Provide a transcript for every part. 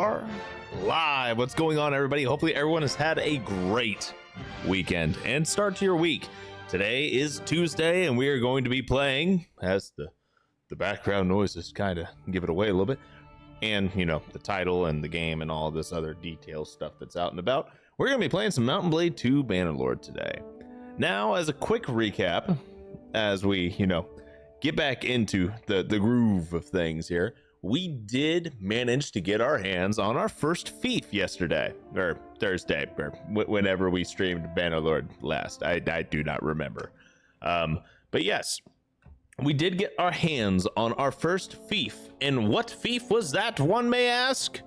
are live. What's going on, everybody? Hopefully everyone has had a great weekend and start to your week. Today is Tuesday and we are going to be playing, as the background noises kind of give it away a little bit, and you know, the title and the game and all this other detail stuff that's out and about. We're going to be playing some Mount & Blade 2 Bannerlord today. Now, as a quick recap, as we, you know, get back into the groove of things here, we did manage to get our hands on our first fief yesterday, or Thursday, or whenever we streamed Bannerlord last. I do not remember. But yes, we did get our hands on our first fief. And what fief was that, one may ask?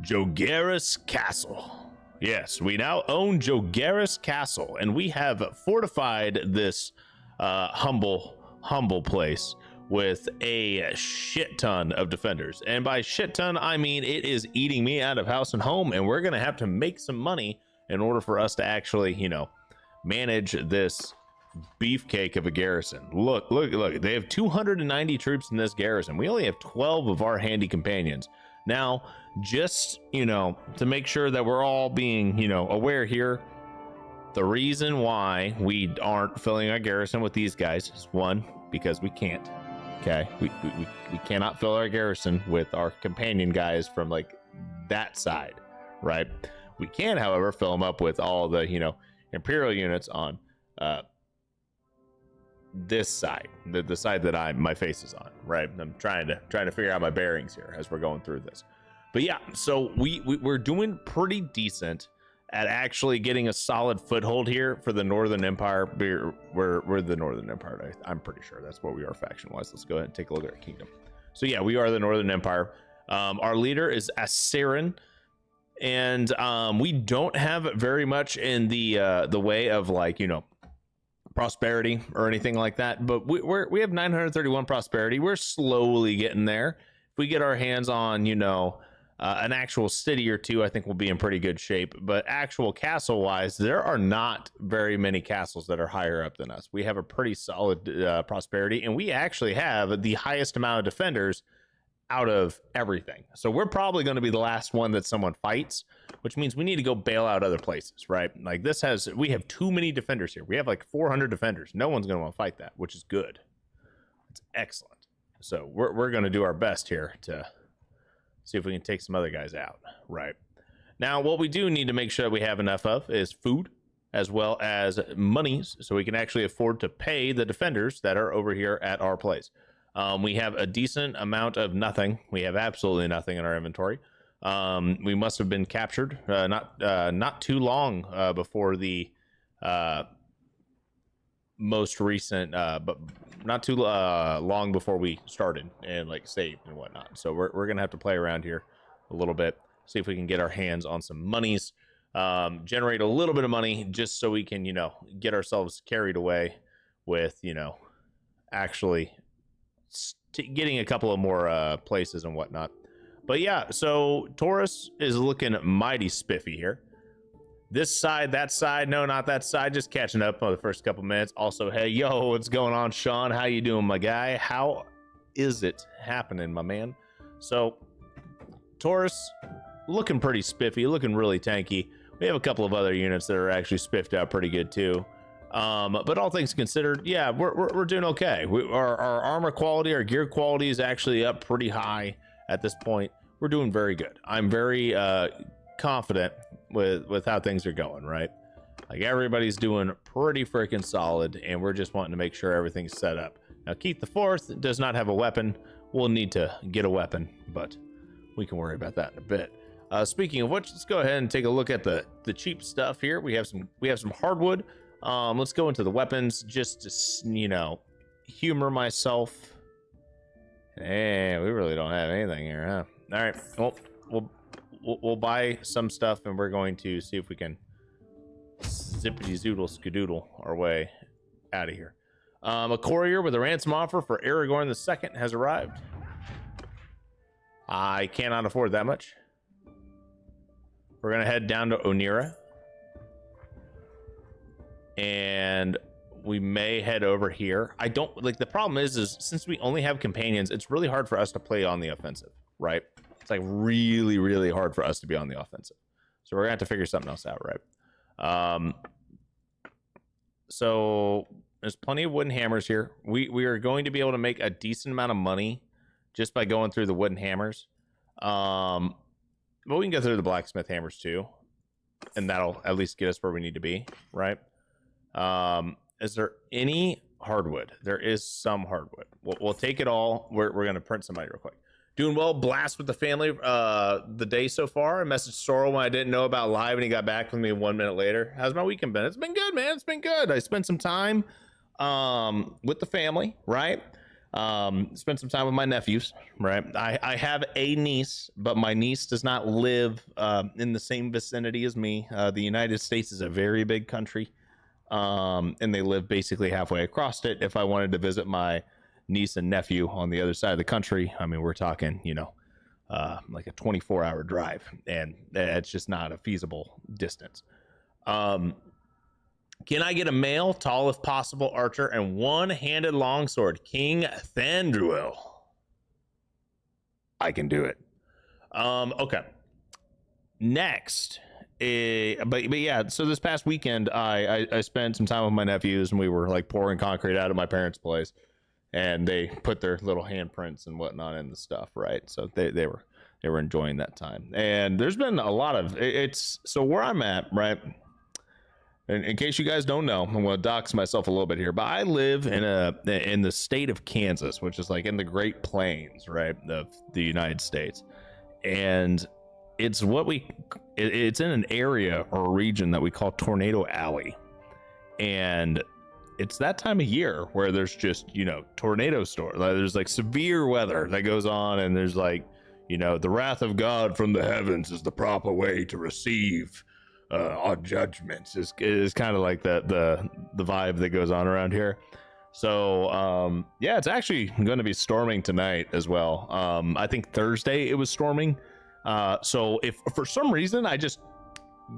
Jogaris Castle. Yes, we now own Jogaris Castle, and we have fortified this humble place with a shit ton of defenders. And by shit ton, I mean it is eating me out of house and home, and we're gonna have to make some money in order for us to actually, you know, manage this beefcake of a garrison. Look, they have 290 troops in this garrison. We only have 12 of our handy companions. Now, just, you know, to make sure that we're all being, you know, aware here, the reason why we aren't filling our garrison with these guys is, one, because we can't. Okay, we cannot fill our garrison with our companion guys from like that side, right? We can, however, fill them up with all the, you know, Imperial units on this side, the side that my face is on, right? I'm trying to figure out my bearings here as we're going through this. But yeah, so we're doing pretty decent at actually getting a solid foothold here for the Northern Empire. We're the Northern Empire. I'm pretty sure that's what we are faction-wise. Let's go ahead and take a look at our kingdom. So yeah, we are the Northern Empire. Our leader is Assyrian, and we don't have very much in the way of, like, you know, prosperity or anything like that. But we have 931 prosperity. We're slowly getting there. If we get our hands on, you know, an actual city or two, I think we'll be in pretty good shape. But actual castle wise, there are not very many castles that are higher up than us. We have a pretty solid prosperity, and we actually have the highest amount of defenders out of everything. So we're probably going to be the last one that someone fights, which means we need to go bail out other places, right? Like we have too many defenders here. We have like 400 defenders. No one's going to want to fight that, which is good. It's excellent. So we're going to do our best here to see if we can take some other guys out, right? Now, what we do need to make sure we have enough of is food, as well as monies, so we can actually afford to pay the defenders that are over here at our place. We have a decent amount of nothing. We have absolutely nothing in our inventory. We must have been captured not too long before the most recent, but not too long before we started and like saved and whatnot. So we're gonna have to play around here a little bit, see if we can get our hands on some monies, generate a little bit of money just so we can, you know, get ourselves carried away with, you know, actually getting a couple of more places and whatnot. But yeah, so Taurus is looking mighty spiffy here. This side, that side, no, not that side, just catching up on the first couple minutes. Also, hey, yo, what's going on, Sean? How you doing, my guy? How is it happening, my man? So Taurus looking pretty spiffy, looking really tanky. We have a couple of other units that are actually spiffed out pretty good too. But all things considered, yeah, we're doing okay. Our armor quality, our gear quality is actually up pretty high at this point. We're doing very good. I'm very confident with how things are going, right? Like, everybody's doing pretty freaking solid, and we're just wanting to make sure everything's set up. Now, Keith the Fourth does not have a weapon. We'll need to get a weapon, but we can worry about that in a bit. Speaking of which, let's go ahead and take a look at the cheap stuff here. We have some hardwood. Let's go into the weapons just to, you know, humor myself. And we really don't have anything here, huh? All right, well, we'll buy some stuff, and we're going to see if we can zippity zoodle skadoodle our way out of here. A courier with a ransom offer for Aragorn the Second has arrived. I cannot afford that much. We're gonna head down to Onira, and we may head over here. I don't like, the problem is since we only have companions, it's really hard for us to play on the offensive, right? It's like really, really hard for us to be on the offensive. So we're gonna have to figure something else out, right? So there's plenty of wooden hammers here. We are going to be able to make a decent amount of money just by going through the wooden hammers. But we can go through the blacksmith hammers too, and that'll at least get us where we need to be, right? Is there any hardwood? There is some hardwood. We'll take it all. We're gonna print somebody real quick. Doing well. Blast with the family the day so far. I messaged Sorrel when I didn't know about live, and he got back with me 1 minute later. How's my weekend been? It's been good, man. It's been good. I spent some time with the family, right? Spent some time with my nephews, right? I have a niece, but my niece does not live in the same vicinity as me. The United States is a very big country, and they live basically halfway across it. If I wanted to visit my niece and nephew on the other side of the country, I mean, we're talking, you know, like a 24-hour drive, and it's just not a feasible distance. Can I get a male, tall if possible, archer, and one-handed longsword? King Thandruil. I can do it. Okay. Next, but yeah. So this past weekend, I spent some time with my nephews, and we were like pouring concrete out of my parents' place, and they put their little handprints and whatnot in the stuff, right? So they were enjoying that time. And there's been a lot of so where I'm at, right? And in case you guys don't know, I'm going to dox myself a little bit here, but I live in the state of Kansas, which is like in the Great Plains, right, of the United States. And it's it's in an area or a region that we call Tornado Alley. And it's that time of year where there's just, you know, tornado storms. There's like severe weather that goes on, and there's like, you know, the wrath of God from the heavens is the proper way to receive our judgments is kind of like the vibe that goes on around here. So yeah, it's actually going to be storming tonight as well. I think Thursday it was storming. So if for some reason I just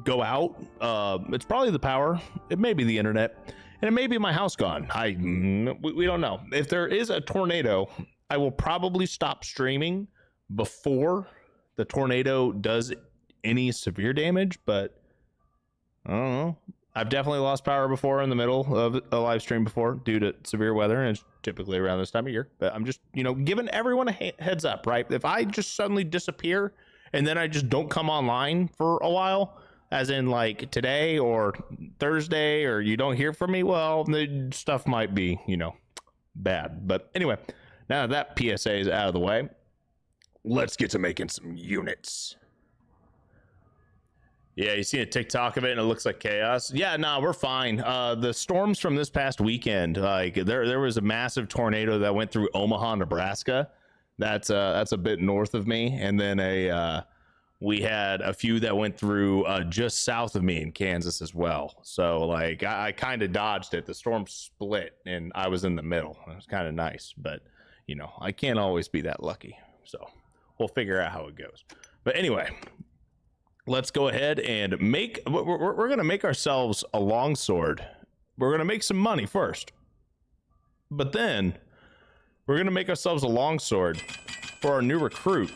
go out, it's probably the power, it may be the internet, and it may be my house gone. We don't know. If there is a tornado, I will probably stop streaming before the tornado does any severe damage, but I don't know. I've definitely lost power before in the middle of a live stream before due to severe weather, and it's typically around this time of year. But I'm just, you know, giving everyone a heads up, right? If I just suddenly disappear and then I just don't come online for a while, as in like today or Thursday, or you don't hear from me, well, the stuff might be, you know, bad. But anyway, now that PSA is out of the way, let's get to making some units. Yeah, you seen a TikTok of it and it looks like chaos. Yeah, no, we're fine. The storms from this past weekend, like there was a massive tornado that went through Omaha, Nebraska. That's a bit north of me, and then we had a few that went through just south of me in Kansas as well. So like I kind of dodged it. The storm split and I was in the middle. It was kind of nice, but you know, I can't always be that lucky. So we'll figure out how it goes. But anyway, let's go ahead and we're going to make ourselves a longsword. We're going to make some money first, but then we're going to make ourselves a longsword for our new recruit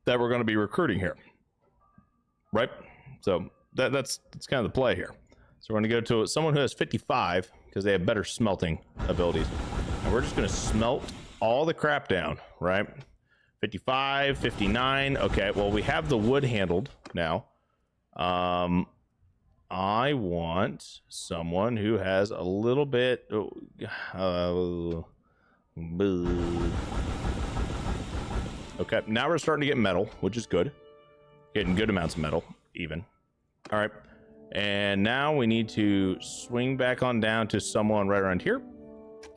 that we're going to be recruiting here, right? So that's kind of the play here. So we're going to go to someone who has 55 because they have better smelting abilities, and we're just going to smelt all the crap down, right? 55, 59. Okay, well, we have the wood handled now. I want someone who has a little bit. Okay, now we're starting to get metal, which is good. Getting good amounts of metal, even. All right, and now we need to swing back on down to someone right around here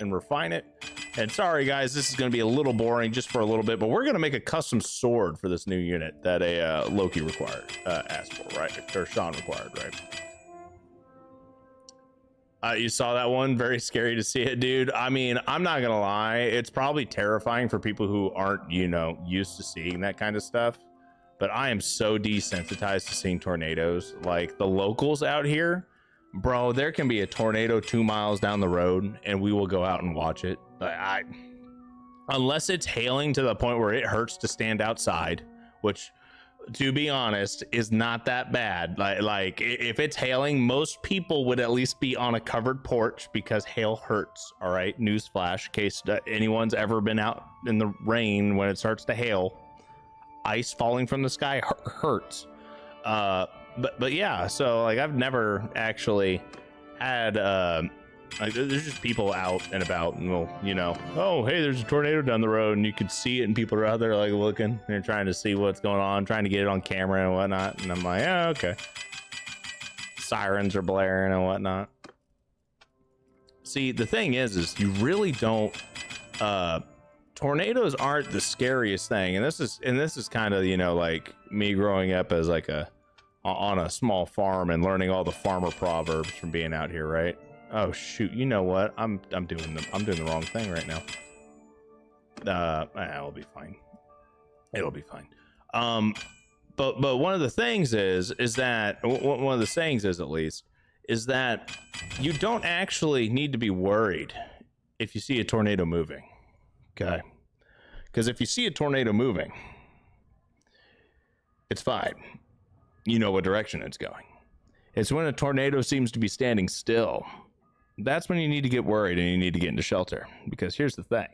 and refine it. And sorry guys, this is going to be a little boring just for a little bit, but we're going to make a custom sword for this new unit that a Loki asked for, right? Or Sean required, right? You saw that one? Very scary to see it, dude. I mean, I'm not gonna lie, it's probably terrifying for people who aren't, you know, used to seeing that kind of stuff, but I am so desensitized to seeing tornadoes. Like the locals out here, bro, there can be a tornado 2 miles down the road and we will go out and watch it. unless it's hailing to the point where it hurts to stand outside, which, to be honest, is not that bad. Like if it's hailing, most people would at least be on a covered porch because hail hurts. All right, newsflash, in case anyone's ever been out in the rain when it starts to hail. Ice falling from the sky hurts. But yeah, so like I've never actually had like there's just people out and about, and well, you know, oh hey, there's a tornado down the road, and you could see it, and people are out there like looking, they're trying to see what's going on, trying to get it on camera and whatnot, and I'm like, yeah, okay. Sirens are blaring and whatnot. See, the thing is you really don't. Tornadoes aren't the scariest thing, and this is kind of, you know, like me growing up as like on a small farm and learning all the farmer proverbs from being out here, right? Oh shoot, you know what? I'm doing the wrong thing right now. It'll be fine. It'll be fine. But one of the things is that one of the sayings is, at least, is that you don't actually need to be worried if you see a tornado moving. Okay, because if you see a tornado moving, it's fine. You know what direction it's going. It's when a tornado seems to be standing still. That's when you need to get worried and you need to get into shelter. Because here's the thing.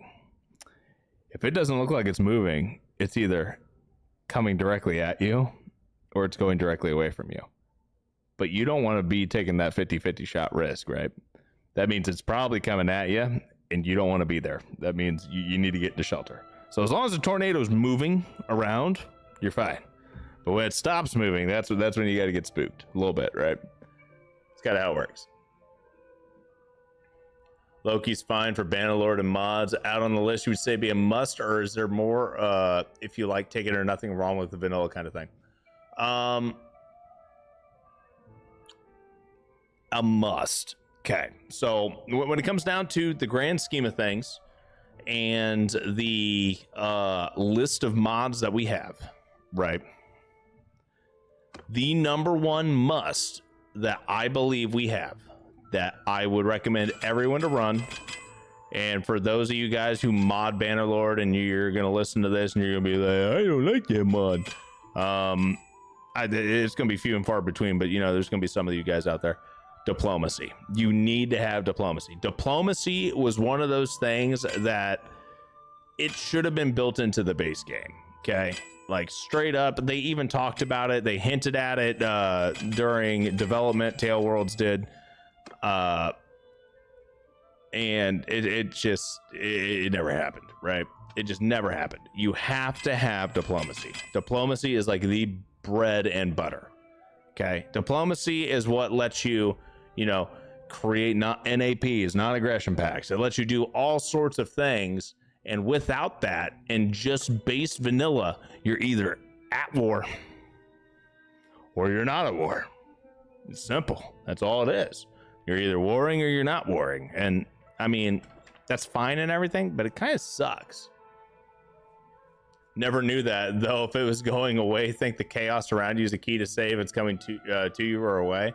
If it doesn't look like it's moving, it's either coming directly at you or it's going directly away from you. But you don't want to be taking that 50-50 shot risk, right? That means it's probably coming at you and you don't want to be there. That means you need to get into shelter. So as long as the tornado's moving around, you're fine. But when it stops moving, that's when you got to get spooked a little bit, right? It's kind of how it works. Loki's fine for Bannerlord and mods. Out on the list, you would say be a must, or is there more if you like take it or nothing wrong with the vanilla kind of thing? A must. Okay, so when it comes down to the grand scheme of things and the list of mods that we have, right? The number one must that I believe we have, that I would recommend everyone to run, and for those of you guys who mod Bannerlord and you're gonna listen to this and you're gonna be like, I don't like that mod, it's gonna be few and far between, but you know, there's gonna be some of you guys out there. Diplomacy. You need to have diplomacy. Diplomacy was one of those things that it should have been built into the base game. Okay, like straight up, they even talked about it, they hinted at it during development. Tail Worlds did, and it never happened, right? It just never happened. You have to have diplomacy. Diplomacy is like the bread and butter. Okay, diplomacy is what lets you, you know, create not NAPs, non-aggression pacts. It lets you do all sorts of things, and without that, and just base vanilla, you're either at war or you're not at war. It's simple. That's all it is. You're either warring or you're not warring. And I mean, that's fine and everything, but it kind of sucks. Never knew that, though. If it was going away, think the chaos around you is a key to save. It's coming to you or away.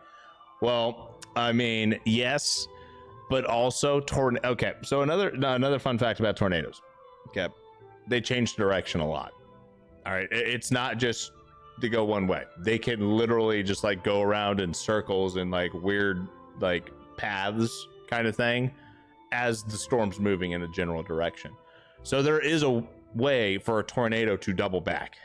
Well, I mean, yes, but also okay, so another fun fact about tornadoes. Okay, they change direction a lot. All right, it's not just to go one way. They can literally just like go around in circles and like weird like paths kind of thing as the storm's moving in a general direction. So there is a way for a tornado to double back.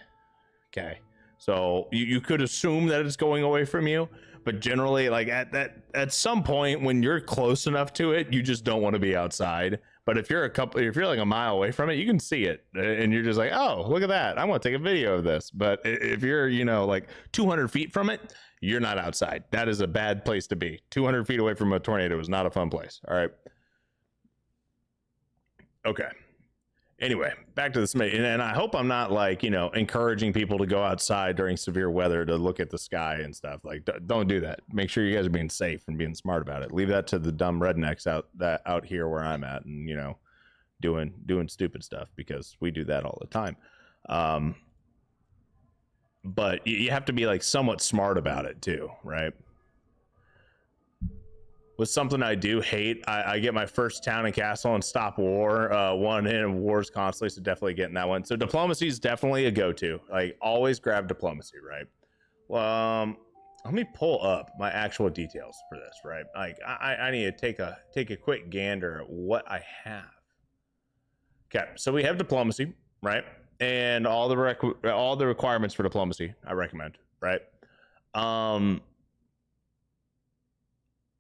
Okay, so you could assume that it's going away from you, but generally, like at some point when you're close enough to it, you just don't want to be outside. But if you're like a mile away from it, you can see it, and you're just like, oh, look at that, I want to take a video of this. But if you're, you know, like 200 feet from it, you're not outside. That is a bad place to be. 200 feet away from a tornado is not a fun place. All right. Okay. Anyway, back to this, and I hope I'm not like, you know, encouraging people to go outside during severe weather to look at the sky and stuff. Like, don't do that. Make sure you guys are being safe and being smart about it. Leave that to the dumb rednecks out here where I'm at, and you know, doing stupid stuff, because we do that all the time. But you have to be like somewhat smart about it too, right? was something I do hate. I get my first town and castle and stop war. One in wars constantly, so definitely getting that one. So diplomacy is definitely a go-to. Like always grab diplomacy, right? Let me pull up my actual details for this, right? Like I need to take a quick gander at what I have. Okay, so we have diplomacy, right? And all the requirements for diplomacy I recommend, right?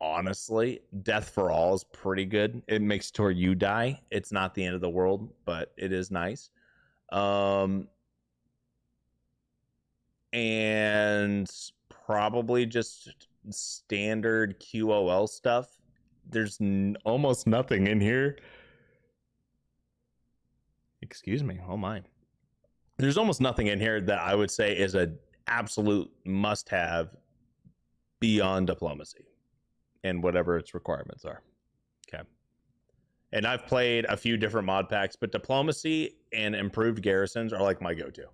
Honestly, death for all is pretty good. It makes it to where you die. It's not the end of the world, but it is nice. And probably just standard QOL stuff. There's almost nothing in here. Excuse me. Oh my. There's almost nothing in here that I would say is an absolute must-have beyond diplomacy and whatever its requirements are. Okay. And I've played a few different mod packs, but diplomacy and improved garrisons are like my go-to,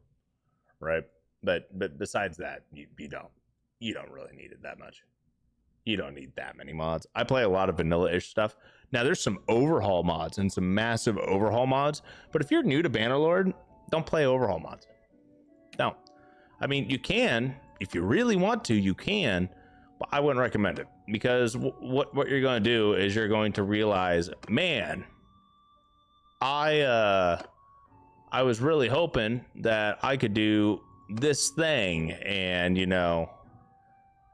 right? But besides that, you don't really need it that much. You don't need that many mods. I play a lot of vanilla-ish stuff. Now there's some overhaul mods and some massive overhaul mods, but if you're new to Bannerlord, don't play overhaul mods. Don't. I mean, you can if you really want to, you can, but I wouldn't recommend it because what you're going to do is you're going to realize, man, I was really hoping that I could do this thing, and you know,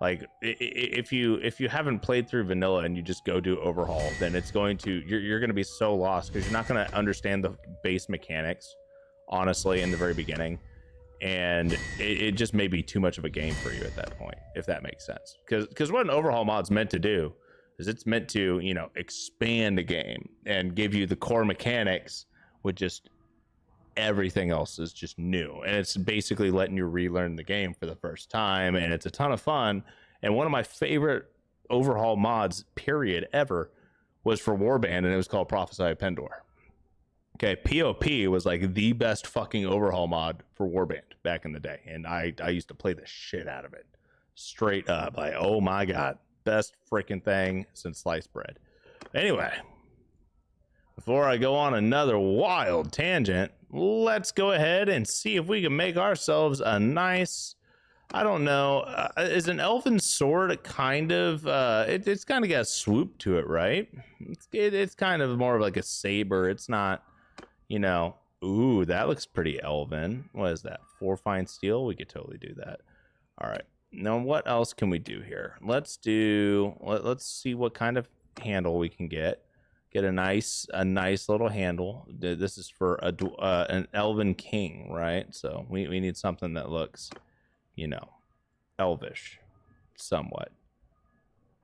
like if you haven't played through vanilla and you just go do overhaul, then it's going to you're going to be so lost because you're not going to understand the base mechanics honestly in the very beginning, and it just may be too much of a game for you at that point, if that makes sense. Because what an overhaul mod's meant to do is it's meant to, you know, expand the game and give you the core mechanics with just everything else is just new, and it's basically letting you relearn the game for the first time, and it's a ton of fun. And one of my favorite overhaul mods period ever was for Warband, and it was called Prophesy of Pendor. Okay, POP was like the best fucking overhaul mod for Warband back in the day, and I used to play the shit out of it straight up. Like, oh my god, best freaking thing since sliced bread. Anyway, before I go on another wild tangent, let's go ahead and see if we can make ourselves a nice, I don't know, is an elven sword kind of, it's kind of got a swoop to it, right? It's kind of more of like a saber. It's not, you know, ooh, that looks pretty elven. What is that? 4 fine steel? We could totally do that. All right. Now, what else can we do here? Let's see what kind of handle we can get. Get a nice little handle. This is for an elven king, right? So we need something that looks, you know, elvish somewhat.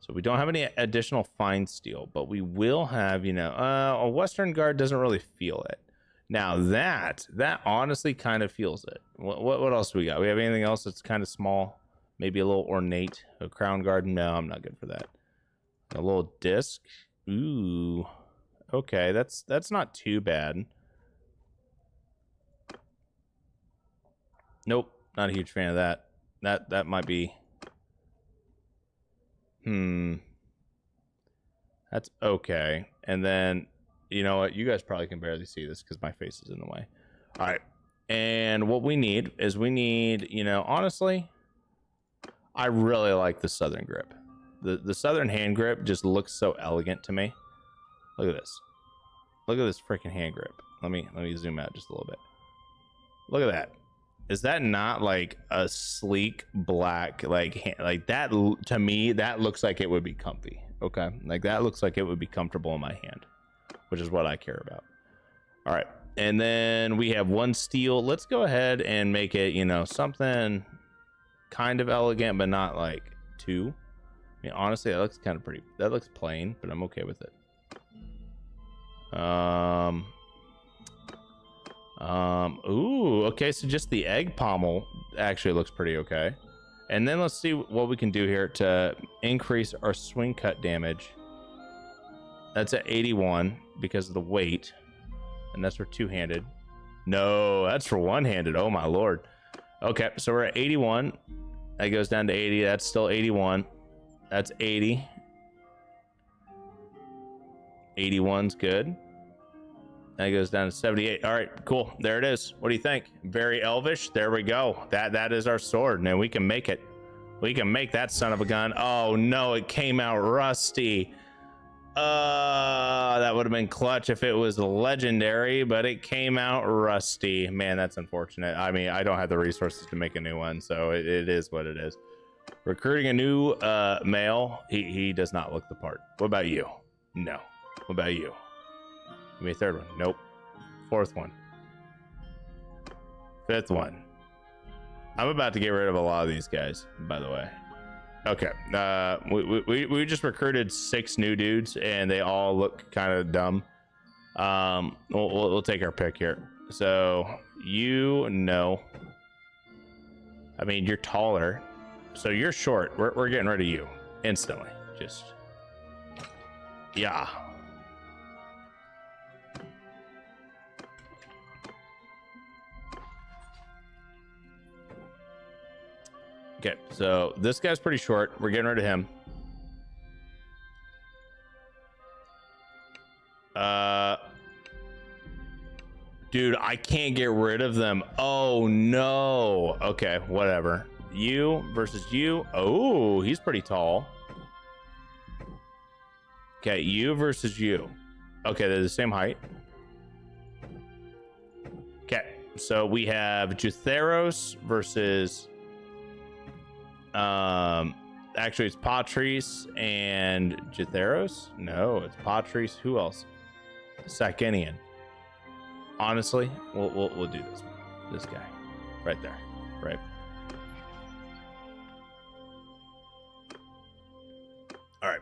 So we don't have any additional fine steel, but we will have, you know, a Western Guard doesn't really feel it. Now that honestly kind of feels it. What else do we got? We have anything else that's kind of small? Maybe a little ornate. A crown guard? No, I'm not good for that. A little disc. Ooh. Okay, that's not too bad. Nope, not a huge fan of that. That might be. That's okay. And then, you know what? You guys probably can barely see this because my face is in the way. All right. And what we need is you know, honestly, I really like the Southern grip. The Southern hand grip just looks so elegant to me. Look at this. Look at this freaking hand grip. Let me zoom out just a little bit. Look at that. Is that not like a sleek black like that? To me, that looks like it would be comfy. Okay, like that looks like it would be comfortable in my hand, which is what I care about. All right, and then we have 1 steel. Let's go ahead and make it, you know, something kind of elegant, but not like too. I mean, honestly, that looks kind of pretty. That looks plain, but I'm okay with it. Ooh, okay, so just the egg pommel actually looks pretty okay. And then let's see what we can do here to increase our swing cut damage. That's at 81 because of the weight, and that's for 2-handed. No, that's for 1-handed. Oh my lord. Okay, so we're at 81. That goes down to 80. That's still 81. That's 80. 81's good. That goes down to 78. All right, cool. There it is. What do you think? Very elvish. There we go. That is our sword, and we can make it. We can make that son of a gun. Oh no, it came out rusty. That would have been clutch if it was legendary, but it came out rusty. Man, that's unfortunate. I mean, I don't have the resources to make a new one, so it is what it is. Recruiting a new male. He does not look the part. What about you? No. What about you? Give me a third one. Nope. Fourth one. Fifth one. I'm about to get rid of a lot of these guys, by the way. Okay. We just recruited 6 new dudes, and they all look kind of dumb. We'll take our pick here. So you know, I mean, you're taller, so you're short. We're getting rid of you instantly. Just yeah. Okay, so this guy's pretty short. We're getting rid of him. Dude, I can't get rid of them. Oh no. Okay, whatever. You versus you. Oh, he's pretty tall. Okay, you versus you. Okay, they're the same height. Okay, so we have Jutheros versus actually it's Patrice and Jutheros. No, it's Patrice. Who else? Sakenian. Honestly, we'll do this one. This guy right there, right? All right.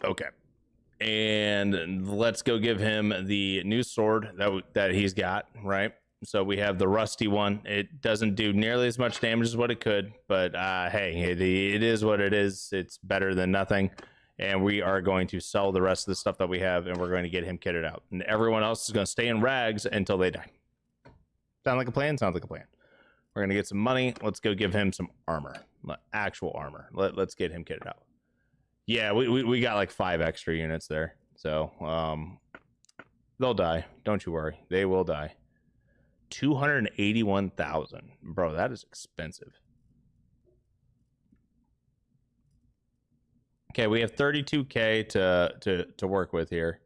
Okay. And let's go give him the new sword that he's got, right? So we have the rusty one. It doesn't do nearly as much damage as what it could, but hey, it is what it is. It's better than nothing. And we are going to sell the rest of the stuff that we have, and we're going to get him kitted out. And everyone else is going to stay in rags until they die. Sound like a plan? Sounds like a plan. We're going to get some money. Let's go give him some armor, actual armor. Let's get him kitted out. Yeah, we got like 5 extra units there. So they'll die. Don't you worry. They will die. 281,000. Bro, that is expensive. Okay, we have 32k to work with here.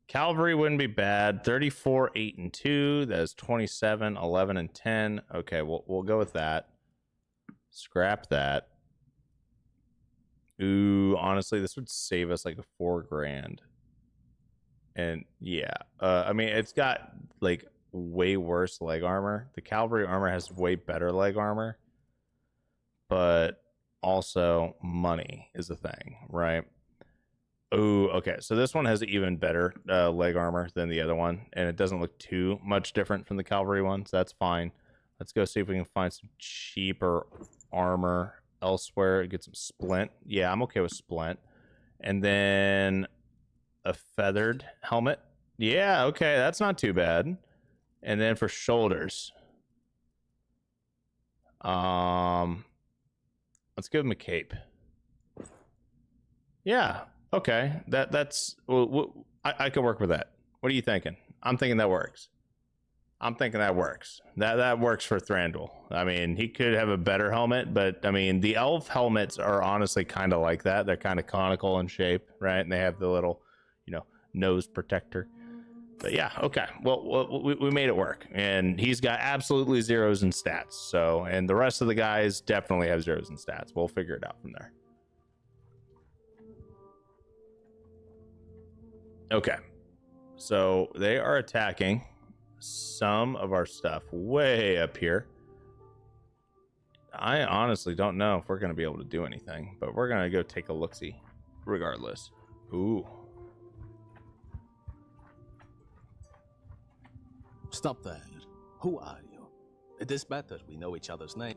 Cavalry wouldn't be bad. 34, 8, and 2. That is 27, 11, and 10. Okay, we'll go with that. Scrap that. Ooh, honestly, this would save us like a 4 grand. And yeah, I mean, it's got like way worse leg armor. The cavalry armor has way better leg armor, but also money is a thing, right? Oh, okay. So this one has even better leg armor than the other one, and it doesn't look too much different from the cavalry one, so that's fine. Let's go see if we can find some cheaper armor elsewhere. Get some splint. Yeah, I'm okay with splint. And then a feathered helmet. Yeah, okay, that's not too bad. And then for shoulders, let's give him a cape. Yeah, okay, that's I can work with that. What are you thinking? I'm thinking that works. I'm thinking that works. That works for Thranduil. I mean, he could have a better helmet, but I mean, the elf helmets are honestly kind of like that. They're kind of conical in shape, right? And they have the little, you know, nose protector. But yeah, okay. Well, we made it work, and he's got absolutely zeros in stats. So, and the rest of the guys definitely have zeros in stats. We'll figure it out from there. Okay, so they are attacking some of our stuff way up here. I honestly don't know if we're going to be able to do anything, but we're going to go take a look-see regardless. Ooh. Stop there. Who are you? It is better we know each other's name.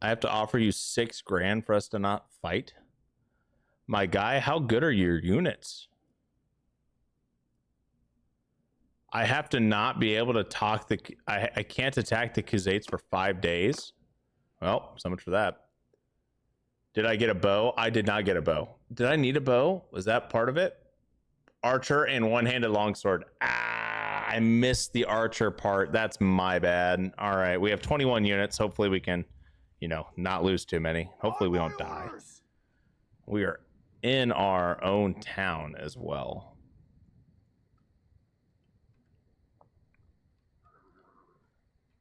I have to offer you 6 grand for us to not fight. My guy, how good are your units? I have to not be able to talk the... I can't attack the Khuzaits for 5 days. Well, so much for that. Did I get a bow? I did not get a bow. Did I need a bow? Was that part of it? Archer and one-handed longsword. Ah, I missed the archer part. That's my bad. All right, we have 21 units. Hopefully we can, you know, not lose too many. Hopefully we don't die. We are in our own town as well.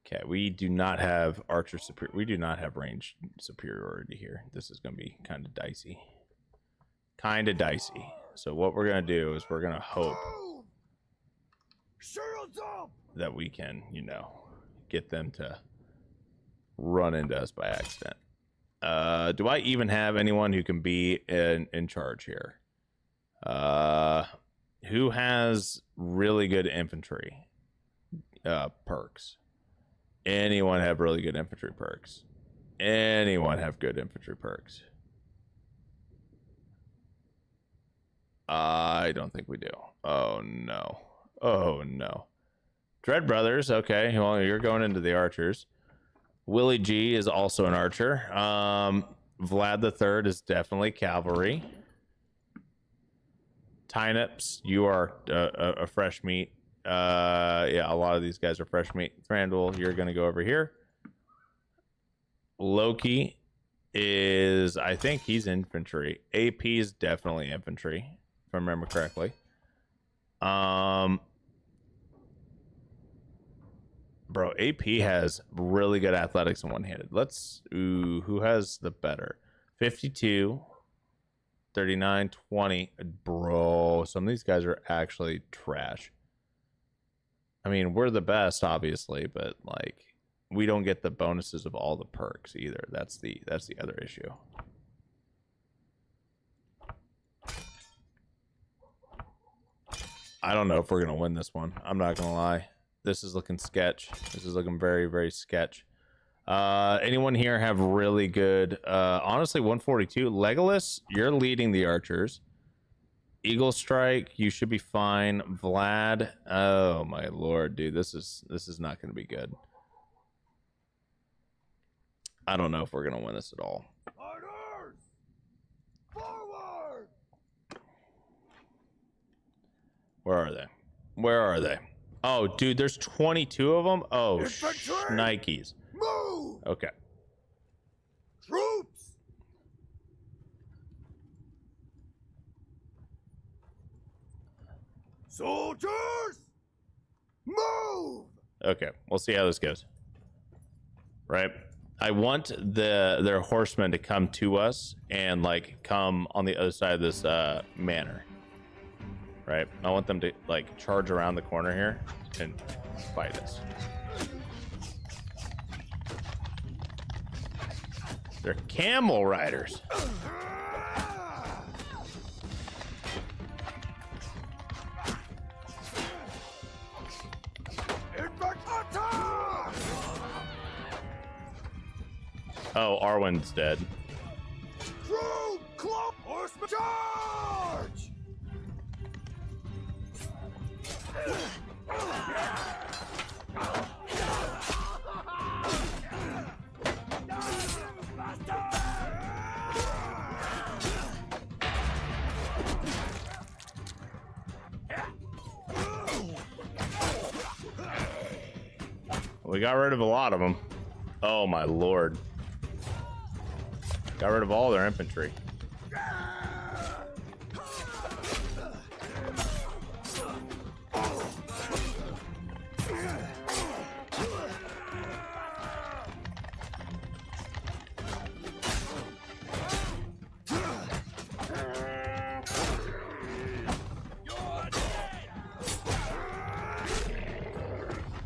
Okay, we do not have archer superior. We do not have range superiority here. This is going to be kind of dicey. Kind of dicey. So what we're going to do is we're going to hope that we can, you know, get them to run into us by accident. Do I even have anyone who can be in charge here? Who has really good infantry perks? Anyone have really good infantry perks? Anyone have good infantry perks? I don't think we do. Oh no. Oh no. Dread Brothers, okay. Well, you're going into the archers. Willie G is also an archer. Vlad the Third is definitely cavalry. Tynips, you are a fresh meat. Yeah, a lot of these guys are fresh meat. Thranduil, you're gonna go over here. Loki is, I think he's infantry. AP is definitely infantry, if I remember correctly. Bro, AP has really good athletics and one-handed. Let's, ooh, who has the better? 52, 39, 20. Bro, some of these guys are actually trash. I mean, we're the best, obviously, but like, we don't get the bonuses of all the perks either. That's the other issue. I don't know if we're gonna win this one. I'm not gonna lie. This is looking sketch. This is looking very, very sketch. Anyone here have really good? Honestly, 142. Legolas, you're leading the archers. Eagle Strike, you should be fine. Vlad, oh my lord, dude, this is not going to be good. I don't know if we're going to win this at all. Orders! Forward! Where are they? Where are they? Oh, dude, there's 22 of them. Oh, Nikes. Move! Okay. Troops! Soldiers, move! Okay, we'll see how this goes. Right, I want their horsemen to come to us and like come on the other side of this manor. Right, I want them to like charge around the corner here and fight us. They're camel riders. Oh, Arwen's dead. True club horseman charge! We got rid of a lot of them. Oh my lord. Got rid of all their infantry.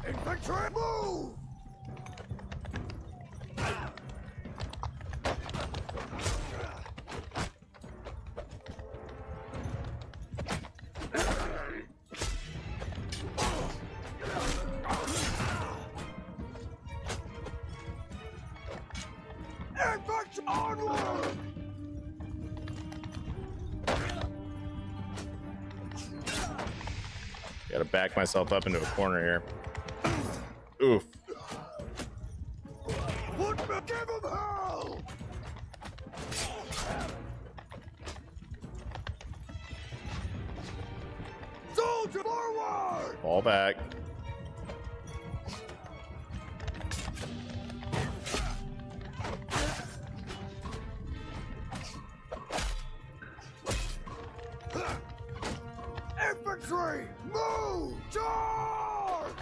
Infantry move! Gotta back myself up into a corner here. Oof. Give him hell! Soldier forward! Fall back. Infantry, move! Charge!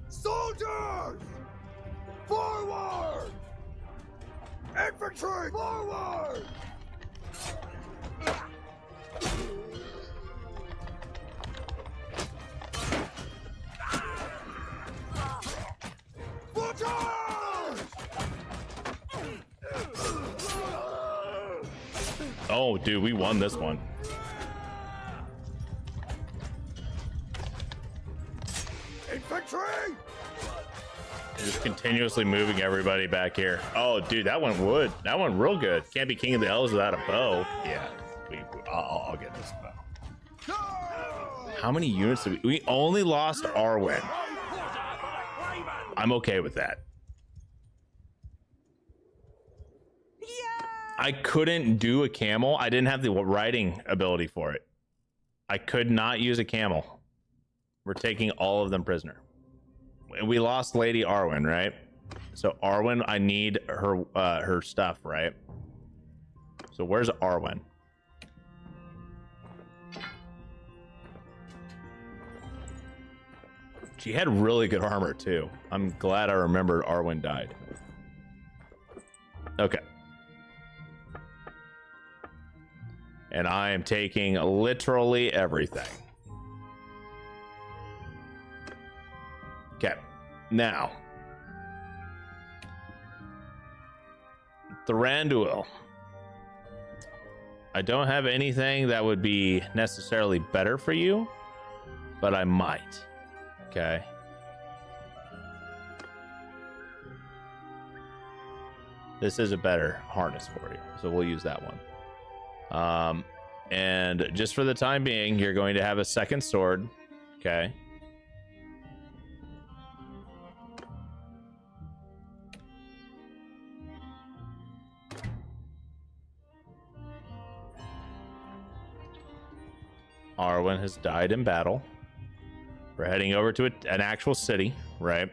Soldiers! Forward! Infantry, forward! Charge! Oh, dude, we won this one. Infantry! Just continuously moving everybody back here. Oh, dude, that one would. That one real good. Can't be King of the Elves without a bow. Yeah, I'll get this bow. How many units did we only lost Arwen. I'm okay with that. I couldn't do a camel. I didn't have the riding ability for it. I could not use a camel. We're taking all of them prisoner. And we lost Lady Arwen, right? So Arwen, I need her stuff, right? So where's Arwen? She had really good armor too. I'm glad I remembered Arwen died. Okay. And I am taking literally everything. Okay, now Thranduil. I don't have anything that would be necessarily better for you, but I might. Okay. This is a better harness for you, so we'll use that one. And just for the time being, you're going to have a second sword. Okay. Arwen has died in battle. We're heading over to an actual city, right?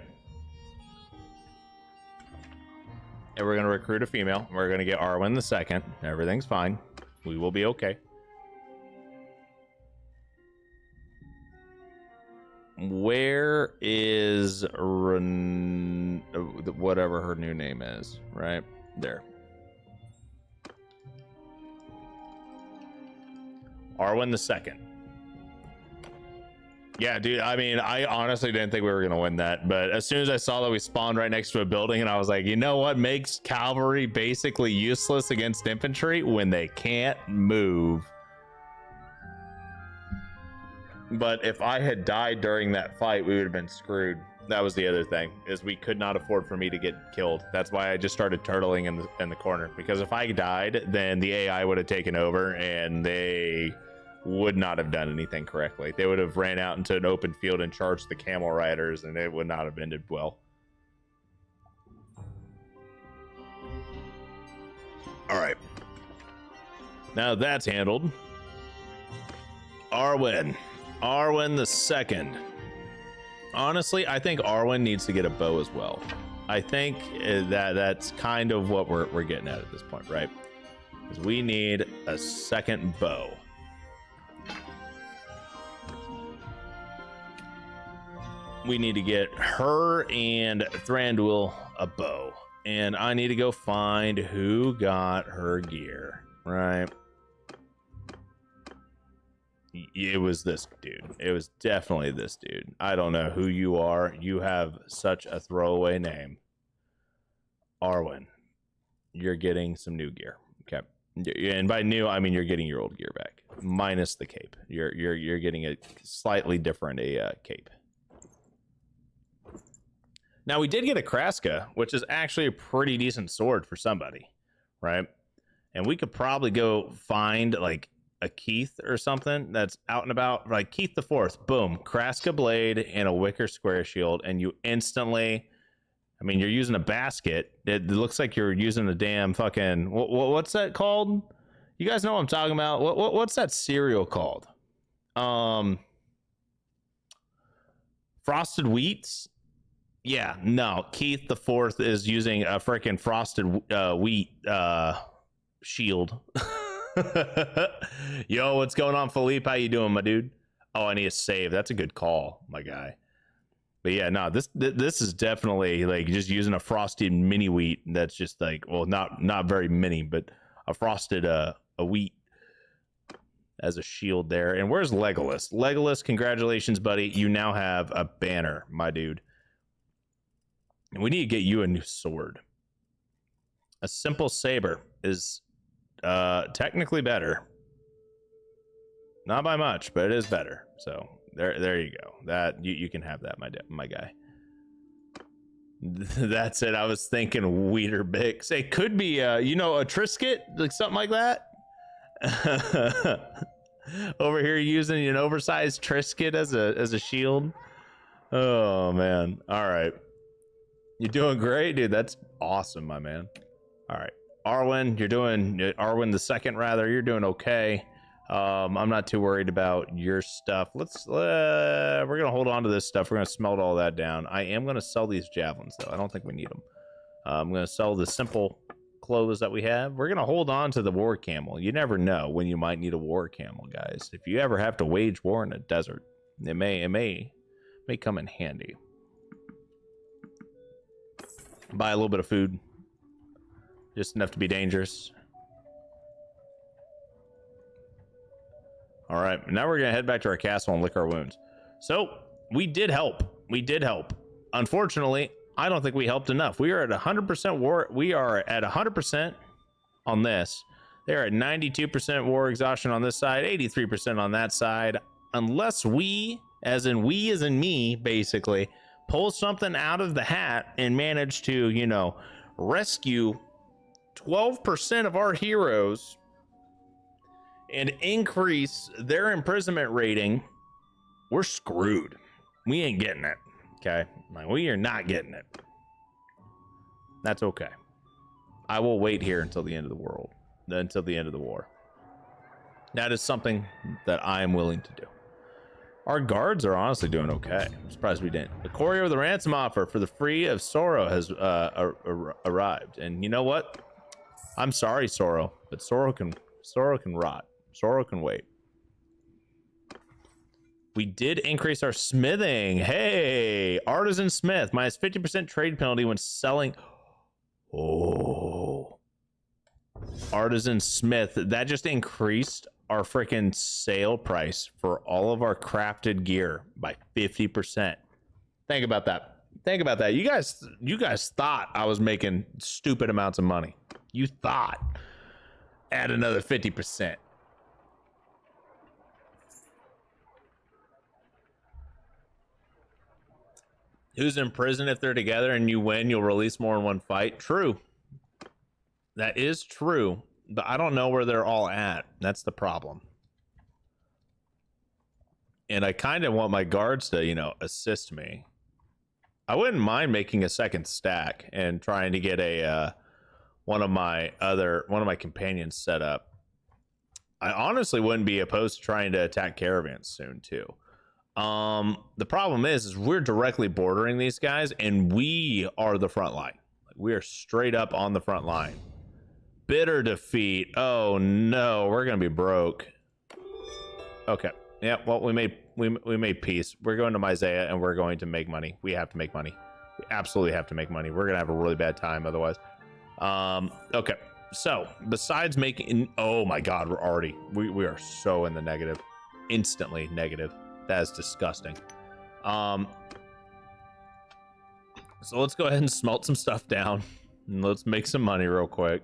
And we're going to recruit a female. We're going to get Arwen the Second. Everything's fine. We will be okay. Where is whatever her new name is, right? There. Arwen the Second. Yeah, dude, I mean, I honestly didn't think we were going to win that, but as soon as I saw that we spawned right next to a building, and I was like, you know what makes cavalry basically useless against infantry? When they can't move. But if I had died during that fight, we would have been screwed. That was the other thing, is we could not afford for me to get killed. That's why I just started turtling in the corner, because if I died, then the AI would have taken over, and they would not have done anything correctly. They would have ran out into an open field and charged the camel riders, and it would not have ended well. All right. Now that's handled. Arwen the Second. Honestly, I think Arwen needs to get a bow as well. I think that's kind of what we're getting at this point, right? Because we need a second bow. We need to get her and Thranduil a bow. And I need to go find who got her gear, right? It was this dude. It was definitely this dude. I don't know who you are. You have such a throwaway name. Arwen, you're getting some new gear. Okay. And by new, I mean you're getting your old gear back. Minus the cape. You're getting a slightly different cape. Now, we did get a Kraska, which is actually a pretty decent sword for somebody, right? And we could probably go find like a Keith or something that's out and about, like Keith the Fourth. Boom, Kraska blade and a wicker square shield, and you instantly, I mean, you're using a basket. It looks like you're using a damn fucking what's that called? You guys know what I'm talking about? What's that cereal called? Frosted Wheats. Yeah, no, Keith the Fourth is using a freaking frosted wheat shield. Yo, what's going on, Philippe? How you doing, my dude? Oh, I need a save. That's a good call, my guy. But yeah, no, this is definitely like just using a frosted mini wheat. That's just like, well, not very mini, but a frosted a wheat as a shield there. And where's Legolas? Legolas, congratulations, buddy. You now have a banner, my dude. And we need to get you a new sword. A simple saber is technically better. Not by much, but it is better. So there you go. That you can have that, my guy. That's it. I was thinking Weederbix. It could be you know, a Trisket, like something like that. Over here using an oversized Trisket as a shield. Oh man. All right. You're doing great, dude. That's awesome, my man. All right. Arwen, Arwen the Second, rather. You're doing okay. I'm not too worried about your stuff. We're gonna hold on to this stuff. We're gonna smelt all that down. I am gonna sell these javelins though. I don't think we need them. I'm gonna sell the simple clothes that we have. We're gonna hold on to the war camel. You never know when you might need a war camel, guys. If you ever have to wage war in a desert, it may come in handy. Buy a little bit of food, just enough to be dangerous. All right, now we're gonna head back to our castle and lick our wounds. So we did help. Unfortunately, I don't think we helped enough. We are at 100% war. We are at 100% on this. They're at 92% war exhaustion on this side, 83% on that side. Unless we, as in me, basically pull something out of the hat and manage to, you know, rescue 12% of our heroes and increase their imprisonment rating, we're screwed. We ain't getting it. Okay, like, we are not getting it. That's okay. I will wait here until the end of the world, until the end of the war. That is something that I am willing to do. Our guards are honestly doing okay. I'm surprised we didn't. The courier of the ransom offer for the free of Sorrow has arrived, and you know what? I'm sorry, Sorrow, but Sorrow can rot. Sorrow can wait. We did increase our smithing. Hey, artisan smith, minus 50% trade penalty when selling. Oh, artisan smith. That just increased our freaking sale price for all of our crafted gear by 50%. Think about that. Think about that. You guys thought I was making stupid amounts of money. You thought. Add another 50%. Who's in prison if they're together and you win, you'll release more in one fight? True. That is true, but I don't know where they're all at. That's the problem. And I kind of want my guards to, you know, assist me. I wouldn't mind making a second stack and trying to get a one of my companions set up. I honestly wouldn't be opposed to trying to attack caravans soon too. The problem is we're directly bordering these guys and we are the front line. We are straight up on the front line. Bitter defeat. Oh no, we're gonna be broke. Okay. Yeah, well, we made peace. We're going to Myzea and we're going to make money. We have to make money. We absolutely have to make money. We're gonna have a really bad time otherwise. Okay. So besides making, oh my god, we are so in the negative. Instantly negative. That is disgusting. So let's go ahead and smelt some stuff down and let's make some money real quick.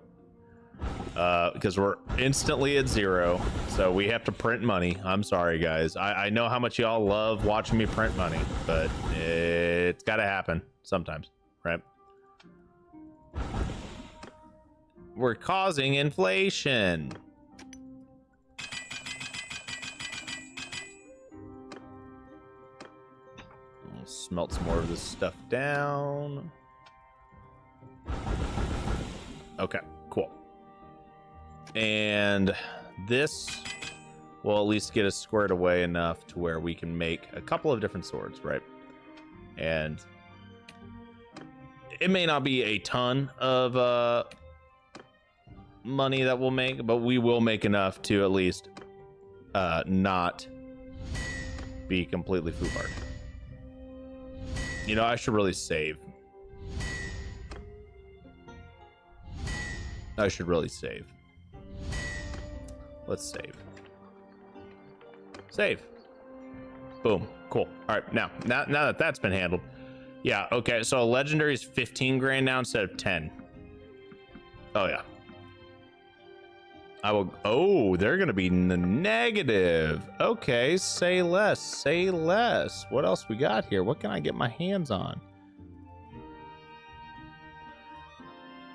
Because we're instantly at 0, so we have to print money. I'm sorry, guys. I know how much y'all love watching me print money, but it's got to happen sometimes, right? We're causing inflation. We'll smelt some more of this stuff down. Okay, cool. And this will at least get us squared away enough to where we can make a couple of different swords, right? And it may not be a ton of money that we'll make, but we will make enough to at least not be completely foolhardy. You know, I should really save. I should really save. Let's save. Save. Boom. Cool. All right. Now that that's been handled. Yeah. Okay. So legendary is 15 grand now instead of 10. Oh yeah. I will. Oh, they're gonna be in the negative. Okay. Say less. Say less. What else we got here? What can I get my hands on?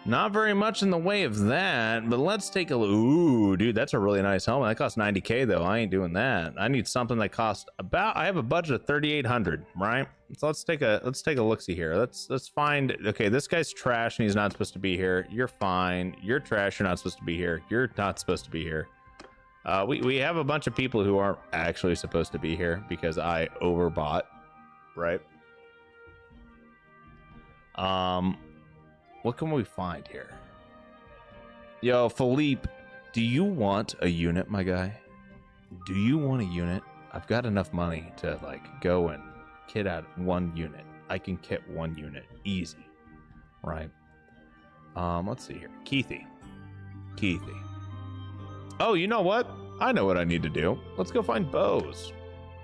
Not very much in the way of that, but let's take a look. Ooh, dude, that's a really nice helmet. That costs 90K though. I ain't doing that. I need something that costs about. I have a budget of 3,800, right? So let's take a look-see here. Let's find. Okay, this guy's trash and he's not supposed to be here. You're fine. You're trash. You're not supposed to be here. You're not supposed to be here. We have a bunch of people who aren't actually supposed to be here because I overbought, right? What can we find here? Yo, Philippe, do you want a unit, my guy? Do you want a unit? I've got enough money to like go and kit out one unit. I can kit one unit easy, right? Let's see here. Keithy. Oh, you know what? I know what I need to do. Let's go find bows.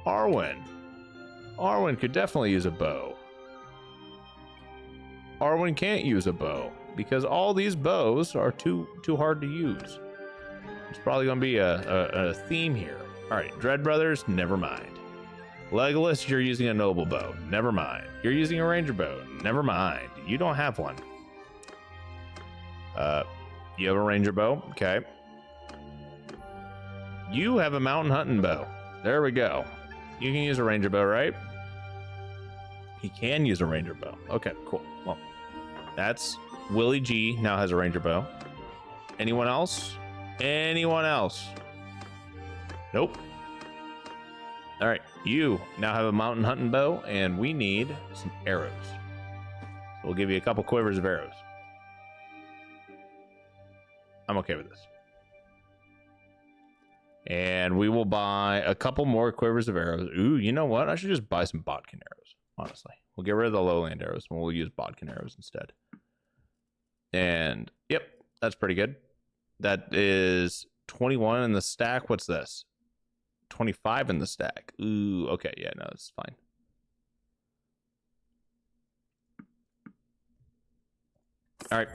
Arwen could definitely use a bow. Arwen can't use a bow because all these bows are too hard to use. It's probably going to be a theme here. All right, Dread Brothers, never mind. Legolas, you're using a noble bow. Never mind. You're using a ranger bow. Never mind. You don't have one. You have a ranger bow. Okay. You have a mountain hunting bow. There we go. You can use a ranger bow, right? He can use a ranger bow. Okay, cool. Well, that's Willie G now has a ranger bow. Anyone else? Anyone else? Nope. All right, you now have a mountain hunting bow, and we need some arrows. So we'll give you a couple quivers of arrows. I'm okay with this. And we will buy a couple more quivers of arrows. Ooh, you know what? I should just buy some bodkin arrows, honestly. We'll get rid of the lowland arrows and we'll use bodkin arrows instead. And yep, that's pretty good. That is 21 in the stack. What's this? 25 in the stack. Ooh, okay, yeah, no, it's fine. All right,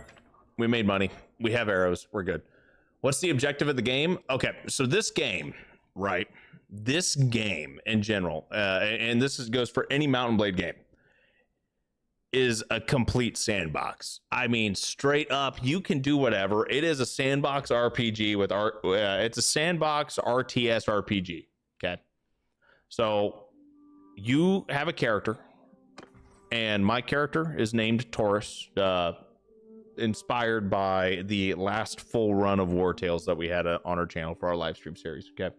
we made money. We have arrows. We're good. What's the objective of the game? Okay, so this game, right? This game in general, and this goes for any Mountain Blade game, is a complete sandbox. I mean, straight up, you can do whatever. It is a sandbox RPG with it's a sandbox RTS RPG. Okay, so you have a character, and my character is named Taurus, inspired by the last full run of War Tales that we had on our channel for our live stream series. Okay,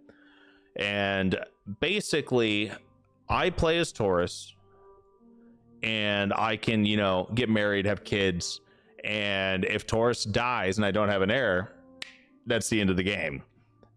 and basically, I play as Taurus. And I can, you know, get married, have kids, and if Taurus dies and I don't have an heir, that's the end of the game.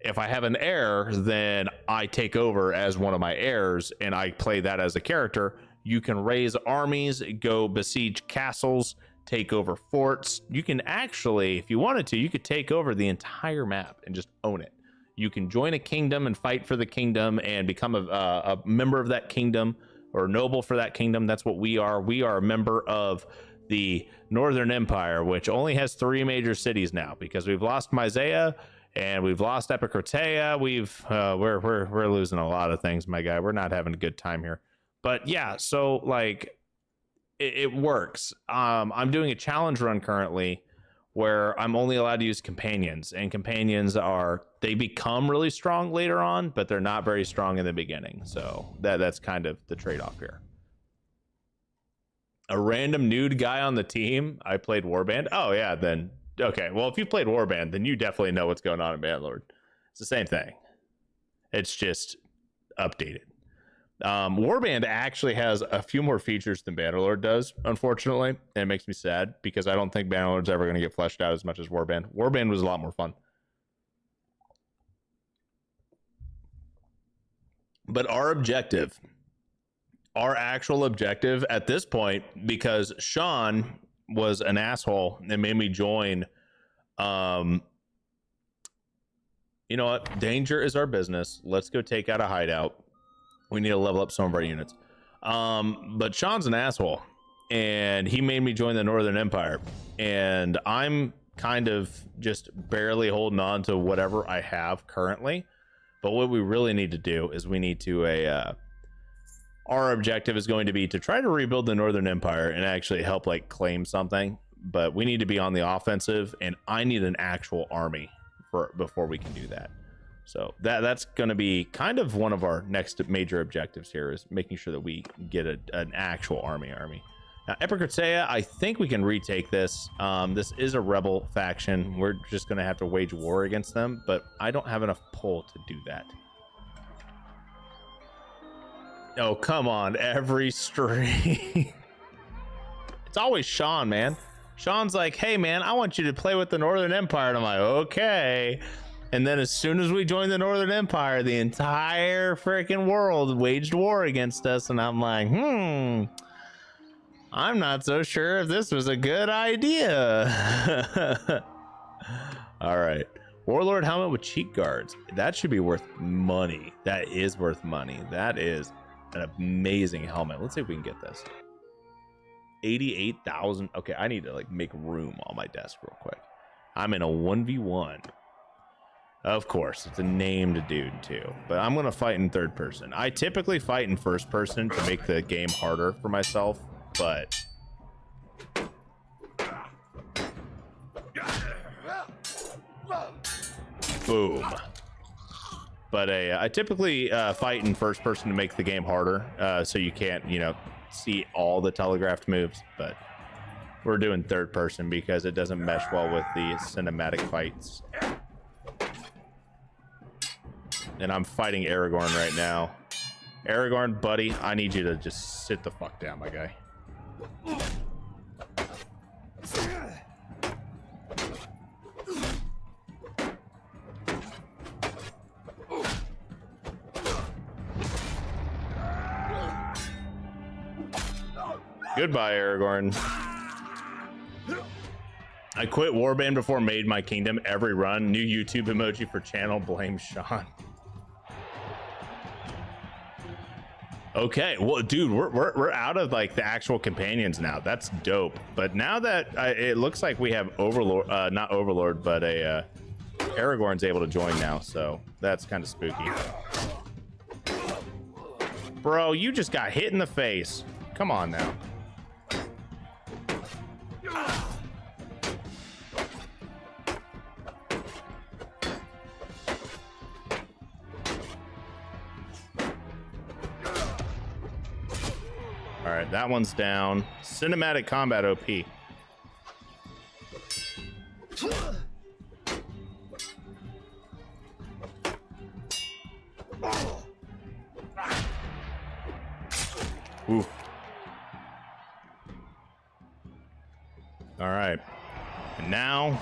If I have an heir, then I take over as one of my heirs, and I play that as a character. You can raise armies, go besiege castles, take over forts. You can actually, if you wanted to, you could take over the entire map and just own it. You can join a kingdom and fight for the kingdom and become a member of that kingdom, or noble for that kingdom. That's what we are. We are a member of the Northern Empire, which only has 3 major cities now because we've lost Myzea and we've lost Epicratea. We're losing a lot of things, my guy. We're not having a good time here. But yeah, so like it works. I'm doing a challenge run currently where I'm only allowed to use companions, and companions they become really strong later on, but they're not very strong in the beginning. So that's kind of the trade-off here. A random nude guy on the team. I played Warband. Oh yeah, then okay. Well, if you played Warband, then you definitely know what's going on in Bannerlord. It's the same thing. It's just updated. Warband actually has a few more features than Bannerlord does, unfortunately, and it makes me sad because I don't think Bannerlord's ever going to get fleshed out as much as Warband. Warband was a lot more fun. But our actual objective at this point, because Sean was an asshole and made me join, you know what? Danger is our business. Let's go take out a hideout. We need to level up some of our units. But Sean's an asshole, and he made me join the Northern Empire, and I'm kind of just barely holding on to whatever I have currently. But what we really need to do is we need to our objective is going to be to try to rebuild the Northern Empire and actually help like claim something. But we need to be on the offensive, and I need an actual army before we can do that. So that's going to be kind of one of our next major objectives here, is making sure that we get an actual army. Now, Epicurtea, I think we can retake this. This is a rebel faction. We're just going to have to wage war against them, but I don't have enough pull to do that. Oh, come on. Every stream. It's always Sean, man. Sean's like, hey, man, I want you to play with the Northern Empire. And I'm like, okay. And then as soon as we joined the Northern Empire, the entire freaking world waged war against us. And I'm like, I'm not so sure if this was a good idea. All right. Warlord helmet with cheek guards. That should be worth money. That is worth money. That is an amazing helmet. Let's see if we can get this. 88,000. Okay, I need to like make room on my desk real quick. I'm in a 1v1. Of course, it's a named dude too, but I'm gonna fight in third person. I typically fight in first person to make the game harder for myself, but boom. But I typically fight in first person to make the game harder, so you can't, you know, see all the telegraphed moves. But we're doing third person because it doesn't mesh well with the cinematic fights. And I'm fighting Aragorn right now. Aragorn, buddy, I need you to just sit the fuck down, my guy. Goodbye, Aragorn. I quit Warband before Made My Kingdom. Every run. New YouTube emoji for channel. Blame Sean. Okay, well, dude, we're out of like the actual companions now. That's dope. But now that it looks like we have Overlord, not Overlord, but a Aragorn's able to join now, so that's kind of spooky. Bro, you just got hit in the face. Come on now. All right, that one's down. CinematicCombat OP. Oof. All right. And now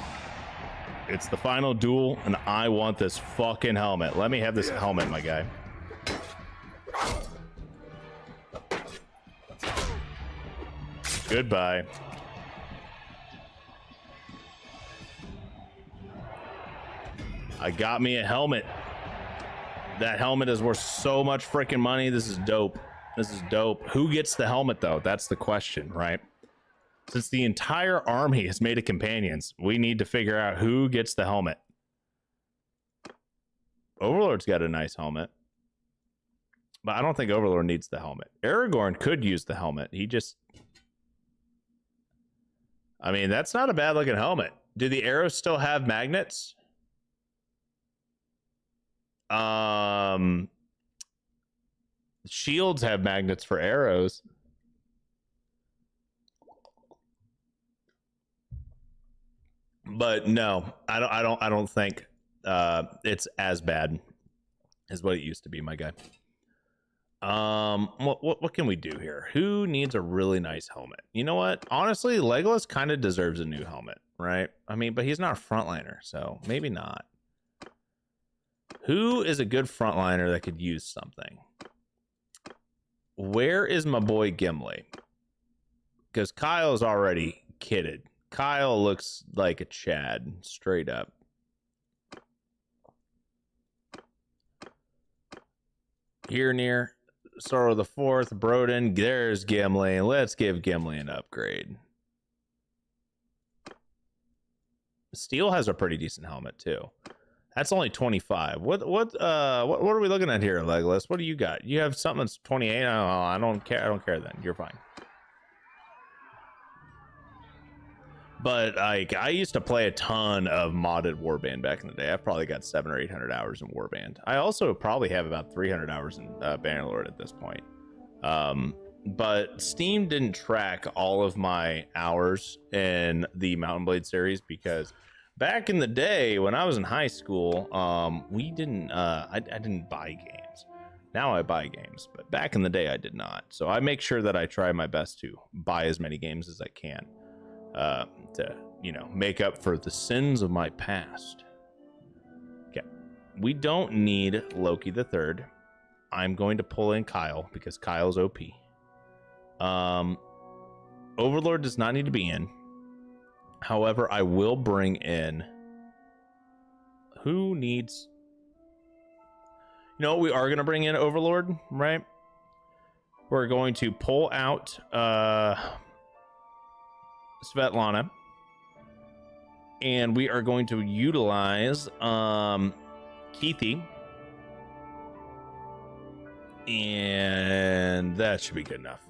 it's the final duel, and I want this fucking helmet. Let me have this helmet, my guy. Goodbye. I got me a helmet. That helmet is worth so much freaking money. This is dope. This is dope. Who gets the helmet, though? That's the question, right? Since the entire army is made of companions, we need to figure out who gets the helmet. Overlord's got a nice helmet, but I don't think Overlord needs the helmet. Aragorn could use the helmet. He just... I mean, that's not a bad looking helmet. Do the arrows still have magnets? Shields have magnets for arrows. But no, I don't think it's as bad as what it used to be, my guy. What can we do here? Who needs a really nice helmet? You know what? Honestly, Legolas kind of deserves a new helmet, right? I mean, but he's not a frontliner, so maybe not. Who is a good frontliner that could use something? Where is my boy Gimli? Because Kyle's already kitted. Kyle looks like a Chad, straight up. Here near Sorrow the Fourth, Broden, there's Gimli. Let's give Gimli an upgrade. Steel has a pretty decent helmet too. That's only 25. What are we looking at here, Legolas? What do you got? You have something that's 28. I don't care. I don't care then. You're fine. But like, I used to play a ton of modded Warband back in the day. I've probably got 700 or 800 hours in Warband. I also probably have about 300 hours in Bannerlord at this point. But Steam didn't track all of my hours in the Mountain Blade series because back in the day when I was in high school, we didn't. I didn't buy games. Now I buy games, but back in the day I did not. So I make sure that I try my best to buy as many games as I can. To, you know, make up for the sins of my past. Okay, we don't need Loki the Third. I'm going to pull in Kyle because Kyle's OP. Overlord does not need to be in. However, I will bring in. Who needs? You know, we are going to bring in Overlord, right? We're going to pull out Svetlana, and we are going to utilize Keithy, and that should be good enough.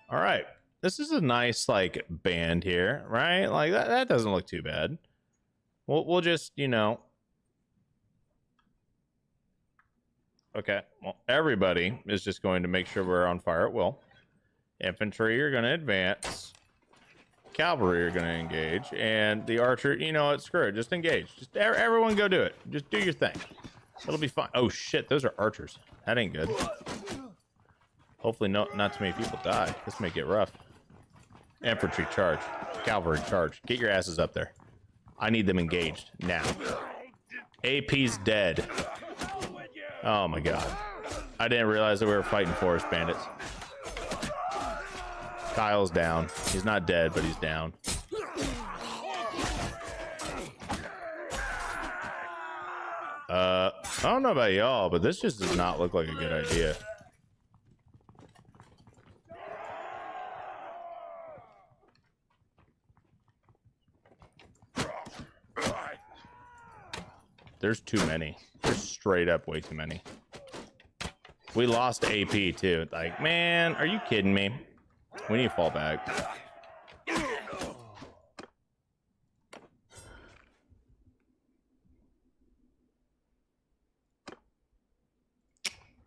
All right, this is a nice like band here, right? Like that doesn't look too bad. We'll just, you know. Okay, well, everybody is just going to make sure we're on fire at will. Infantry are going to advance. Cavalry are going to engage. And the archer, you know what? Screw it. Just engage. Just everyone go do it. Just do your thing. It'll be fine. Oh, shit. Those are archers. That ain't good. Hopefully not too many people die. This may get rough. Infantry charge. Cavalry charge. Get your asses up there. I need them engaged now. AP's dead. Oh, my God. I didn't realize that we were fighting forest bandits. Kyle's down. He's not dead, but he's down. I don't know about y'all, but this just does not look like a good idea. There's too many. There's straight up way too many. We lost AP too. Like, man, are you kidding me? We need to fall back.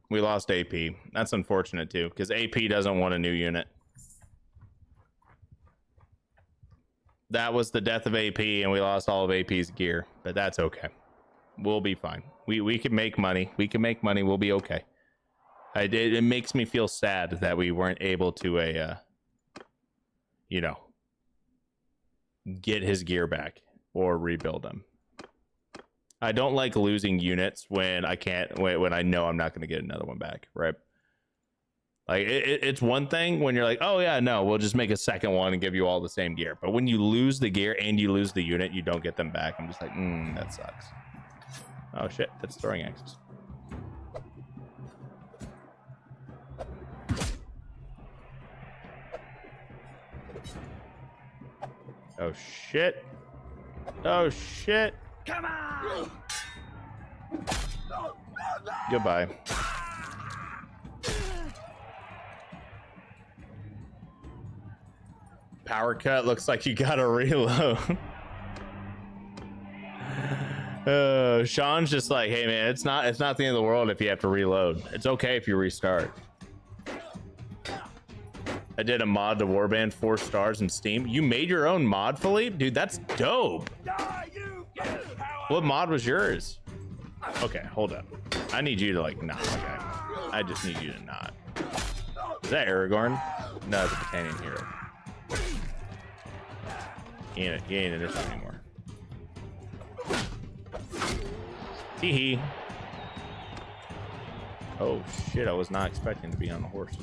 We lost AP. That's unfortunate too, because AP doesn't want a new unit. That was the death of AP, and we lost all of AP's gear, but that's okay. We'll be fine. We can make money. We can make money. We'll be okay. It makes me feel sad that we weren't able to you know, get his gear back or rebuild him. I don't like losing units when I can't, when I know I'm not going to get another one back, right? Like it's one thing when you're like, oh yeah, no, we'll just make a second one and give you all the same gear. But when you lose the gear and you lose the unit, you don't get them back. I'm just like, that sucks. Oh shit, that's throwing axes. Oh shit. Oh shit. Come on! Goodbye. power cut. Looks like you gotta reload. Sean's just like, hey man, it's not the end of the world if you have to reload. It's okay if you restart. I did a mod to Warband 4 stars in Steam. You made your own mod, Philippe? Dude, that's dope. What mod was yours? Okay, hold up. I need you to like not. Okay, I just need you to not. Is that Aragorn? No, it's a Britannian hero. He ain't in this one anymore. Tee-hee. Oh shit, I was not expecting to be on the horse.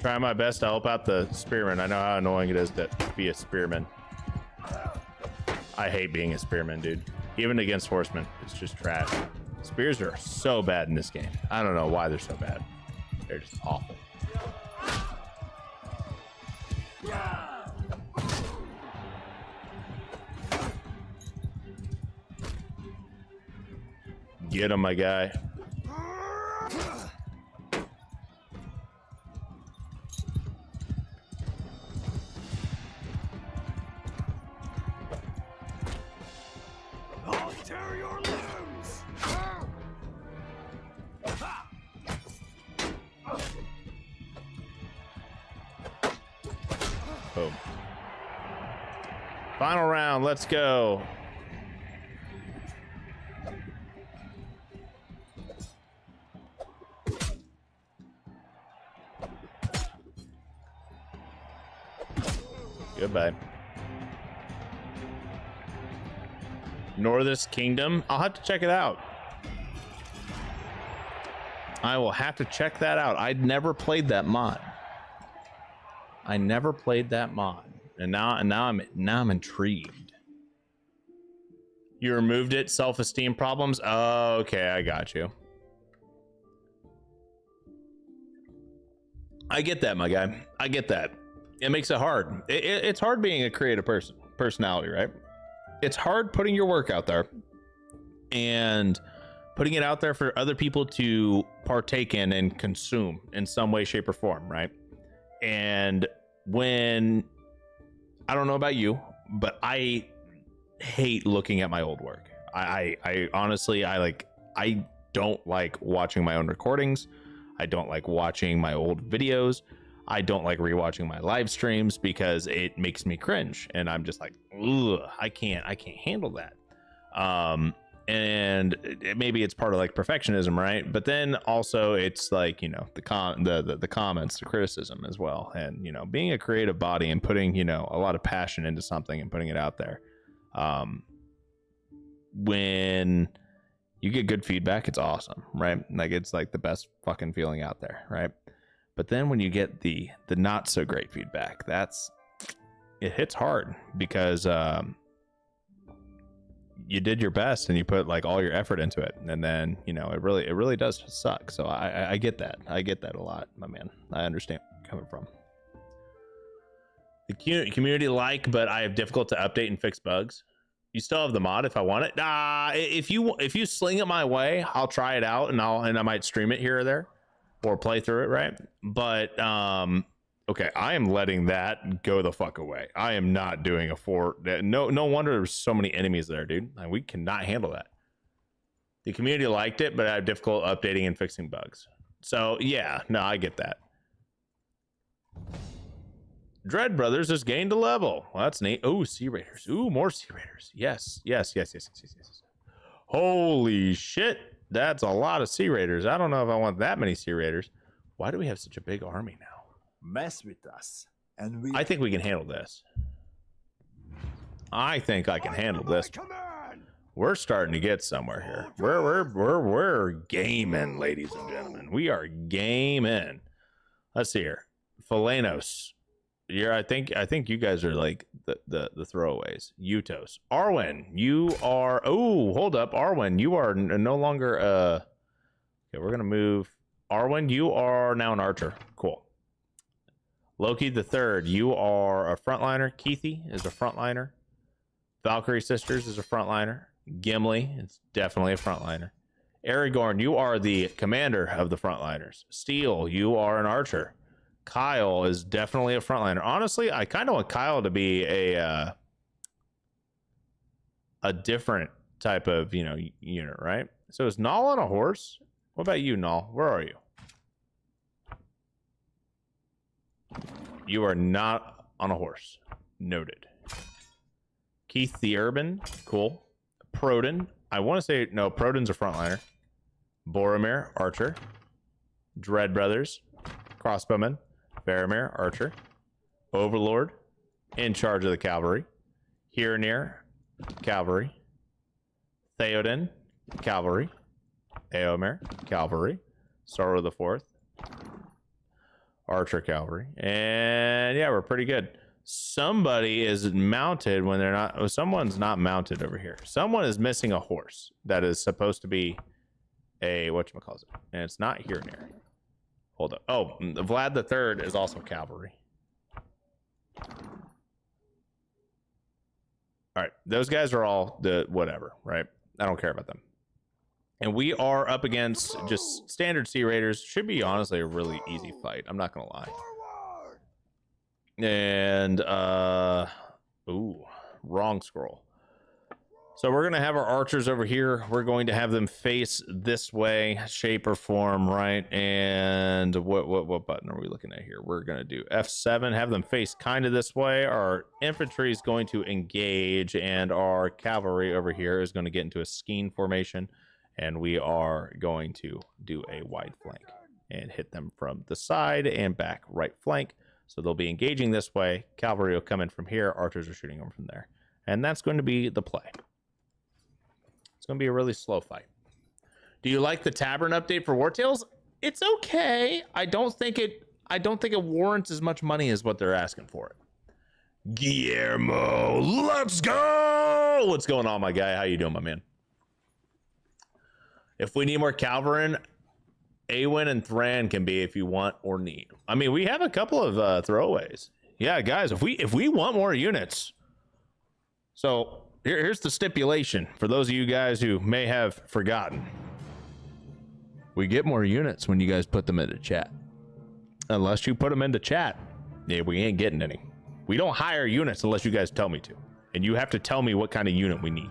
Try my best to help out the spearman. I know how annoying it is to be a spearman. I hate being a spearman, dude. Even against horsemen, it's just trash. Spears are so bad in this game. I don't know why they're so bad. They're just awful. Get him, my guy. Boom. Final round, let's go. Goodbye. Northern Kingdom. I'll have to check it out. I will have to check that out. I'd never played that mod. I never played that mod, and now I'm intrigued. You removed it. Self-esteem problems. Oh, okay, I got you. I get that, my guy. I get that. It makes it hard. It's hard being a creative personality, right? It's hard putting your work out there and putting it out there for other people to partake in and consume in some way, shape, or form, right? And when, I don't know about you, but I hate looking at my old work. I honestly, I don't like watching my own recordings. I don't like watching my old videos. I don't like rewatching my live streams because it makes me cringe, and I'm just like, ugh, I can't handle that. And maybe it's part of like perfectionism, right? But then also it's like, you know, the comments, the criticism as well, and you know, being a creative body and putting, you know, a lot of passion into something and putting it out there. When you get good feedback, it's awesome, right? Like it's like the best fucking feeling out there, right? But then when you get the not so great feedback, it hits hard because you did your best and you put like all your effort into it, and then, you know, it really does suck. So I get that. I get that a lot, my man. I understand where you're coming from. The community but I have difficult to update and fix bugs. You still have the mod if I want it. If you sling it my way, I'll try it out and I might stream it here or there or play through it, right? But okay, I am letting that go the fuck away. I am not doing a no wonder there's so many enemies there, dude. Like, we cannot handle that. The community liked it, but I have difficult updating and fixing bugs. So yeah, no, I get that. Dread Brothers has gained a level. Well, that's neat. Oh, Sea Raiders. Ooh, more Sea Raiders. Yes. Holy shit. That's a lot of Sea Raiders. I don't know if I want that many Sea Raiders. Why do we have such a big army now? Mess with us, and I think we can handle this. I think I can handle this. We're starting to get somewhere here. We're gaming, ladies and gentlemen. We are gaming. Let's see here. Phalanos. I think you guys are like the throwaways. Utos. Arwen, you are. Oh, hold up, Arwen, you are no longer. Okay, we're gonna move. Arwen, you are now an archer. Cool. Loki the Third, you are a frontliner. Keithy is a frontliner. Valkyrie Sisters is a frontliner. Gimli is definitely a frontliner. Aragorn, you are the commander of the frontliners. Steel, you are an archer. Kyle is definitely a frontliner. Honestly, I kind of want Kyle to be a different type of, you know, unit, right? So is Null on a horse? What about you, Null? Where are you? You are not on a horse. Noted. Keith the Urban, cool. Proden, I want to say, no, Proden's a frontliner. Boromir, archer. Dread Brothers, crossbowmen. Faramir, archer. Overlord, in charge of the cavalry. Hirenir, cavalry. Theoden, cavalry. Eomer, cavalry. Sorrow the Fourth, archer cavalry. And yeah, we're pretty good. Somebody is mounted when they're not. Oh, someone's not mounted over here. Someone is missing a horse that is supposed to be a whatchamacallit, and it's not here near. Hold up. Oh, Vlad the Third is also cavalry. All right, those guys are all the whatever, right? I don't care about them. And we are up against just standard Sea Raiders. Should be honestly a really easy fight. I'm not gonna lie. And ooh, wrong scroll. So we're gonna have our archers over here. We're going to have them face this way, shape or form, right? And what button are we looking at here? We're gonna do F7, have them face kind of this way. Our infantry is going to engage, and our cavalry over here is going to get into a skein formation, and we are going to do a wide flank and hit them from the side and back right flank. So they'll be engaging this way. Cavalry will come in from here. Archers are shooting them from there. And that's going to be the play. It's going to be a really slow fight. Do you like the Tavern update for War Tales? It's okay. I don't think it warrants as much money as what they're asking for it. Guillermo, let's go! What's going on, my guy? How you doing, my man? If we need more cavalry, Awen and Thran can be if you want or need. I mean, we have a couple of throwaways. Yeah, guys, if we want more units. So here's the stipulation for those of you guys who may have forgotten. We get more units when you guys put them into chat. Unless you put them into chat, yeah, we ain't getting any. We don't hire units unless you guys tell me to. And you have to tell me what kind of unit we need.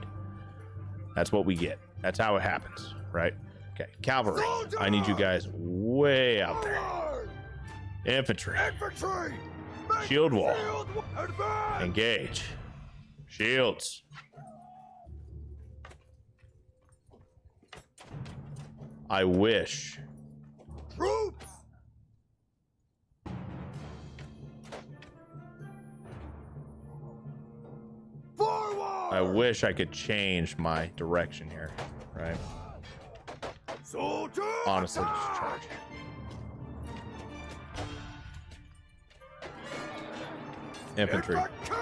That's what we get. That's how it happens, right? Okay, cavalry. I need you guys way out there. Infantry. Shield wall. Engage. Shields. I wish. Troops. Forward. I wish I could change my direction here, right? Honestly, just charge. Infantry.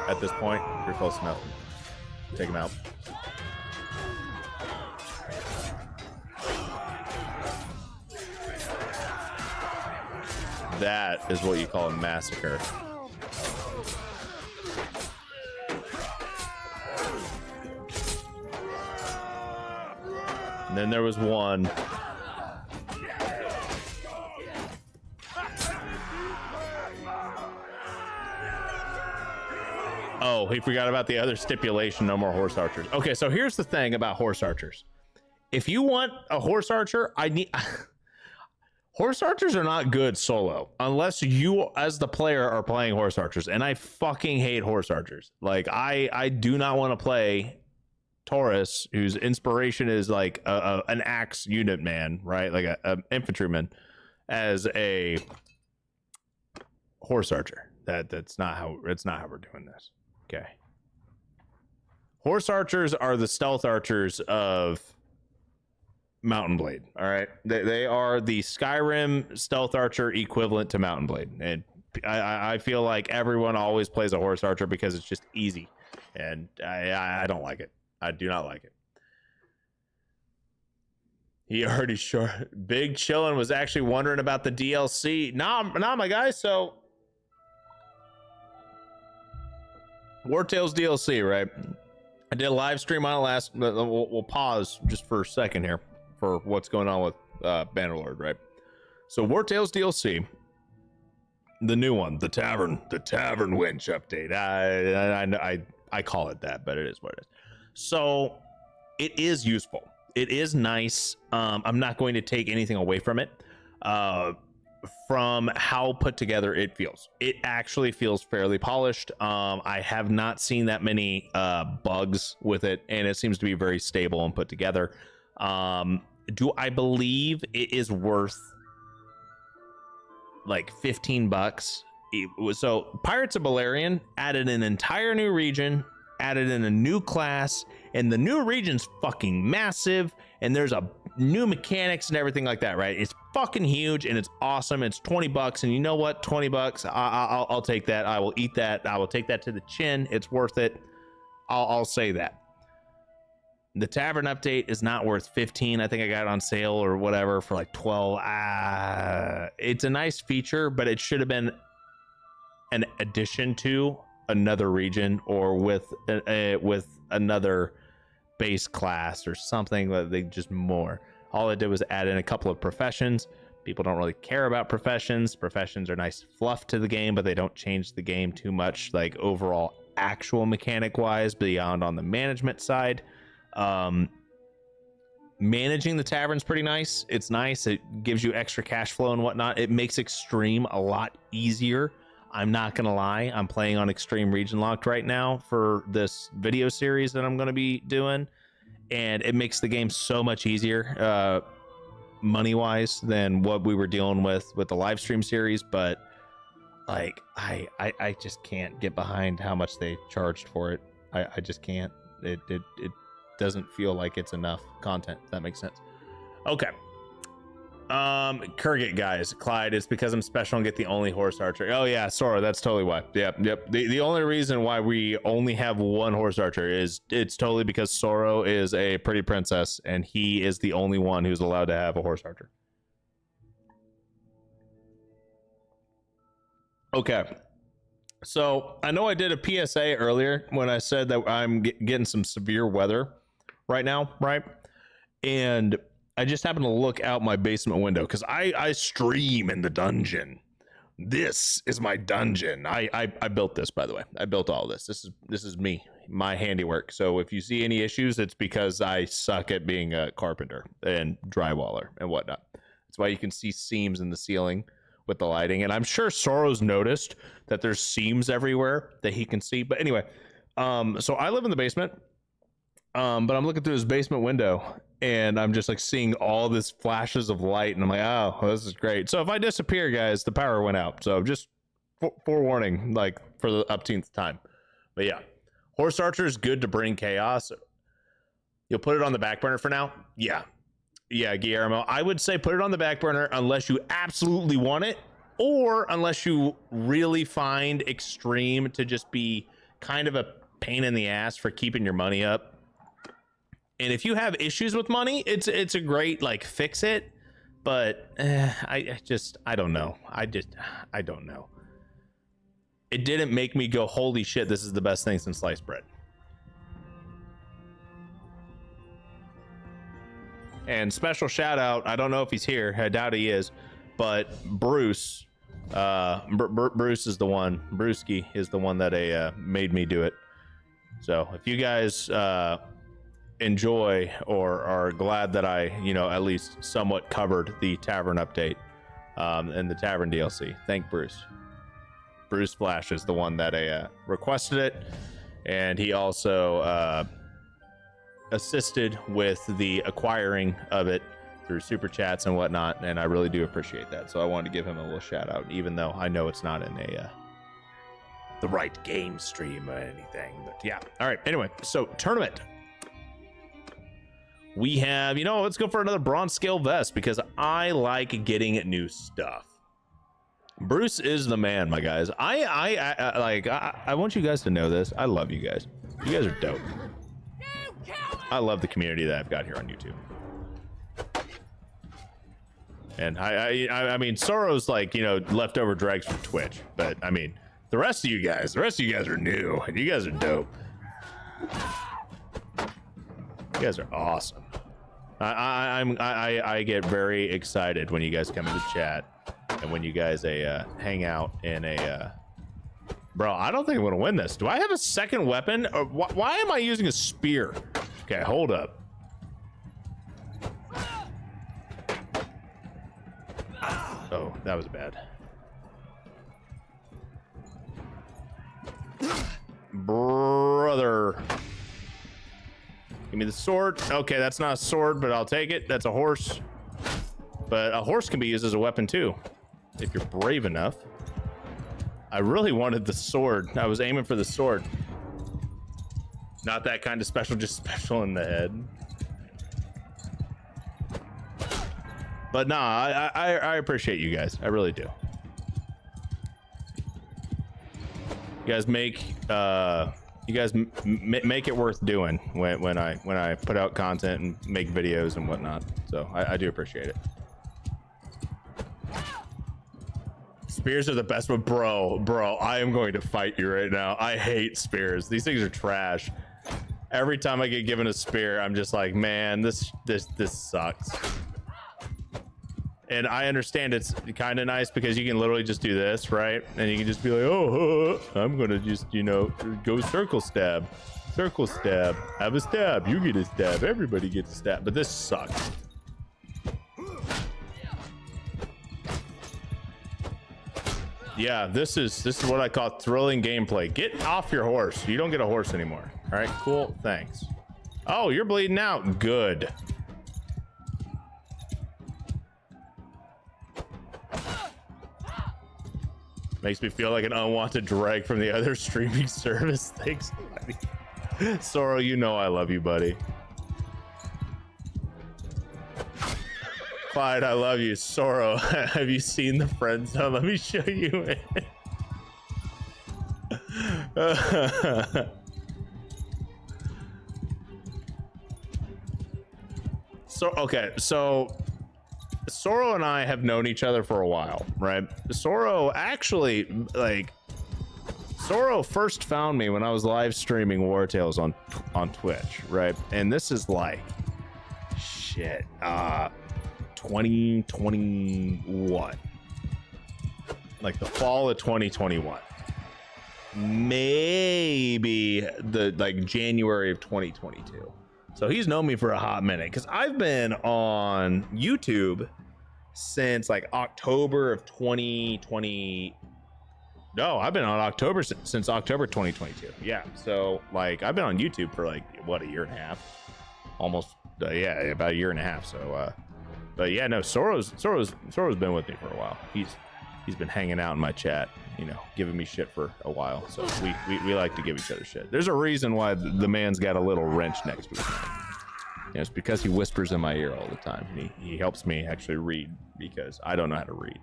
At this point, you're close enough. Take them out. That is what you call a massacre. And then there was one. Oh, he forgot about the other stipulation, no more horse archers. Okay, so here's the thing about horse archers. If you want a horse archer, horse archers are not good solo unless you as the player are playing horse archers, and I fucking hate horse archers. Like I do not want to play Taurus, whose inspiration is like an axe unit man, right? Like a infantryman, as a horse archer. That's not how we're doing this. Okay. Horse archers are the stealth archers of Mountain Blade. All right, they are the Skyrim stealth archer equivalent to Mountain Blade, and I feel like everyone always plays a horse archer because it's just easy, and I don't like it. I do not like it. He already Big Chillin' was actually wondering about the DLC. Nah, my guy. So War Tales DLC, right? I did a live stream on it last. We'll pause just for a second here for what's going on with Bannerlord, right? So War Tales DLC, the new one, the Tavern Winch update. I call it that, but it is what it is. So it is useful. It is nice. I'm not going to take anything away from it. From how put together it feels. It actually feels fairly polished. I have not seen that many bugs with it, and it seems to be very stable and put together. Do I believe it is worth like $15? So Pirates of Balerion added an entire new region, added in a new class, and the new region's fucking massive, and there's a new mechanics and everything like that, right? It's fucking huge and it's awesome. It's $20, and you know what? $20, I'll take that. I will eat that. I will take that to the chin. It's worth it. I'll say that. The Tavern update is not worth 15. I think I got it on sale or whatever for like 12. It's a nice feature, but it should have been an addition to another region or with another base class or something that they just more. All it did was add in a couple of professions. People don't really care about professions. Professions are nice fluff to the game, but they don't change the game too much, like overall actual mechanic wise, beyond on the management side. Managing the tavern's pretty nice. It's nice. It gives you extra cash flow and whatnot. It makes Extreme a lot easier. I'm not gonna lie, I'm playing on Extreme Region Locked right now for this video series that I'm gonna be doing, and it makes the game so much easier money wise than what we were dealing with the live stream series. But like I just can't get behind how much they charged for it. I just can't. It doesn't feel like it's enough content, if that makes sense. Okay. Kurgit guys, Clyde, it's because I'm special and get the only horse archer. Oh yeah, Sora, that's totally why. Yep. The only reason why we only have one horse archer is it's totally because Soro is a pretty princess and he is the only one who's allowed to have a horse archer. Okay. So I know I did a PSA earlier when I said that I'm getting some severe weather right now, right? And I just happened to look out my basement window because I stream in the dungeon. This is my dungeon. I built this, by the way. I built all this. This is me, my handiwork. So if you see any issues, it's because I suck at being a carpenter and drywaller and whatnot. That's why you can see seams in the ceiling with the lighting. And I'm sure Soro's noticed that there's seams everywhere that he can see. But anyway, so I live in the basement, but I'm looking through his basement window and I'm just like seeing all this flashes of light, and I'm like, oh, well, this is great. So if I disappear, guys, the power went out. So just forewarning, like for the upteenth time. But yeah, horse archer is good to bring chaos. You'll put it on the back burner for now. Yeah, Guillermo, I would say put it on the back burner unless you absolutely want it, or unless you really find Extreme to just be kind of a pain in the ass for keeping your money up. And if you have issues with money, it's a great like fix it, but I don't know. I don't know. It didn't make me go, holy shit, this is the best thing since sliced bread. And special shout out, I don't know if he's here, I doubt he is, but Bruce, Bruce is the one, Brewski is the one that made me do it. So if you guys enjoy or are glad that I, at least somewhat covered the tavern update and the tavern DLC, thank Bruce. Bruce Flash is the one that requested it, and he also assisted with the acquiring of it through super chats and whatnot, and I really do appreciate that. So I wanted to give him a little shout out, even though I know it's not in the right game stream or anything. But yeah, all right. Anyway, so tournament. We have, let's go for another bronze scale vest because I like getting new stuff. Bruce is the man, my guys. I want you guys to know this. I love you guys. You guys are dope. I love the community that I've got here on YouTube. And I mean, Soro's like, leftover dregs from Twitch, but I mean, The rest of you guys are new, and you guys are dope. You guys are awesome. I get very excited when you guys come into chat and when you guys hang out in a. Bro, I don't think I'm gonna win this. Do I have a second weapon? Or why am I using a spear? Okay, hold up. Oh, that was bad. Brother. Give me the sword. Okay, that's not a sword, but I'll take it. That's a horse. But a horse can be used as a weapon too, if you're brave enough. I really wanted the sword. I was aiming for the sword. Not that kind of special, just special in the head. But nah, I appreciate you guys. I really do. You guys make make it worth doing when I put out content and make videos and whatnot. So I do appreciate it. Spears are the best, but bro, I am going to fight you right now. I hate spears. These things are trash. Every time I get given a spear, I'm just like, man, this sucks. And I understand it's kind of nice because you can literally just do this, right? And you can just be like, oh, I'm gonna just, you know, go circle stab. Circle stab. Have a stab. You get a stab. Everybody gets a stab. But this sucks. Yeah, this is what I call thrilling gameplay. Get off your horse. You don't get a horse anymore. All right, cool. Thanks. Oh, you're bleeding out. Good. Makes me feel like an unwanted drag from the other streaming service. Thanks, buddy. Sorrow, you know I love you, buddy. Clyde, I love you. Sorrow, have you seen the friend zone? Let me show you it. So Sorrow and I have known each other for a while, right? Sorrow actually, Sorrow first found me when I was live streaming War Tales on Twitch, right? And this is like, shit, 2021, like the fall of 2021, maybe the January of 2022. So he's known me for a hot minute because I've been on YouTube since like October of 2020. No, I've been on October since October 2022. Yeah, so like I've been on YouTube for like what, a year and a half, almost. Yeah, about a year and a half. So, but yeah, no, Sorrow's been with me for a while. He's been hanging out in my chat, you know, giving me shit for a while. So we like to give each other shit. There's a reason why the man's got a little wrench next to his name. You know, it's because he whispers in my ear all the time. And he helps me actually read because I don't know how to read.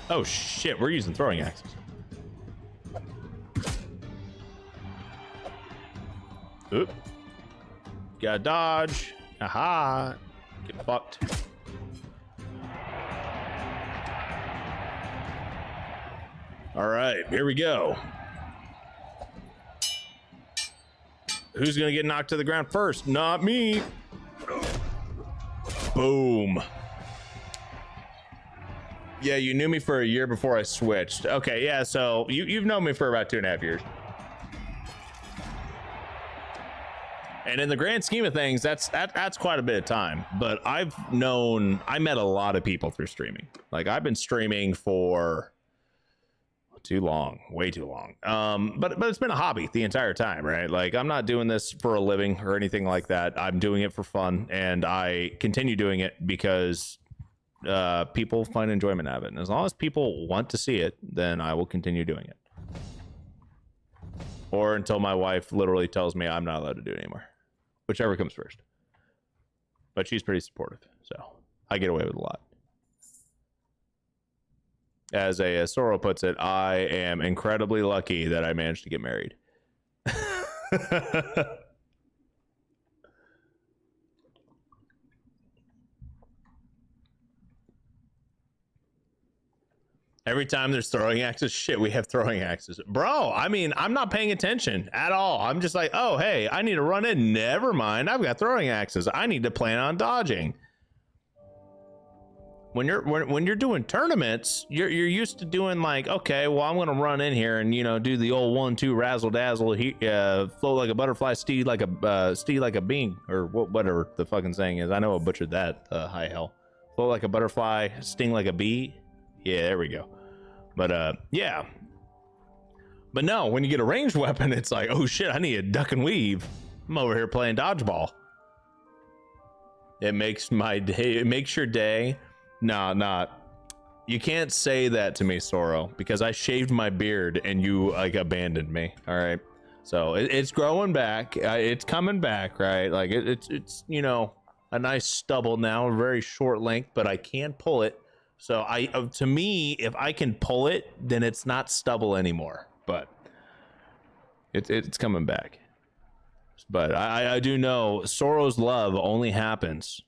Oh shit, we're using throwing axes. Oop. Gotta dodge. Aha. Get fucked. All right, here we go. Who's gonna get knocked to the ground first? Not me. Boom. Yeah, you knew me for a year before I switched. Okay, yeah, so you've known me for about 2.5 years. And in the grand scheme of things, that's quite a bit of time. But I met a lot of people through streaming. Like I've been streaming for too long, way too long. But it's been a hobby the entire time, right? Like I'm not doing this for a living or anything like that. I'm doing it for fun, and I continue doing it because people find enjoyment out of it. And as long as people want to see it, then I will continue doing it. Or until my wife literally tells me I'm not allowed to do it anymore. Whichever comes first. But she's pretty supportive, so I get away with a lot. As a Sorrow puts it, I am incredibly lucky that I managed to get married. Every time there's throwing axes, shit, we have throwing axes. Bro, I mean, I'm not paying attention at all. I'm just like, oh, hey, I need to run in. Never mind, I've got throwing axes. I need to plan on dodging. When you're doing tournaments, you're used to doing like, okay, well, I'm gonna run in here and, you know, do the old 1-2 razzle dazzle, float like a butterfly, steed like a bean, or whatever the fucking saying is. I know I butchered that. High hell. Float like a butterfly, sting like a bee. Yeah, there we go. But yeah. But no, when you get a ranged weapon, it's like, oh shit, I need a duck and weave. I'm over here playing dodgeball. It makes my day. It makes your day. No, not. You can't say that to me, Soro, because I shaved my beard and you like abandoned me. All right, so it's growing back. It's coming back, right? Like it's you know, a nice stubble now, a very short length, but I can pull it. So to me, if I can pull it, then it's not stubble anymore. But it's coming back. But I do know Soro's love only happens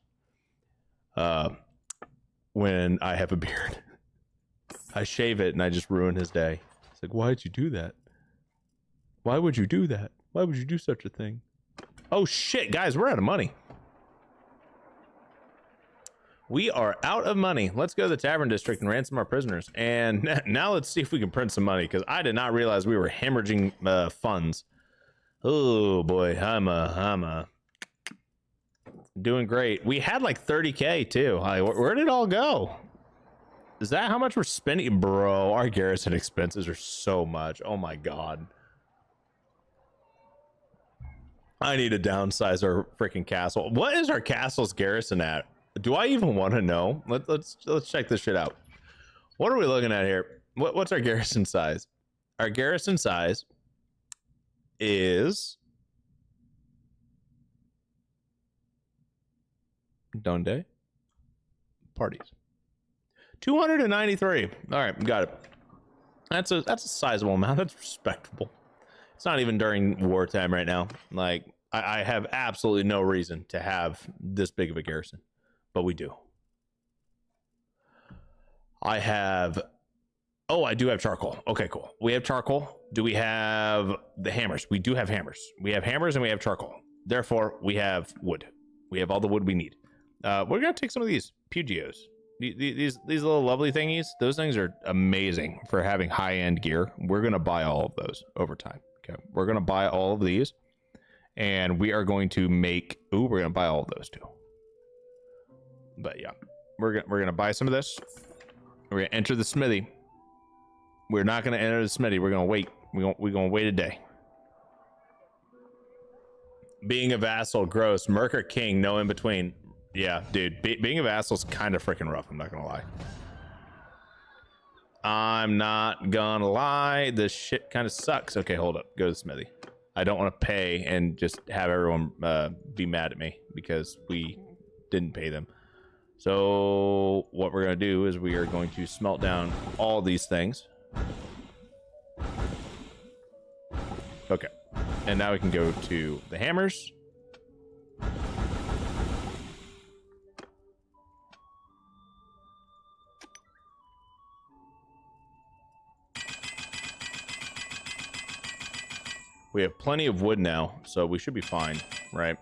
when I have a beard. I shave it and I just ruin his day. It's like, why'd you do that? Why would you do that? Why would you do such a thing? Oh shit, guys, we're out of money. We are out of money. Let's go to the tavern district and ransom our prisoners. And now let's see if we can print some money, because I did not realize we were hemorrhaging funds. Oh boy, I'm doing great. We had like 30k too. Where did it all go? Is that how much we're spending? Bro, our garrison expenses are so much. Oh my god. I need to downsize our freaking castle. What is our castle's garrison at? Do I even want to know? Let's check this shit out. What are we looking at here? What's our garrison size? Our garrison size is Donde parties 293. All right, got it. That's a sizable amount. That's respectable. It's not even during wartime right now. Like I have absolutely no reason to have this big of a garrison, but we do. I have, oh, I do have charcoal. Okay, cool. We have charcoal. Do we have the hammers? We do have hammers. We have hammers and we have charcoal. Therefore, we have wood. We have all the wood we need. We're gonna take some of these Pugios. These little lovely thingies. Those things are amazing for having high-end gear. We're gonna buy all of those over time. Okay, we're gonna buy all of these, and we are going to make. Ooh, we're gonna buy all of those too. But yeah, we're gonna buy some of this. We're gonna enter the smithy. We're not gonna enter the smithy. We're gonna wait. We're gonna wait a day. Being a vassal, gross. Merc king, no in between. Yeah, dude, being a vassal is kind of freaking rough. I'm not gonna lie. I'm not gonna lie. This shit kind of sucks. Okay, hold up. Go to the smithy. I don't want to pay and just have everyone be mad at me because we didn't pay them. So what we're gonna do is we are going to smelt down all these things. Okay, and now we can go to the hammers. We have plenty of wood now, so we should be fine, right?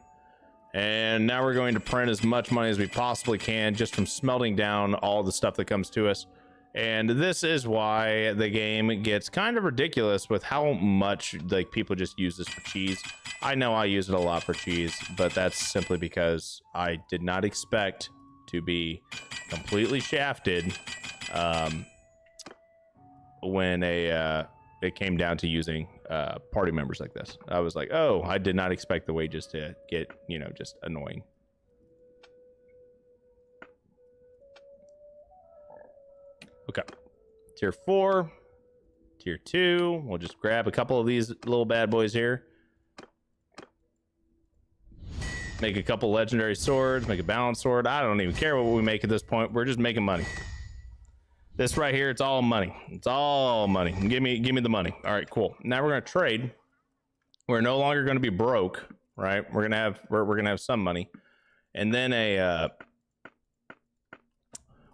And now we're going to print as much money as we possibly can just from smelting down all the stuff that comes to us. And this is why the game gets kind of ridiculous with how much like people just use this for cheese. I know I use it a lot for cheese, but that's simply because I did not expect to be completely shafted when it came down to using party members like this. I was like, oh, I did not expect the wages to get, you know, just annoying. Okay, tier 4, tier 2. We'll just grab a couple of these little bad boys here. Make a couple legendary swords, make a balanced sword. I don't even care what we make at this point. We're just making money. This right here, it's all money. It's all money. Give me the money. All right, cool. Now we're gonna trade. We're no longer gonna be broke, right? We're gonna have some money, and then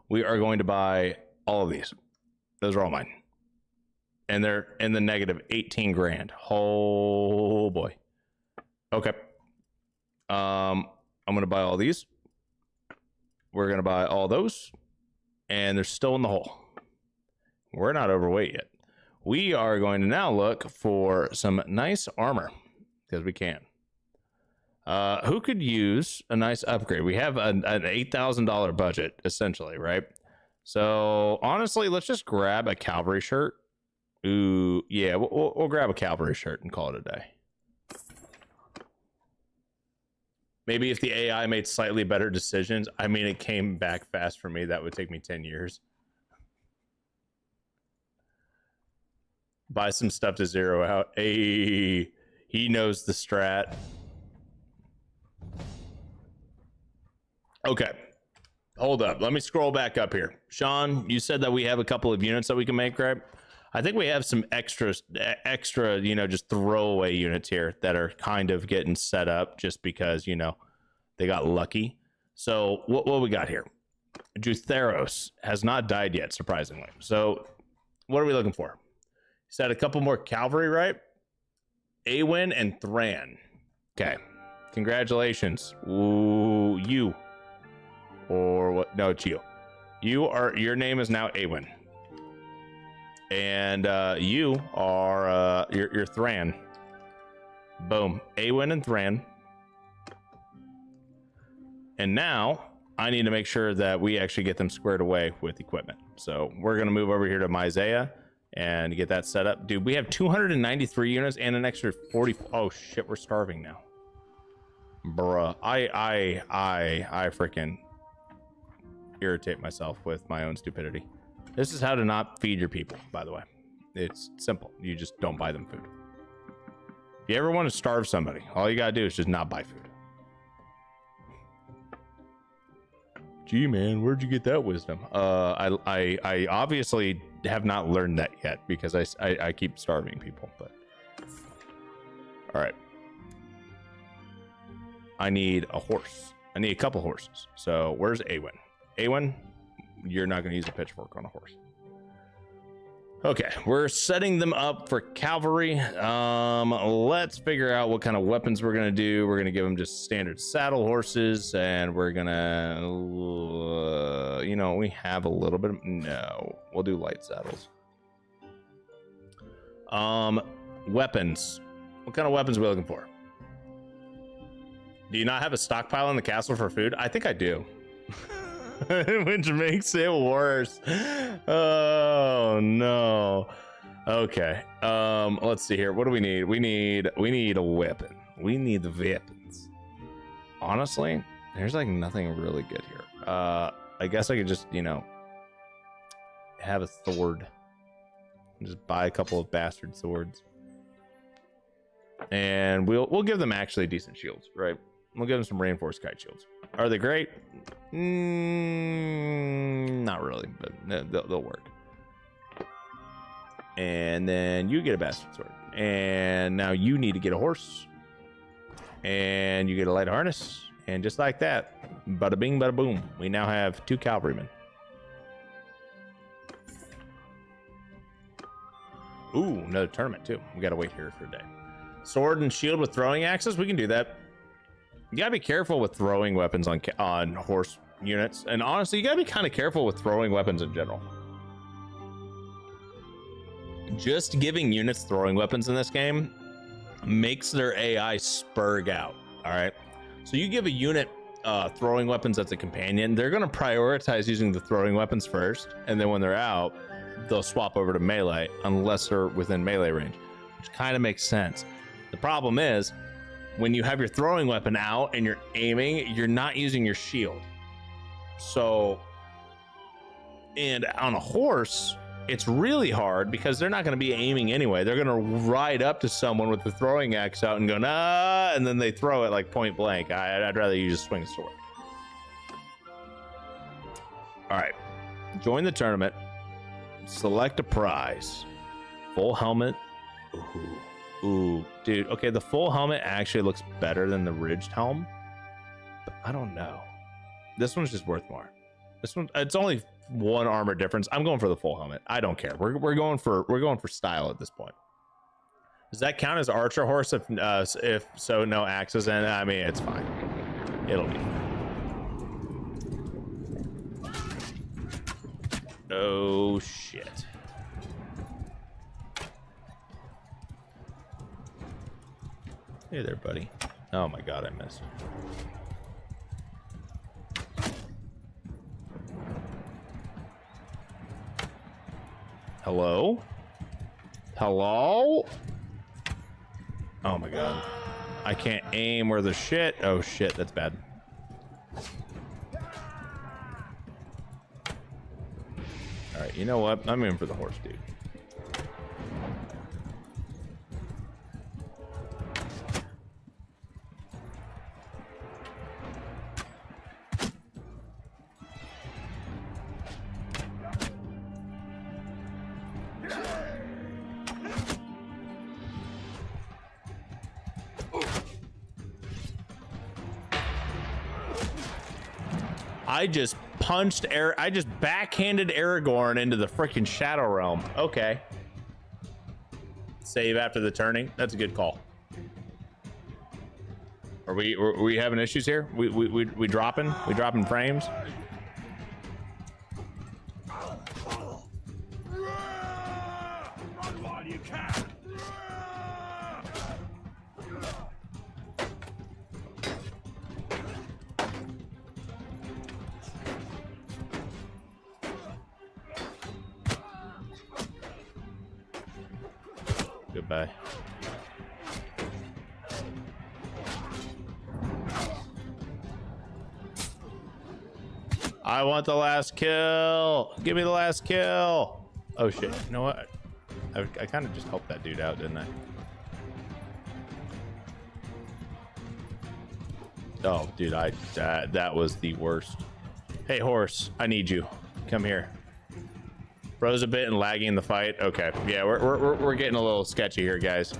we are going to buy all of these. Those are all mine. And they're in the negative 18 grand. Oh boy. Okay. I'm gonna buy all these. We're gonna buy all those. And they're still in the hole. We're not overweight yet. We are going to now look for some nice armor. Because we can. Who could use a nice upgrade? We have an $8,000 budget, essentially, right? So, honestly, let's just grab a cavalry shirt. Ooh, yeah, we'll grab a cavalry shirt and call it a day. Maybe if the AI made slightly better decisions. I mean, it came back fast for me. That would take me 10 years. Buy some stuff to zero out. Hey, he knows the strat. Okay. Hold up. Let me scroll back up here. Sean, you said that we have a couple of units that we can make, right? I think we have some extra, you know, just throwaway units here that are kind of getting set up just because, you know, they got lucky. So what we got here? Jutheros has not died yet, surprisingly. So what are we looking for? He said a couple more cavalry, right? Awen and Thran. Okay. Congratulations. Ooh, you. Or what? No, it's you. Your name is now Awen. And you are you're Thran. Boom. Awen and Thran. And now I need to make sure that we actually get them squared away with equipment. So we're gonna move over here to Myzea and get that set up. Dude, we have 293 units and an extra 40. Oh shit, we're starving now. Bruh. I freaking irritate myself with my own stupidity. This is how to not feed your people, by the way. It's simple. You just don't buy them food. If you ever want to starve somebody, all you gotta do is just not buy food. Gee, man, where'd you get that wisdom? I obviously have not learned that yet because I keep starving people, but all right. I need a horse. I need a couple horses. So where's Awen? Awen, you're not going to use a pitchfork on a horse. Okay, we're setting them up for cavalry. Let's figure out what kind of weapons we're going to do. We're going to give them just standard saddle horses, and we're going to, you know, we have a little bit of, no, we'll do light saddles. Weapons. What kind of weapons are we looking for? Do you not have a stockpile in the castle for food? I think I do. Which makes it worse. Oh no. Okay. Let's see here. What do we need? We need a weapon. We need the weapons. Honestly, there's like nothing really good here. I guess I could just, you know, have a sword. Just buy a couple of bastard swords. And we'll give them actually decent shields, right? We'll give them some reinforced kite shields. Are they great? Not really, but they'll work. And then you get a bastard sword. And now you need to get a horse. And you get a light harness. And just like that, bada bing, bada boom, we now have 2 cavalrymen. Ooh, another tournament too. We gotta wait here for a day. Sword and shield with throwing axes, we can do that. You gotta be careful with throwing weapons on horse units, and honestly, you gotta be kind of careful with throwing weapons in general. Just giving units throwing weapons in this game makes their AI spurg out. All right, so you give a unit throwing weapons as a companion, they're gonna prioritize using the throwing weapons first, and then when they're out, they'll swap over to melee unless they're within melee range, which kind of makes sense. The problem is, when you have your throwing weapon out and you're aiming, you're not using your shield. So, and on a horse, it's really hard because they're not going to be aiming anyway. They're going to ride up to someone with the throwing axe out and go, nah, and then they throw it like point blank. I'd rather you just swing a sword. All right, join the tournament. Select a prize. Full helmet. Ooh, dude. Okay, the full helmet actually looks better than the ridged helm, but I don't know. This one's just worth more. This one, it's only 1 armor difference. I'm going for the full helmet. I don't care. We're going for style at this point. Does that count as archer horse if so no axes? And I mean, it's fine. It'll be fine. Oh shit. Hey there, buddy. Oh my god, I missed. Hello? Hello? Oh my god. I can't aim where the shit. Oh shit, that's bad. Alright, you know what? I'm in for the horse, dude. I just I just backhanded Aragorn into the freaking Shadow Realm. Okay. Save after the turning. That's a good call. Are we having issues here? We dropping? We dropping frames? Goodbye. I want the last kill. Give me the last kill. Oh shit. You know what? I kind of just helped that dude out, didn't I? Oh, dude, that was the worst. Hey, horse, I need you. Come here. Froze a bit and lagging in the fight. Okay, yeah, we're getting a little sketchy here, guys.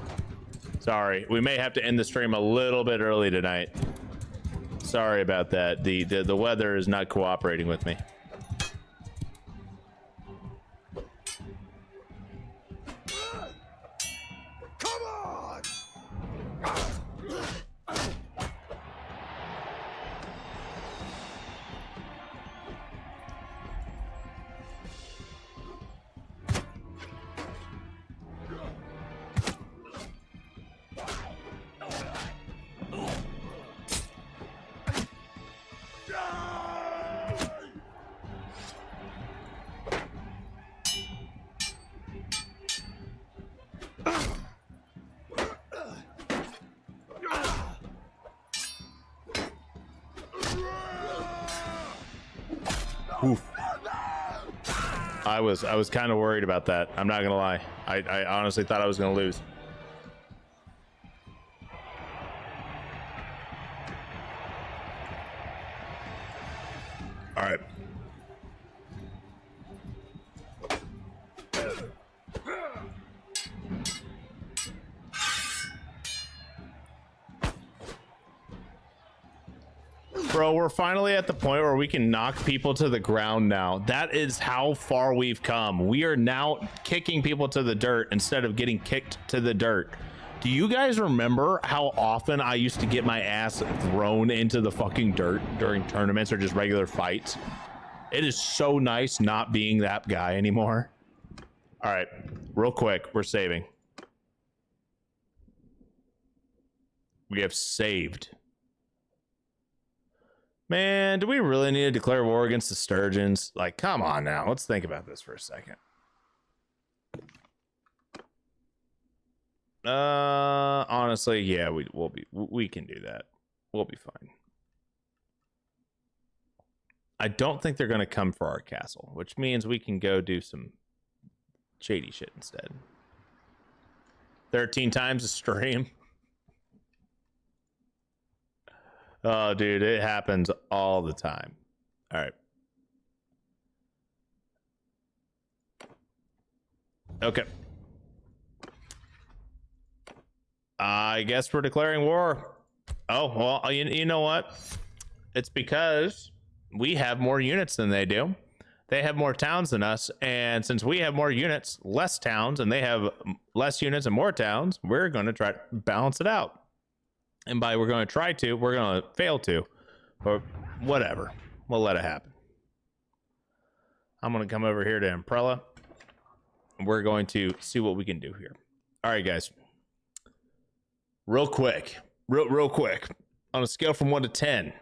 Sorry, we may have to end the stream a little bit early tonight. Sorry about that. The weather is not cooperating with me. Come on! Oof. I was kind of worried about that. I'm not gonna lie. I honestly thought I was gonna lose. All right. Bro, we're finally at the point where we can knock people to the ground now. That is how far we've come. We are now kicking people to the dirt instead of getting kicked to the dirt. Do you guys remember how often I used to get my ass thrown into the fucking dirt during tournaments or just regular fights? It is so nice not being that guy anymore. All right, real quick, we're saving. We have saved. Man, do we really need to declare war against the Sturgeons? Like, come on now. Let's think about this for a second. Honestly, yeah, we can do that. We'll be fine. I don't think they're going to come for our castle, which means we can go do some shady shit instead. 13 times a stream. Oh, dude, it happens all the time. All right. Okay. I guess we're declaring war. Oh, well, you know what? It's because we have more units than they do. they have more towns than us, and since we have more units, less towns, and they have less units and more towns, we're going to try to balance it out. And by we're going to try to, we're going to fail to, but whatever, we'll let it happen. I'm going to come over here to Umbrella, and we're going to see what we can do here. All right, guys, real quick, on a scale from 1 to 10,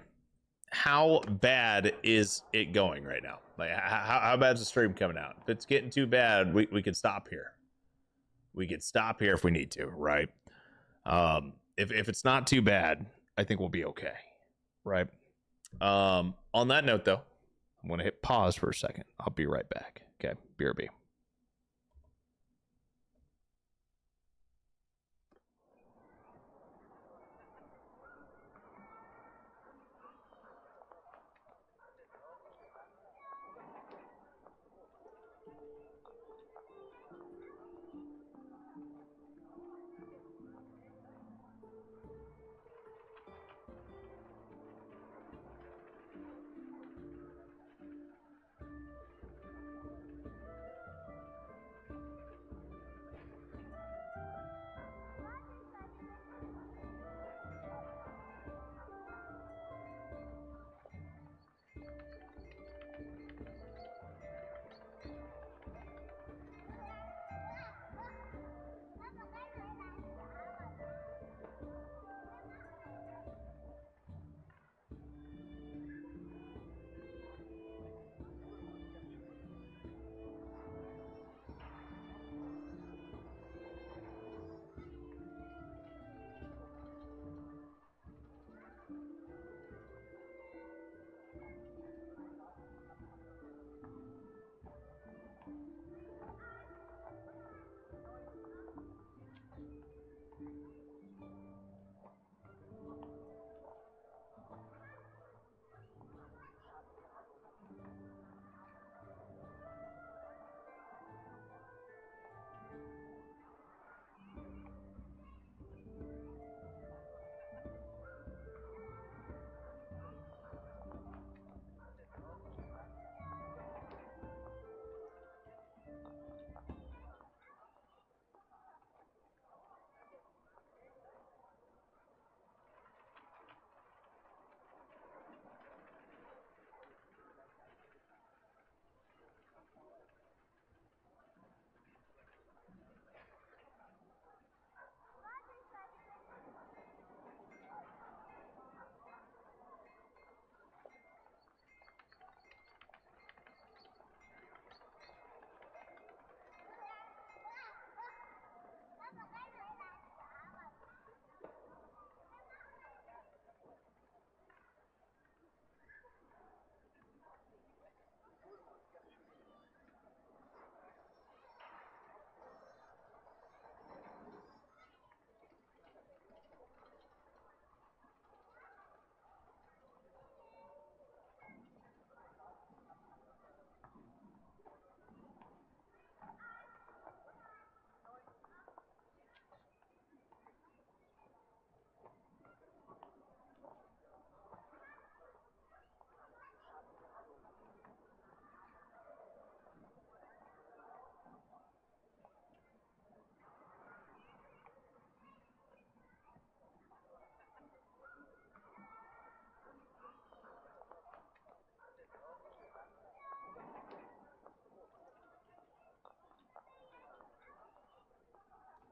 how bad is it going right now? Like, how bad is the stream coming out? If it's getting too bad, we could stop here. We could stop here if we need to, right? If it's not too bad, I think we'll be okay, right? On that note, though, I'm going to hit pause for a second. I'll be right back. Okay, BRB.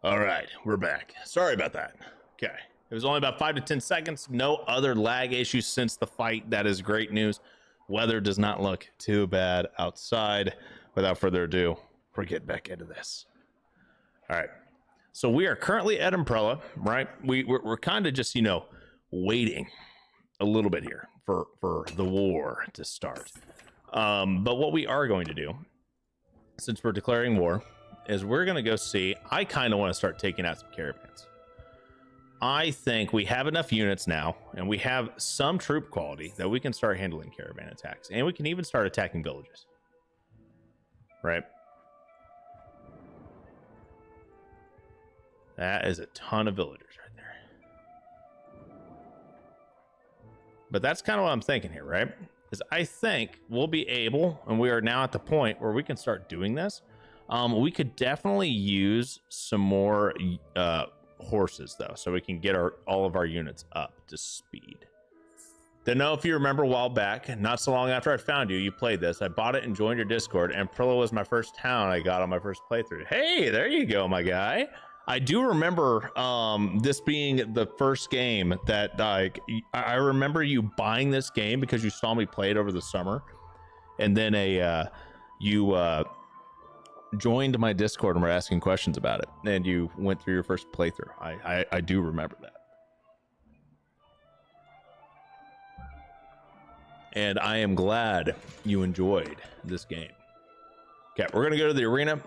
All right, we're back. Sorry about that. Okay, it was only about 5 to 10 seconds. No other lag issues since the fight. That is great news. Weather does not look too bad outside. Without further ado, we're getting back into this. All right, so we are currently at Umbrella, right? We're kind of just, you know, waiting a little bit here for the war to start. But what we are going to do, since we're declaring war, is we're going to go see. I kind of want to start taking out some caravans. I think we have enough units now, and we have some troop quality that we can start handling caravan attacks, and we can even start attacking villages. Right? That is a ton of villagers right there. But that's kind of what I'm thinking here, right? is I think we'll be able, and we are now at the point where we can start doing this. We could definitely use some more horses though, so we can get all of our units up to speed. Don't know if you remember a while back, not so long after I found you, you played this. I bought it and joined your Discord, and Prillo was my first town I got on my first playthrough. Hey, there you go, my guy. I do remember this being the first game that, like, I remember you buying this game because you saw me play it over the summer, and then you joined my Discord and were asking questions about it, and you went through your first playthrough. I do remember that. And I am glad you enjoyed this game. Okay, we're gonna go to the arena.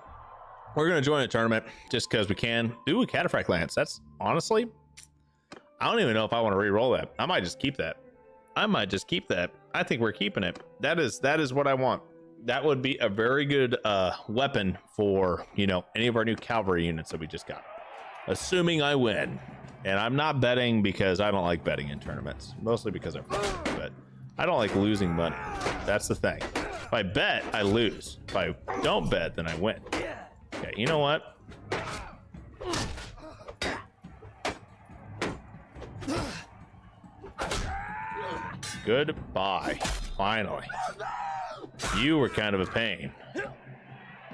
We're gonna join a tournament just because we can. Ooh, a Cataphract Lance. That's honestly, I don't even know if I want to re-roll that. I might just keep that. I think we're keeping it. That is what I want. That would be a very good weapon for, you know, any of our new cavalry units that we just got. Assuming I win. And I'm not betting because I don't like betting in tournaments. Mostly because I'm but I don't like losing money. That's the thing. If I bet, I lose. If I don't bet, then I win. Okay, you know what? Goodbye. Finally. You were kind of a pain.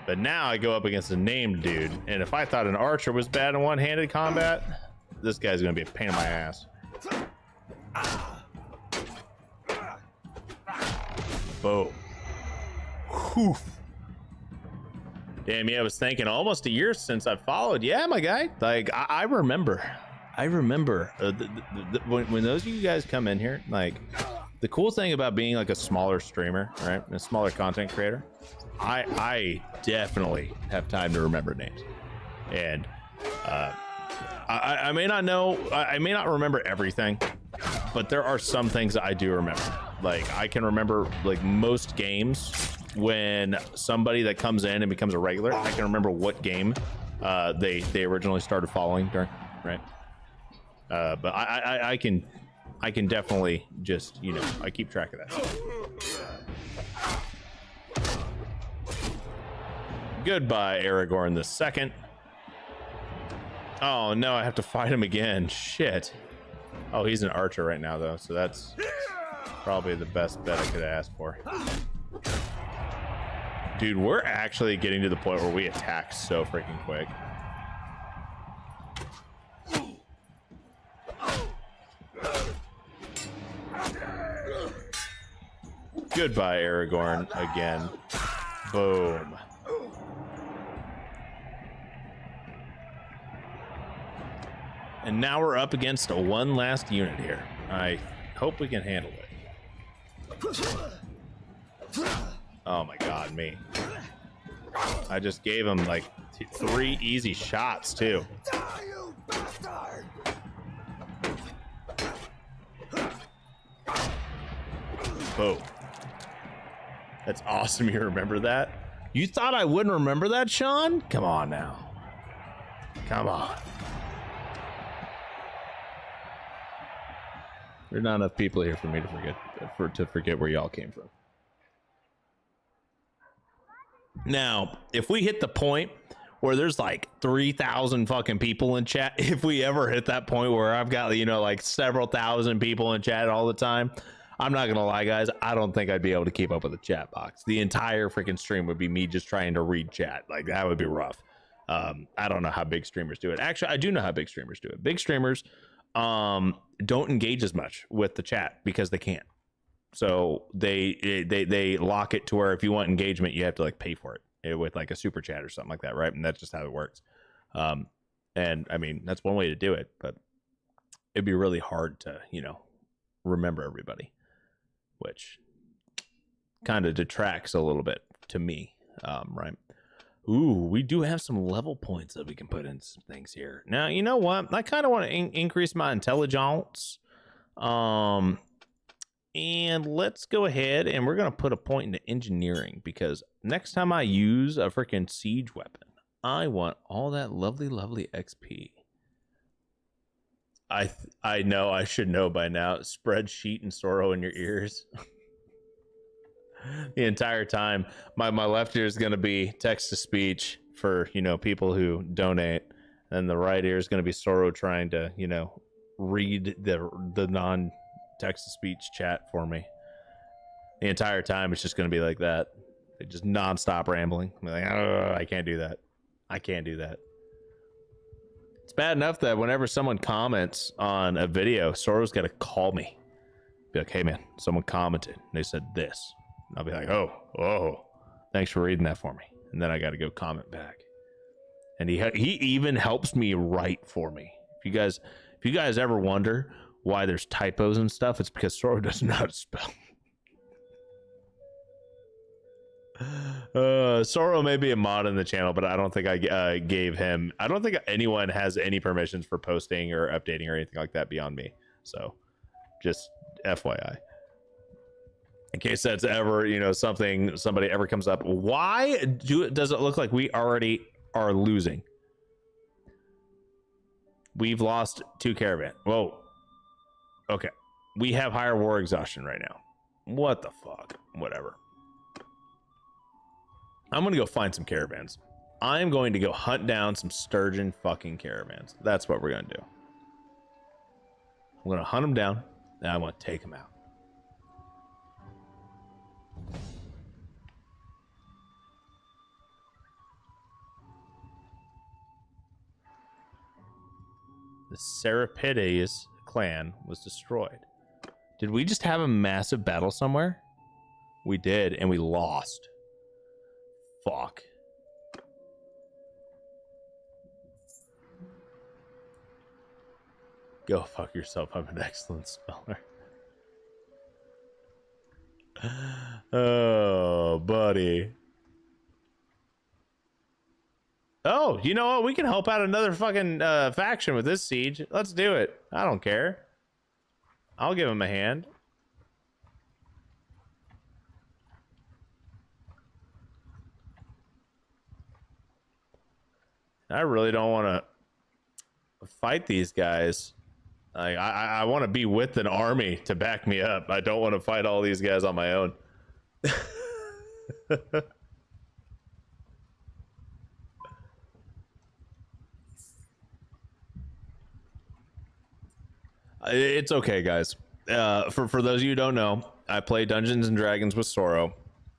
But now I go up against a named dude, and if I thought an archer was bad in one-handed combat, this guy's gonna be a pain in my ass. Boom. Whew. Damn, yeah, I was thinking almost a year since I followed. Yeah, my guy. Like, I remember. When those of you guys come in here, like, the cool thing about being like a smaller streamer, right, a smaller content creator, I definitely have time to remember names. And I may not know, I may not remember everything, but there are some things that I do remember. Like, I can remember, like, most games when somebody that comes in and becomes a regular, I can remember what game they originally started following during, right? But I can definitely just, you know, I keep track of that. Goodbye, Aragorn the Second. Oh no, I have to fight him again. Shit. Oh, he's an archer right now though, so that's probably the best bet I could ask for. Dude, we're actually getting to the point where we attack so freaking quick. Goodbye, Aragorn, again. Boom. And now we're up against one last unit here. I hope we can handle it. Oh my god, me. I just gave him like 3 easy shots too. Boom. That's awesome, you remember that? You thought I wouldn't remember that, Sean? Come on now. Come on. There's not enough people here for me to forget where y'all came from. Now, if we hit the point where there's like 3,000 fucking people in chat, if we ever hit that point where I've got, you know, like several thousand people in chat all the time, I'm not gonna lie, guys, I don't think I'd be able to keep up with the chat box. The entire freaking stream would be me just trying to read chat. Like, that would be rough. I don't know how big streamers do it. Actually, I do know how big streamers do it. Big streamers don't engage as much with the chat because they can't. So they lock it to where if you want engagement, you have to like pay for it with like a super chat or something like that, right? And that's just how it works. And I mean, that's one way to do it, but it'd be really hard to, you know, remember everybody, which kind of detracts a little bit to me, right? Ooh, we do have some level points that we can put in some things here. Now, you know what? I kind of want to increase my intelligence. And let's go ahead and we're going to put a point into engineering, because next time I use a freaking siege weapon, I want all that lovely, lovely XP. I know I should know by now. Spreadsheet and sorrow in your ears. the entire time. My left ear is going to be text to speech for, you know, people who donate, and the right ear is going to be Soro trying to, you know, read the non text to speech chat for me. The entire time it's just going to be like that. Just nonstop rambling. I'm like, oh, I can't do that. I can't do that. It's bad enough that whenever someone comments on a video, Soro's got to call me. Be like, hey man, someone commented. And they said this. And I'll be like, oh, thanks for reading that for me. And then I got to go comment back. And he even helps me write for me. If you guys ever wonder why there's typos and stuff, it's because Soro doesn't know how to spell. Soro may be a mod in the channel, but I don't think I gave him. I don't think anyone has any permissions for posting or updating or anything like that beyond me. So, just FYI, in case that's ever, you know, somebody ever comes up. Why does it look like we already are losing? We've lost 2 caravan. Whoa. Okay, we have higher war exhaustion right now. What the fuck? Whatever. I'm gonna go find some caravans. I'm going to go hunt down some sturgeon fucking caravans. That's what we're gonna do. I'm gonna hunt them down, and I want to take them out. The Serapides clan was destroyed. Did we just have a massive battle somewhere? We did, and we lost. Fuck. Go fuck yourself. I'm an excellent speller. Oh, buddy. Oh, you know what? We can help out another fucking faction with this siege. Let's do it. I don't care. I'll give him a hand. I really don't want to fight these guys. I want to be with an army to back me up. I don't want to fight all these guys on my own. It's okay, guys. For those of you who don't know, I play Dungeons and Dragons with Soro,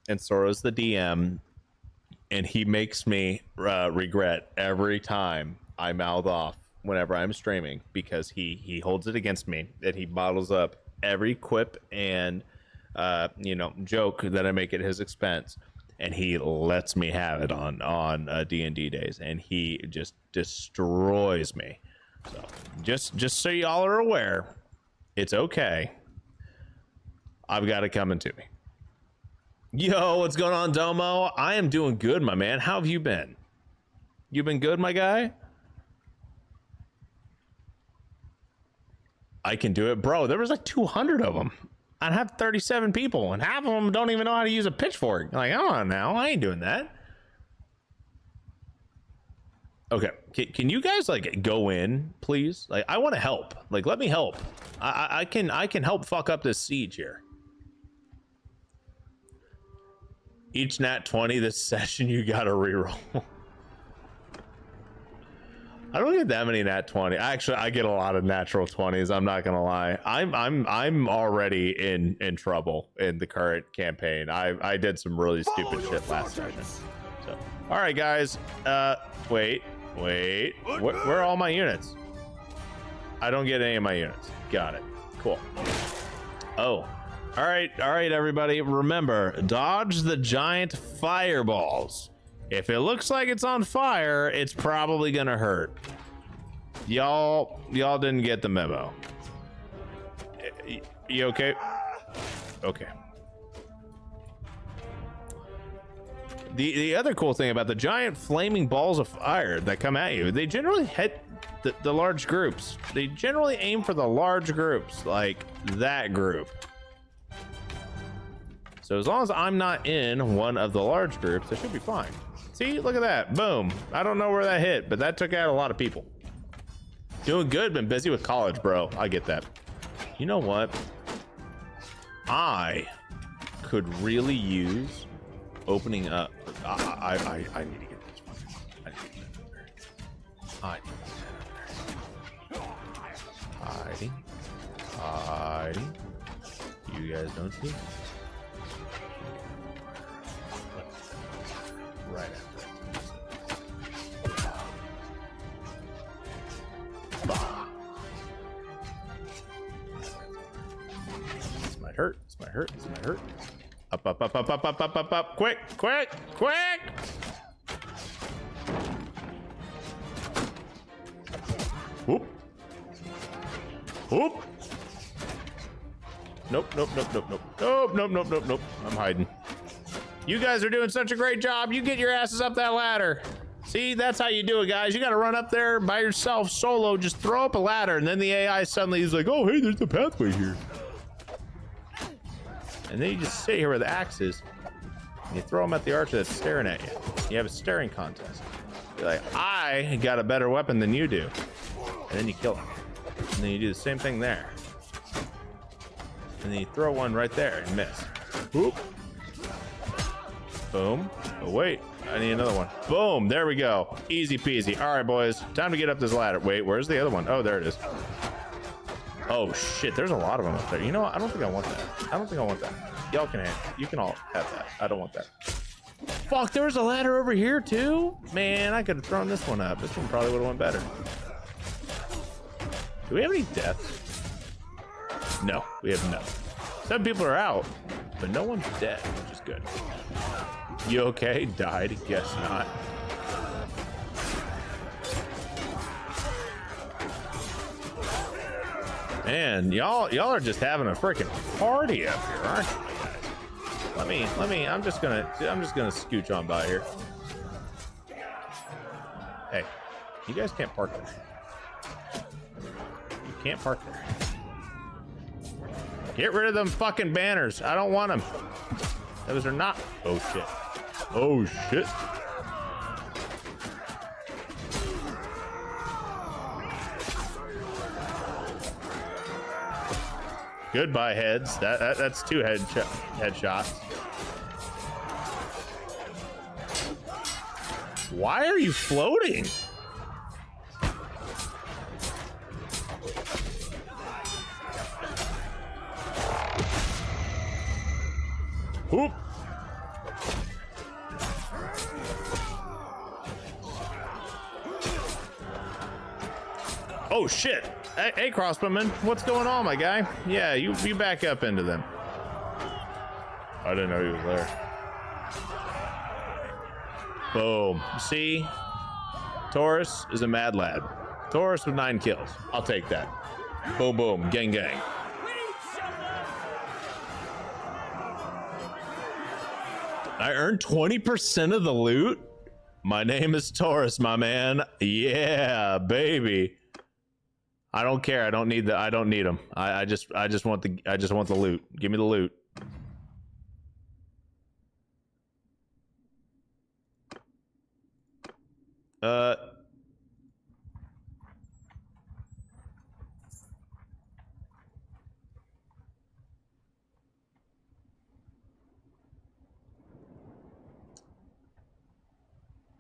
and Soro's the DM. And he makes me regret every time I mouth off whenever I'm streaming, because he holds it against me that he bottles up every quip and you know, joke that I make at his expense, and he lets me have it on D&D days, and he just destroys me. So just so y'all are aware, it's okay. I've got it coming to me. Yo, what's going on, Domo? I am doing good, my man. How have you been? You been good, my guy? I can do it. Bro, there was like 200 of them. I have 37 people, and half of them don't even know how to use a pitchfork. Like, come on now. I ain't doing that. Okay, can you guys, like, go in, please? Like, I want to help. Like, let me help. I can help fuck up this siege here. Each nat 20 this session, you gotta reroll. I don't get that many nat 20. Actually, I get a lot of natural 20s. I'm not gonna lie. I'm already in trouble in the current campaign. I did some really stupid shit last session. So, all right, guys. Wait. Where are all my units? I don't get any of my units. Got it. Cool. Oh. All right, everybody. Remember, dodge the giant fireballs. If it looks like it's on fire, it's probably gonna hurt. Y'all didn't get the memo. You okay? Okay. The other cool thing about the giant flaming balls of fire that come at you, they generally hit the large groups. They generally aim for the large groups, like that group. So as long as I'm not in one of the large groups, I should be fine. See, look at that. Boom. I don't know where that hit, but that took out a lot of people. Doing good, been busy with college, bro. I get that. You know what? I could really use opening up. I need to get this one. I need to get that there. I need that. Hiding. You guys don't see? Right after that. Bah. This might hurt. This might hurt. This might hurt. Up, up, up, up, up, up, up, up, up. Quick, quick, quick. Whoop. Whoop. Nope, nope, nope, nope, nope. Nope, nope, nope, nope, nope. I'm hiding. You guys are doing such a great job. You get your asses up that ladder. See, that's how you do it, guys. You got to run up there by yourself, solo. Just throw up a ladder, and then the AI suddenly is like, oh, hey, there's a pathway here. And then you just sit here with the axes, and you throw them at the archer that's staring at you. You have a staring contest. You're like, I got a better weapon than you do. And then you kill him. And then you do the same thing there. And then you throw one right there and miss. Whoop. Boom. Oh, wait. I need another one. Boom. There we go. Easy peasy. All right, boys. Time to get up this ladder. Wait, where's the other one? Oh, there it is. Oh, shit. There's a lot of them up there. You know what? I don't think I want that. I don't think I want that. Y'all can have it. You can all have that. I don't want that. Fuck, there was a ladder over here, too? Man, I could have thrown this one up. This one probably would have went better. Do we have any deaths? No, we have none. Some people are out, but no one's dead, which is good. You okay? Died? Guess not. Man, y'all are just having a freaking party up here, aren't you guys? Let me. I'm just gonna scooch on by here. Hey, you guys can't park there. You can't park there. Get rid of them fucking banners. I don't want them. Those are not. Oh shit. Oh shit. Goodbye heads. That's two headshots. Why are you floating? Whoop. Oh shit. Hey crossbowman, what's going on, my guy? Yeah, you back up into them. I didn't know he was there. Boom. See? Taurus is a mad lad. Taurus with 9 kills. I'll take that. Boom boom. Gang gang. I earned 20% of the loot. My name is Taurus, my man. Yeah, baby. I don't care. I don't need them. I just want the loot. Give me the loot.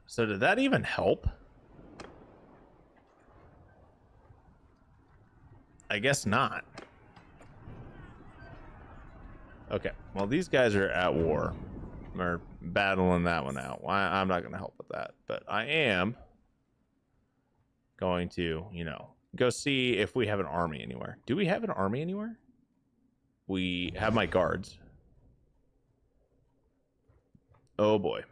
So did that even help? I guess not. Okay, well, these guys are at war. We're battling that one out. I'm not going to help with that, but I am going to, you know, go see if we have an army anywhere. Do we have an army anywhere? We have my guards. Oh boy.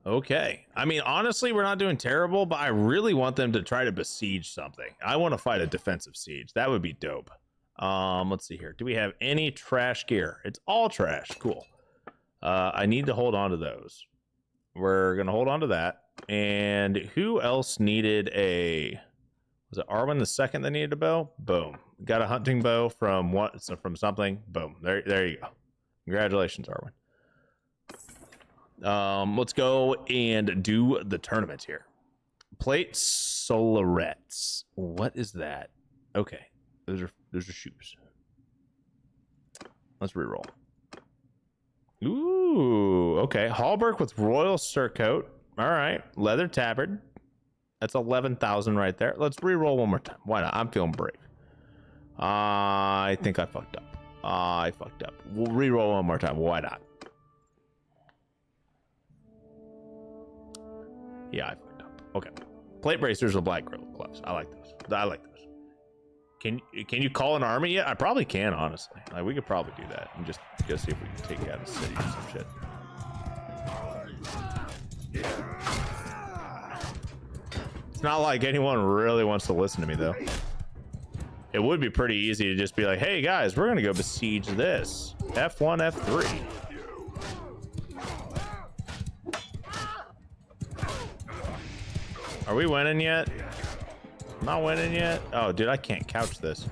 Okay. I mean, honestly, we're not doing terrible, but I really want them to try to besiege something. I want to fight a defensive siege. That would be dope. Let's see here. Do we have any trash gear? It's all trash. Cool. I need to hold on to those. We're going to hold on to that. And who else needed a... Was it Arwen the Second that needed a bow? Boom. Got a hunting bow from what? So from something. Boom. There you go. Congratulations, Arwen. Let's go and do the tournament here. Plate solarettes. What is that? Okay, those are shoes. Let's reroll. Ooh, okay. Hallberg with royal surcoat. All right, leather tabard. That's 11,000 right there. Let's reroll one more time. Why not? I'm feeling brave. I think I fucked up. We'll reroll one more time. Why not? Yeah, I fucked up. Okay. Plate bracers with black gloves. I like those. Can you call an army yet? I probably can, honestly. Like, we could probably do that and just see if we can take out a city or some shit. It's not like anyone really wants to listen to me, though. It would be pretty easy to just be like, hey, guys, we're going to go besiege this. F1, F3. Are we winning yet? Not winning yet? Oh, dude, I can't couch this.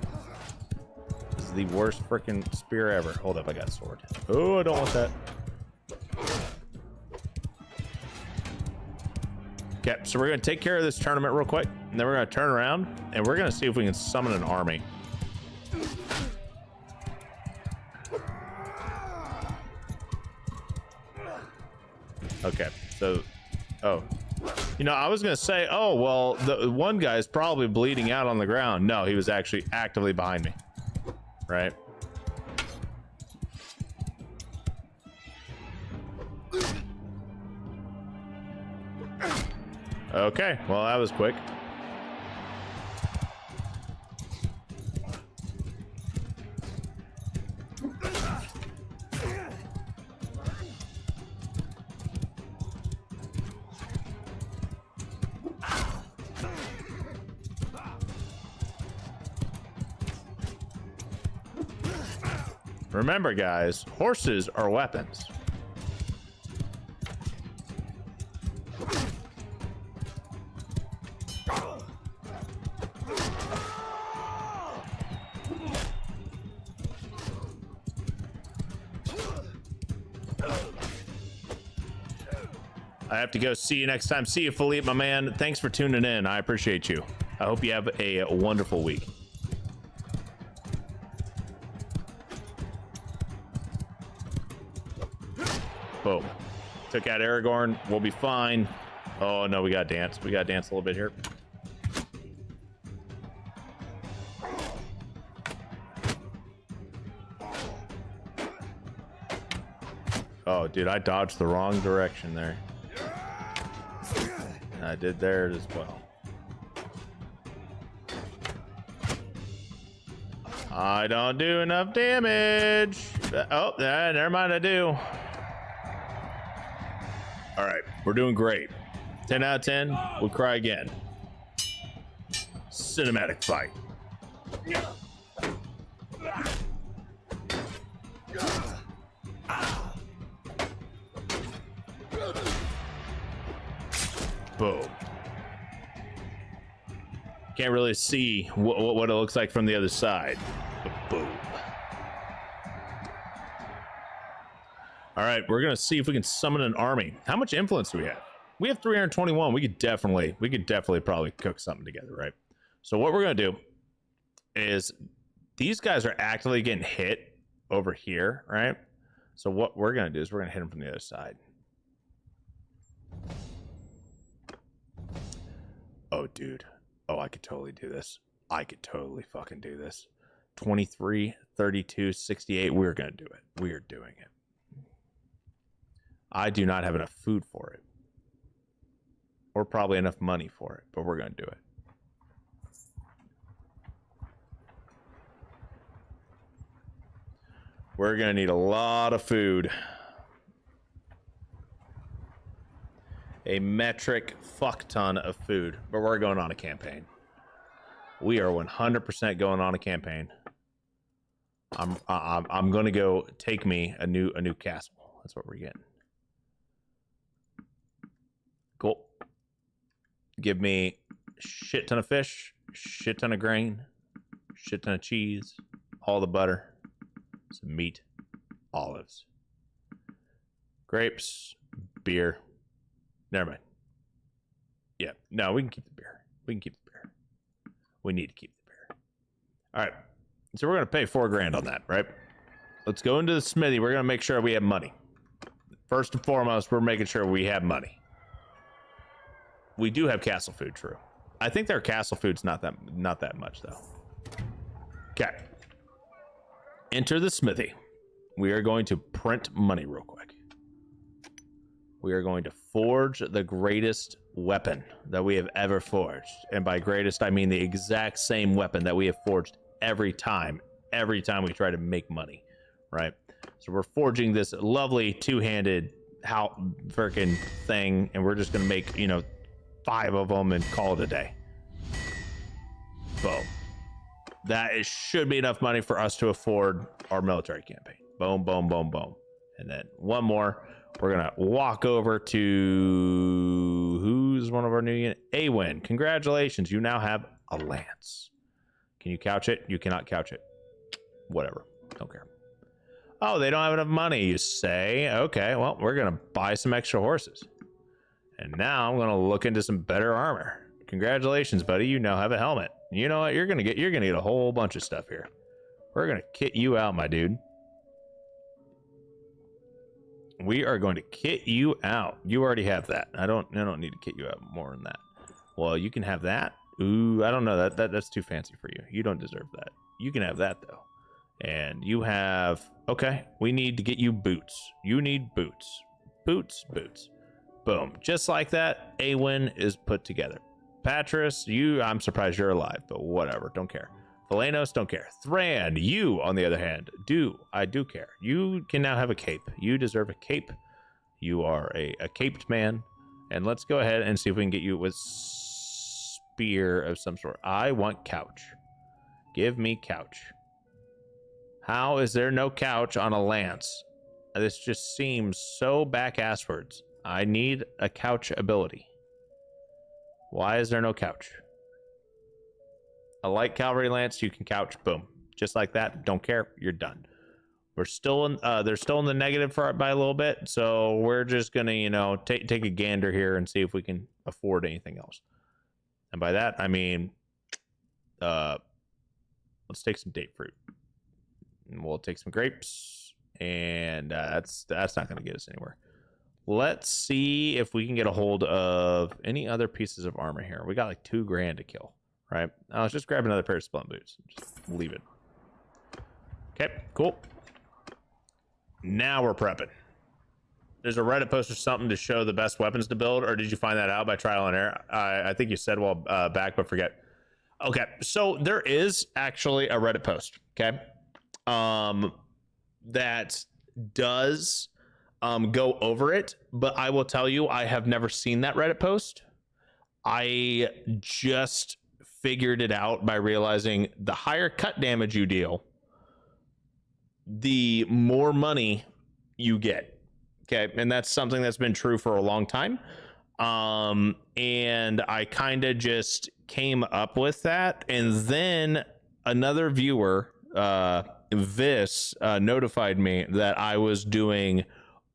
This is the worst freaking spear ever. Hold up, I got a sword. Oh, I don't want that. Okay, so we're going to take care of this tournament real quick, and then we're going to turn around, and we're going to see if we can summon an army. Okay, so... Oh. You know, I was going to say, oh, well, the one guy's probably bleeding out on the ground. No, he was actually actively behind me. Right? Okay, well, that was quick. Remember, guys, horses are weapons. I have to go. See you next time. See you, Philippe, my man. Thanks for tuning in. I appreciate you. I hope you have a wonderful week. Boom. Took out Aragorn. We'll be fine. Oh, no, we got dance. We got dance a little bit here. Oh, dude, I dodged the wrong direction there. And I did there as well. I don't do enough damage. Oh, never mind, I do. All right, we're doing great. 10 out of 10, we'll cry again. Cinematic fight. Boom. Can't really see what it looks like from the other side. But boom. All right, we're gonna see if we can summon an army. How much influence do we have? We have 321. We could definitely probably cook something together, right? So what we're gonna do is these guys are actively getting hit over here, right? So what we're gonna do is we're gonna hit them from the other side. Oh, dude. Oh, I could totally do this. I could totally fucking do this. 23, 32, 68. We're gonna do it. We're doing it. I do not have enough food for it. Or probably enough money for it, but we're going to do it. We're going to need a lot of food. A metric fuck ton of food, but we're going on a campaign. We are 100% going on a campaign. I'm going to go take me a new castle. That's what we're getting. Cool. Give me shit ton of fish, shit ton of grain, shit ton of cheese, all the butter, some meat, olives, grapes, beer. Never mind. Yeah, no, we can keep the beer. We can keep the beer. We need to keep the beer. All right, so we're gonna pay $4 grand on that, right? Let's go into the smithy. We're gonna make sure we have money. First and foremost, we're making sure we have money. We do have castle food, true. I think their castle food's not that much though. Okay. Enter the smithy. We are going to print money real quick. We are going to forge the greatest weapon that we have ever forged. And by greatest, I mean the exact same weapon that we have forged every time we try to make money, right? So we're forging this lovely two-handed freaking thing, and we're just gonna make, 5 of them and call it a day. Boom. That should be enough money for us to afford our military campaign. Boom, boom, boom, boom. And then one more. We're gonna walk over to who's one of our new unit? Awin. Congratulations, you now have a lance. Can you couch it? You cannot couch it. Whatever. Don't care. Oh, they don't have enough money, you say? Okay, well, we're gonna buy some extra horses. And now I'm gonna look into some better armor. Congratulations, buddy. You now have a helmet. You know what? You're gonna get a whole bunch of stuff here. We're gonna kit you out, my dude. We are going to kit you out. You already have that. I don't need to kit you out more than that. Well, you can have that. Ooh, I don't know. That's too fancy for you. You don't deserve that. You can have that though. And you have, okay, we need to get you boots. You need boots. Boots. Boom. Just like that, Awin is put together. Patris, I'm surprised you're alive, but whatever. Don't care. Phalanos, don't care. Thran, you, on the other hand, I do care. You can now have a cape. You deserve a cape. You are a caped man. And let's go ahead and see if we can get you with spear of some sort. I want couch. Give me couch. How is there no couch on a lance? This just seems so back-asswards. I need a couch ability. Why is there no couch? A light cavalry lance, you can couch. Boom. Just like that. Don't care. You're done. We're still in, they're still in the negative by a little bit. So we're just going to, take a gander here and see if we can afford anything else. And by that, I mean, let's take some date fruit. And we'll take some grapes. And that's not going to get us anywhere. Let's see if we can get a hold of any other pieces of armor here. We got like $2 to kill, right? Let's just grab another pair of splint boots. Just leave it. Okay, cool. Now we're prepping. There's a Reddit post or something to show the best weapons to build, or did you find that out by trial and error? I think you said a while back, but forget. Okay, so there is actually a Reddit post, okay? That does go over it, but I will tell you, I have never seen that Reddit post. I just figured it out by realizing the higher cut damage you deal, the more money you get. Okay, and that's something that's been true for a long time. And I kind of just came up with that, and then another viewer, Vis, notified me that I was doing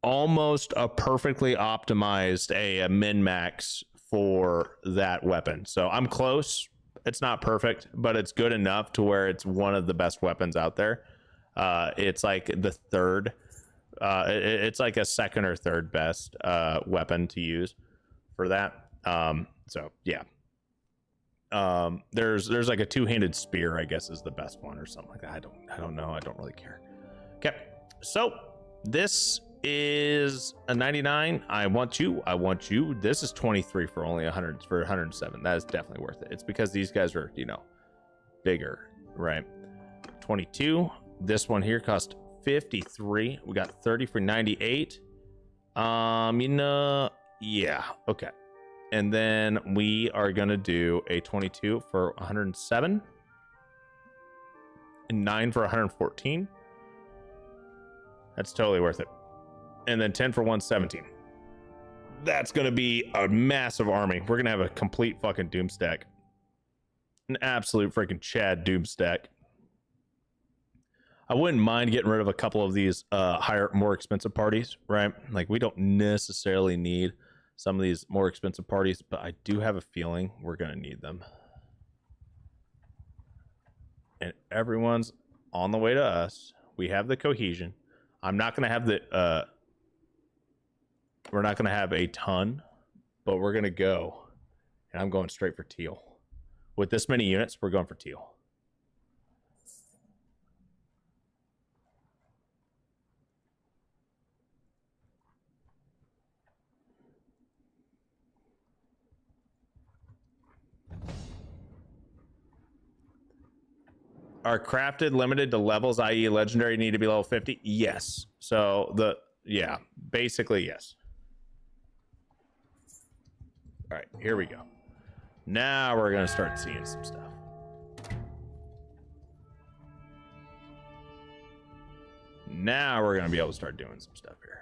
almost a perfectly optimized a min-max for that weapon. So I'm close. It's not perfect, but it's good enough to where it's one of the best weapons out there. It's like the third, it's like a second or third best weapon to use for that. So yeah. There's like a two-handed spear, I guess, is the best one or something like that. I don't know. I don't really care. Okay, so this is a 99. I want you. This is 23 for only 100 for 107. That is definitely worth it. It's because these guys are, bigger, right? 22. This one here cost 53. We got 30 for 98. Yeah, okay. And then we are gonna do a 22 for 107 and 9 for 114. That's totally worth it. And then 10 for 117. That's gonna be a massive army. We're gonna have a complete fucking doom stack. An absolute freaking Chad doom stack. I wouldn't mind getting rid of a couple of these more expensive parties, right? Like, we don't necessarily need some of these more expensive parties, but I do have a feeling we're going to need them. And everyone's on the way to us. We have the cohesion. I'm not going to have the... we're not going to have a ton, but we're going to go. And I'm going straight for teal. With this many units, we're going for teal. Are crafted limited to levels, i.e. legendary need to be level 50? Yes. So yeah, basically yes. All right, here we go. Now we're gonna start seeing some stuff. Now we're gonna be able to start doing some stuff here.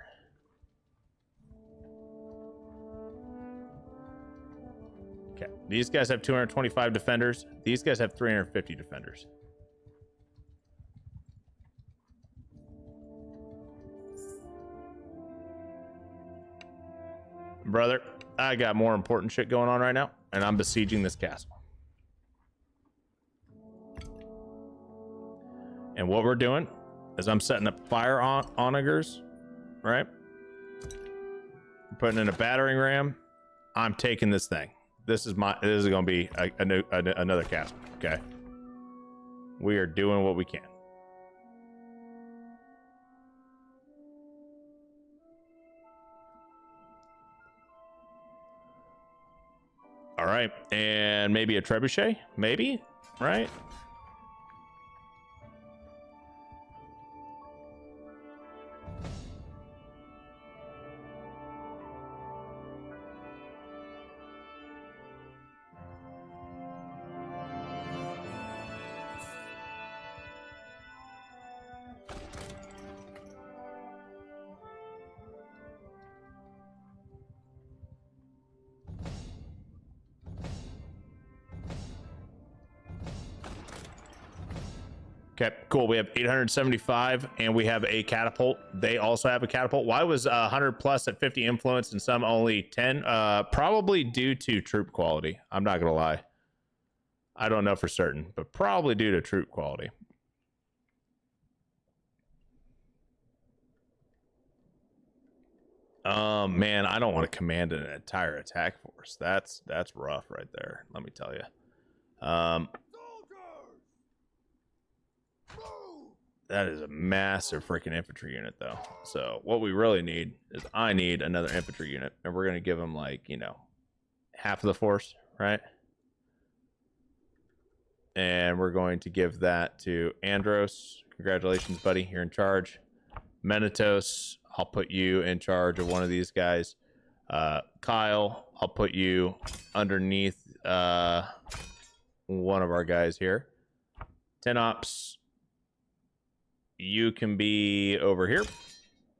Okay, these guys have 225 defenders. These guys have 350 defenders. Brother, I got more important shit going on right now, and I'm besieging this castle. And what we're doing is I'm setting up fire onagers, right? I'm putting in a battering ram. I'm taking this thing. This is going to be another castle, okay? We are doing what we can. All right, and maybe a trebuchet, maybe, right? Okay, cool. We have 875 and we have a catapult. They also have a catapult. Why was 100 plus at 50 influence and some only 10? Probably due to troop quality. I'm not gonna lie. I don't know for certain, but probably due to troop quality. Man, I don't want to command an entire attack force. That's rough right there. Let me tell you. That is a massive freaking infantry unit, though. So what we really need is I need another infantry unit, and we're gonna give them like, you know, half of the force, right? And we're going to give that to Andros. Congratulations, buddy. You're in charge. Menitos, I'll put you in charge of one of these guys. Kyle, I'll put you underneath one of our guys here. Tenops, you can be over here.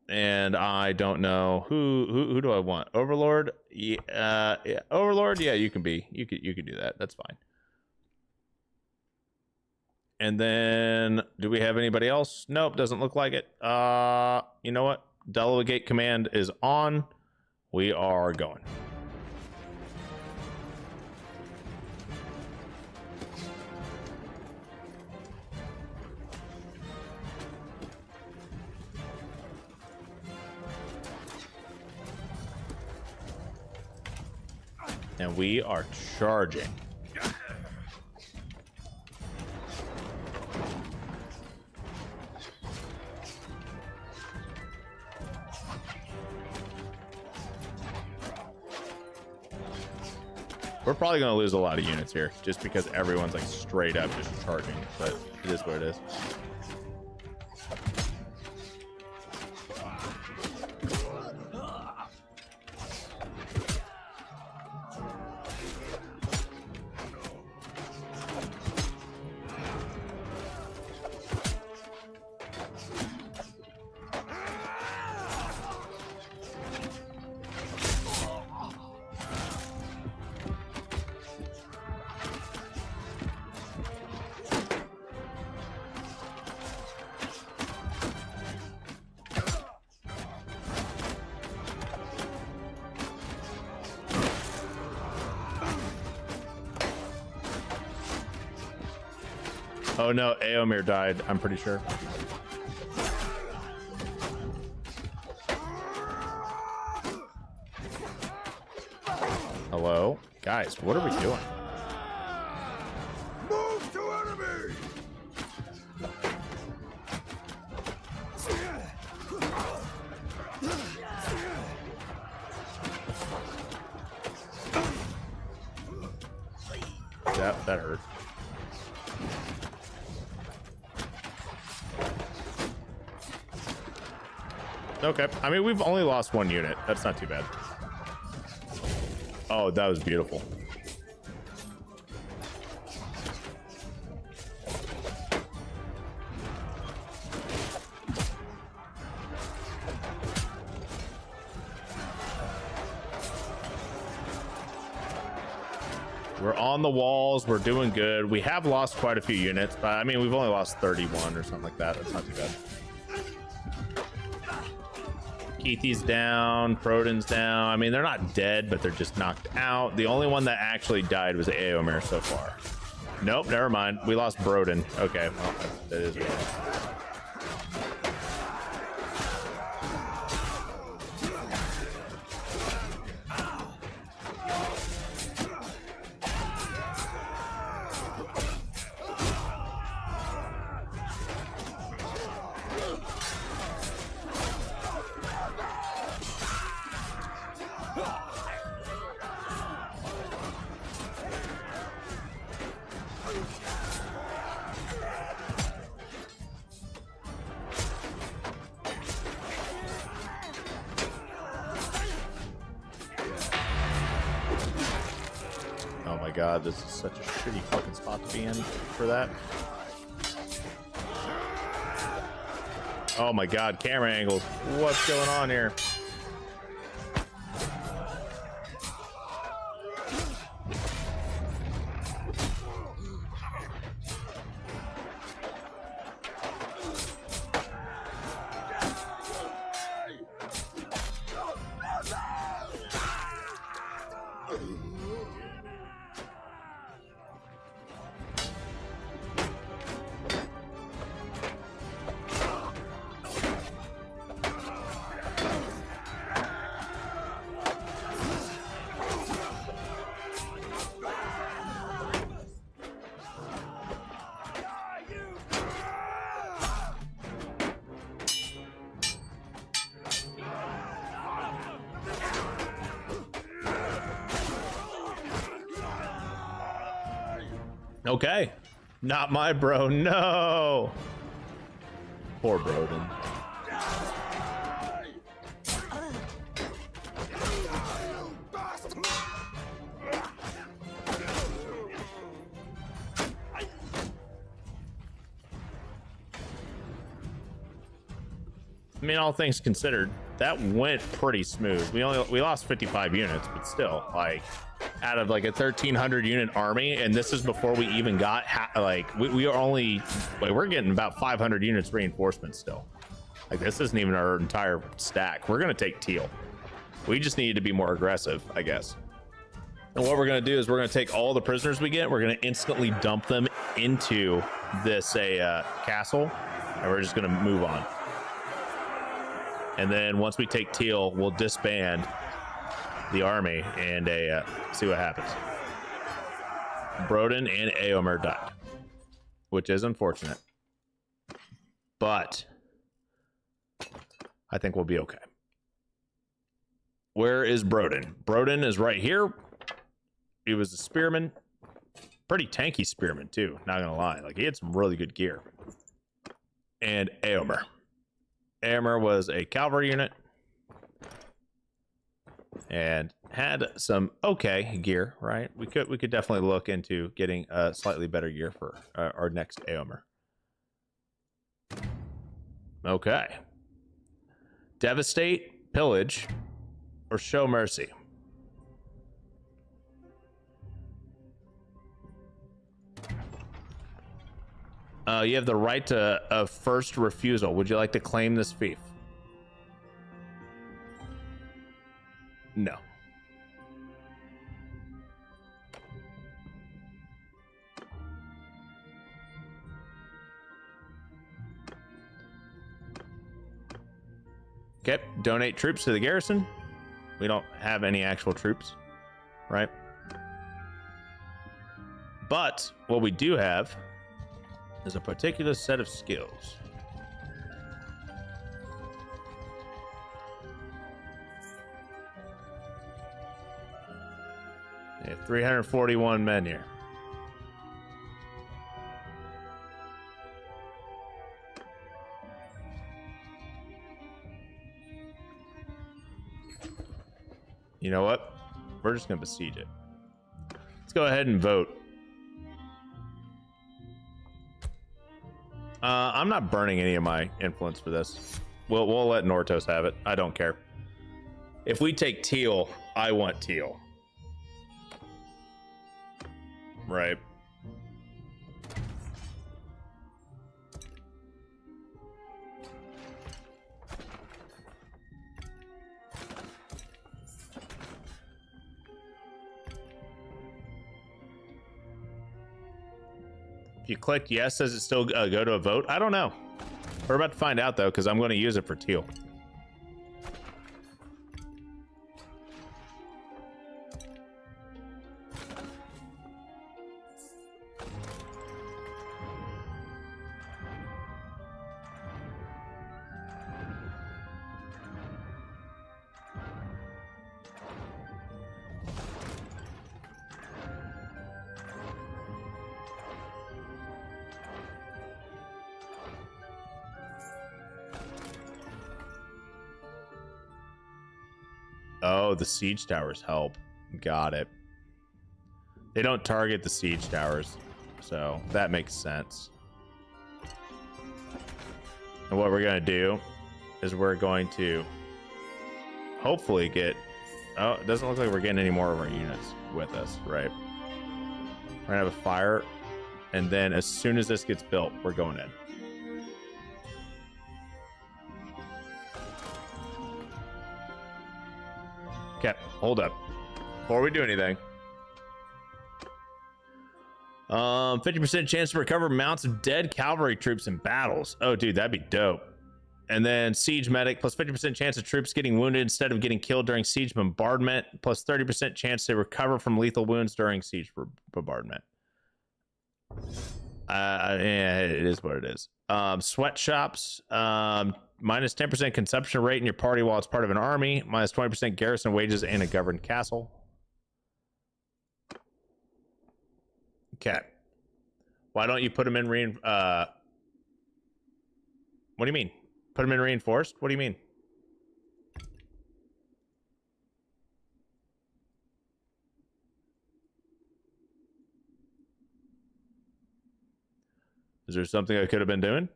And I don't know who do I want? Overlord? Yeah, Overlord, yeah, you can be. You could do that. That's fine. And then do we have anybody else? Nope, doesn't look like it. You know what? Delegate command is on. We are going. And we are charging. We're probably going to lose a lot of units here just because everyone's like straight up just charging, but it is what it is. Oh no, Eomer died, I'm pretty sure. Hello? Guys, what are we doing? Move to enemy! That hurt. Okay, I mean, we've only lost one unit. That's not too bad. Oh, that was beautiful. We're on the walls. We're doing good. We have lost quite a few units, but I mean, we've only lost 31 or something like that. That's not too bad. Keithy's down, Proden's down. I mean, they're not dead, but they're just knocked out. The only one that actually died was Eomer so far. Nope, never mind. We lost Broden. Okay, well, that is weird. God, this is such a shitty fucking spot to be in for that. Oh my God, camera angles. What's going on here? Okay, not my bro. No, poor Broden. I mean, all things considered, that went pretty smooth. We lost 55 units, but still, like, out of like a 1,300 unit army, and this is before we even got we are only like, we're getting about 500 units reinforcements still. Like, this isn't even our entire stack. We're gonna take Teal. We just need to be more aggressive, I guess. And what we're gonna do is we're gonna take all the prisoners we get. We're gonna instantly dump them into this castle, and we're just gonna move on. And then once we take Teal, we'll disband the army and see what happens. Broden and Eomer died, which is unfortunate, but I think we'll be okay. Where is Broden? Broden is right here. He was a spearman, pretty tanky spearman too, not gonna lie. Like, he had some really good gear. And Eomer was a cavalry unit and had some okay gear, right? We could definitely look into getting a slightly better gear for our next Eomer. Okay. Devastate, pillage, or show mercy. You have the right to first refusal. Would you like to claim this fief? No. Okay, donate troops to the garrison. We don't have any actual troops, right? But what we do have is a particular set of skills. They have 341 men here. You know what? We're just going to besiege it. Let's go ahead and vote. I'm not burning any of my influence for this. We'll let Nortos have it. I don't care. If we take teal, I want teal. Right. If you click yes, does it still go to a vote? I don't know. We're about to find out though, because I'm going to use it for teal. Oh, the siege towers help. Got it. They don't target the siege towers, so that makes sense. And what we're going to do is we're going to hopefully get... Oh, it doesn't look like we're getting any more of our units with us, right? We're going to have a fire, and then as soon as this gets built, we're going in. Okay, hold up. Before we do anything. 50% chance to recover mounts of dead cavalry troops in battles. Oh, dude, that'd be dope. And then siege medic, plus 50% chance of troops getting wounded instead of getting killed during siege bombardment, plus 30% chance to recover from lethal wounds during siege bombardment. Yeah, it is what it is. Sweatshops, minus 10% consumption rate in your party while it's part of an army, minus 20% garrison wages in a governed castle. Okay. Why don't you put them in what do you mean? Put them in reinforced? What do you mean? Is there something I could have been doing?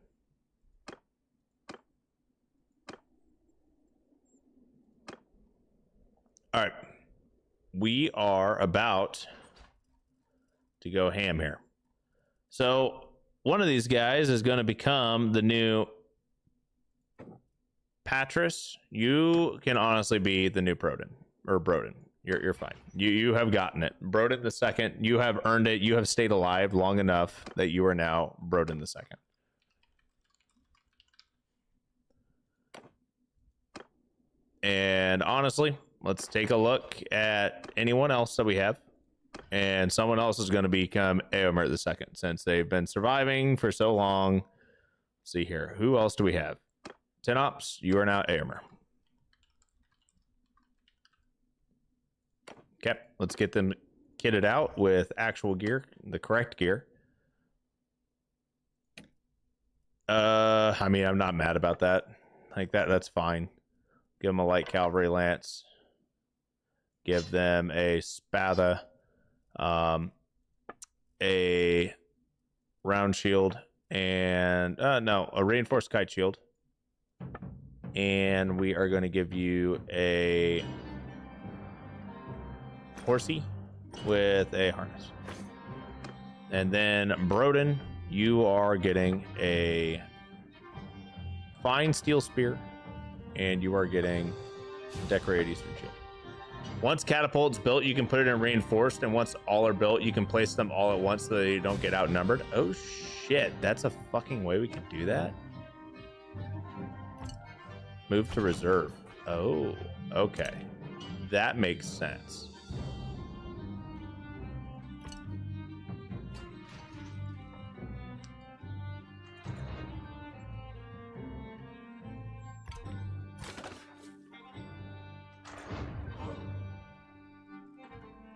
All right. We are about to go ham here. So one of these guys is going to become the new Patris. You can honestly be the new Broden or Broden. You're fine. You have gotten it. Broden the Second. You have earned it. You have stayed alive long enough that you are now Broden the Second. And honestly, let's take a look at anyone else that we have. And someone else is going to become Eomer the Second since they've been surviving for so long. Let's see here. Who else do we have? Tenops, you are now Eomer. Okay, let's get them kitted out with actual gear, the correct gear. I mean, I'm not mad about that. Like that's fine. Give them a light cavalry lance. Give them a spada, a round shield, and no, a reinforced kite shield. And we are going to give you a horsey with a harness. And then Broden, you are getting a fine steel spear, and you are getting decorated eastern shield. Once catapult's built, you can put it in reinforced, and once all are built, you can place them all at once so they don't get outnumbered. Oh shit, that's a fucking way we can do that. Move to reserve. Oh, okay. That makes sense.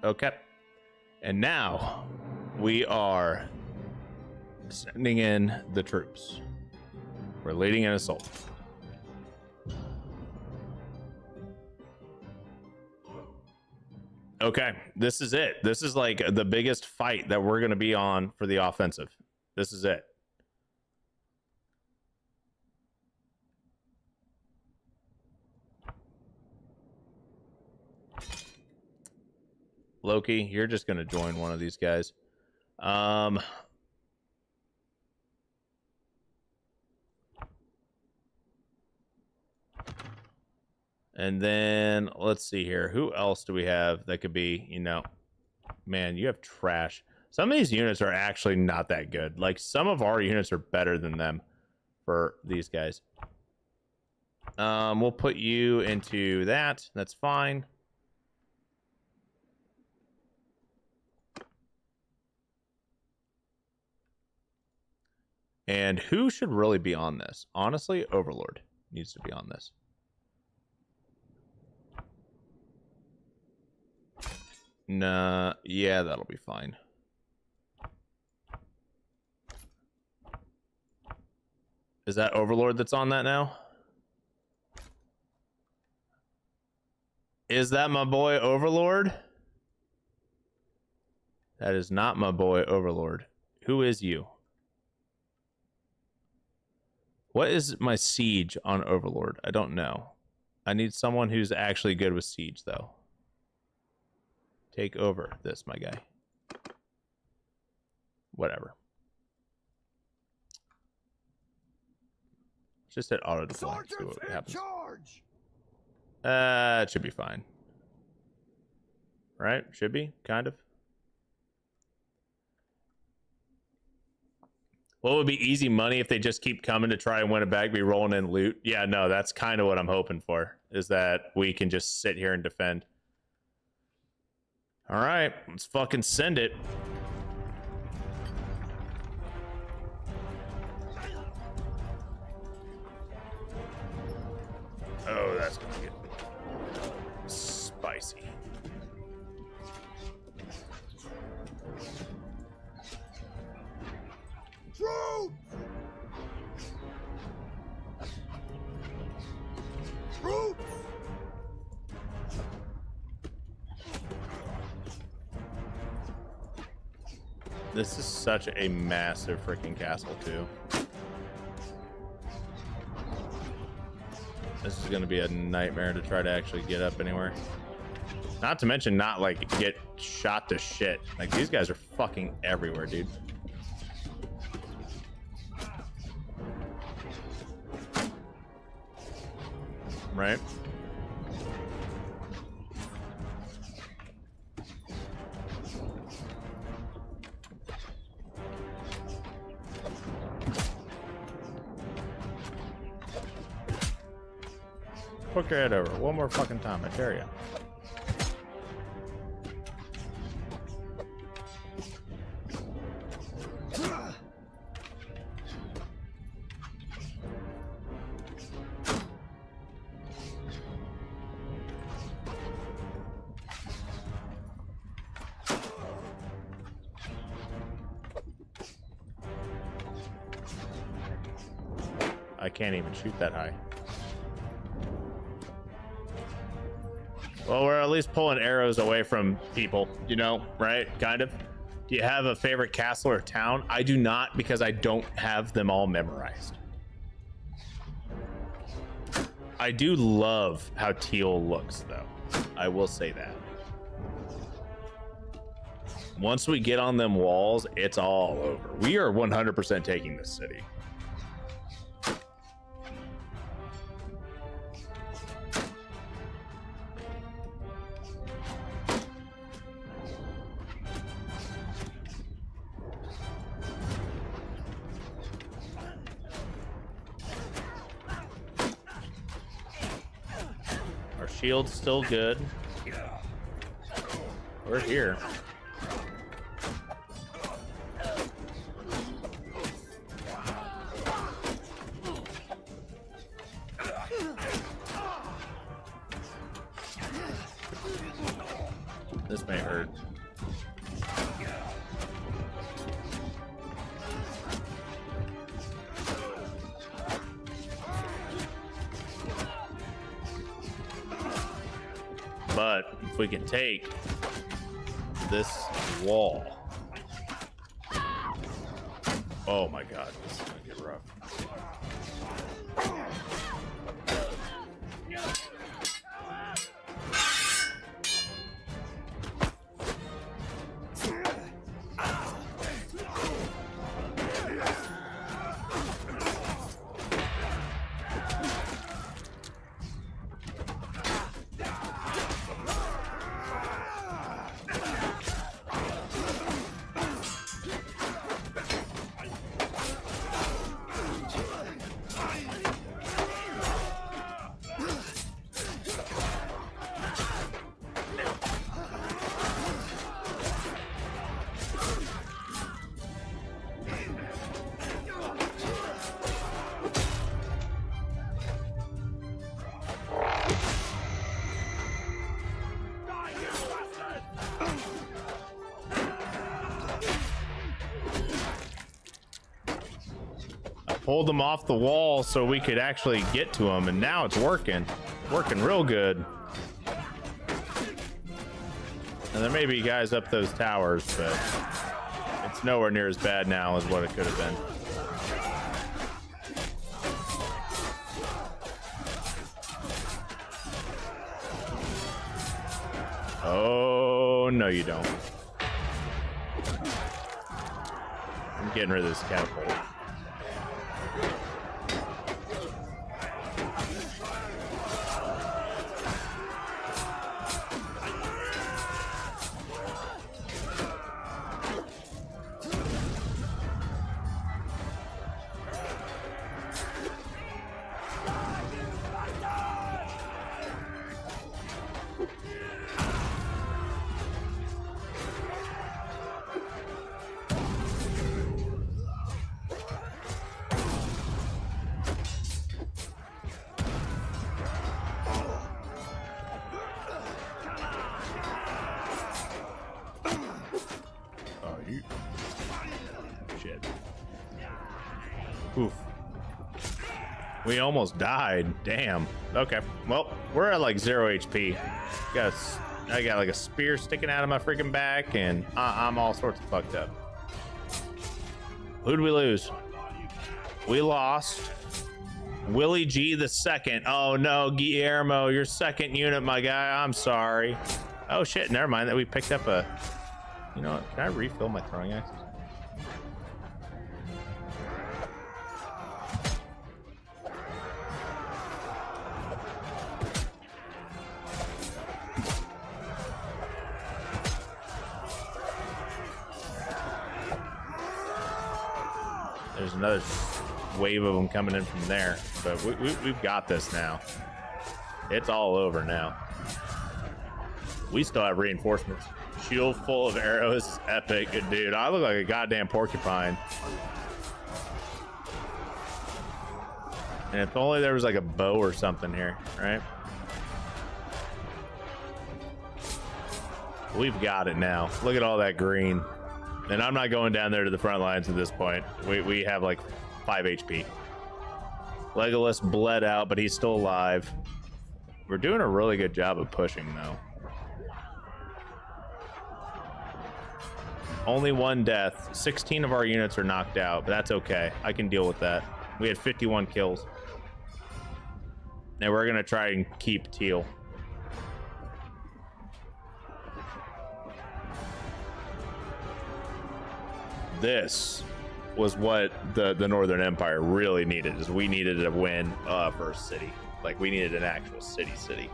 Okay. And now we are sending in the troops. We're leading an assault. Okay, this is it. This is like the biggest fight that we're going to be on for the offensive. This is it. Loki, you're just going to join one of these guys. And then let's see here. Who else do we have that could be, you know, man, you have trash. Some of these units are actually not that good. Like some of our units are better than them for these guys. We'll put you into that. That's fine. And who should really be on this? Honestly, Overlord needs to be on this. Nah, yeah, that'll be fine. Is that Overlord that's on that now? Is that my boy Overlord? That is not my boy Overlord. Who is you? What is my siege on Overlord? I don't know. I need someone who's actually good with siege, though. Take over this, my guy. Whatever. Just hit auto deploy. See what happens. It should be fine. Right? Should be, kind of. What would be easy money if they just keep coming to try and win a bag, be rolling in loot? Yeah, no, that's kind of what I'm hoping for, is that we can just sit here and defend. All right, let's fucking send it. Oh, that's gonna get spicy. Troops! Troops! This is such a massive freaking castle, too. This is going to be a nightmare to try to actually get up anywhere. Not to mention not, like, get shot to shit. Like, these guys are fucking everywhere, dude. Right? Hook your head over one more fucking time, I dare you. I can't even shoot that high. Well, we're at least pulling arrows away from people, you know, right? Kind of. Do you have a favorite castle or town? I do not, because I don't have them all memorized. I do love how teal looks, though. I will say that. Once we get on them walls, it's all over. We are 100% taking this city. Shield's still good. We're here. This may hurt. But if we can take this wall. Oh my god, this is gonna get rough. Pulled them off the wall so we could actually get to them, and now it's working real good. And there may be guys up those towers, but it's nowhere near as bad now as what it could have been. Oh no, you don't. I'm getting rid of this catapult. Shit. Oof. We almost died. Damn. Okay. Well, we're at like 0 HP. I got like a spear sticking out of my freaking back, and I'm all sorts of fucked up. Who'd we lose? We lost Willie G the Second. Oh no, Guillermo, your second unit, my guy. I'm sorry. Oh shit, never mind that we picked up a... You know what? Can I refill my throwing axes? There's another wave of them coming in from there, but we've got this now. It's all over now. We still have reinforcements. Shield full of arrows is epic, dude. I look like a goddamn porcupine. And if only there was like a bow or something here, right? We've got it now. Look at all that green. And I'm not going down there to the front lines at this point. We have like 5 HP. Legolas bled out, but he's still alive. We're doing a really good job of pushing, though. Only 1 death. 16 of our units are knocked out, but that's okay. I can deal with that. We had 51 kills. Now we're going to try and keep Teal. This was what the Northern Empire really needed, is we needed to win for a city. Like, we needed an actual city.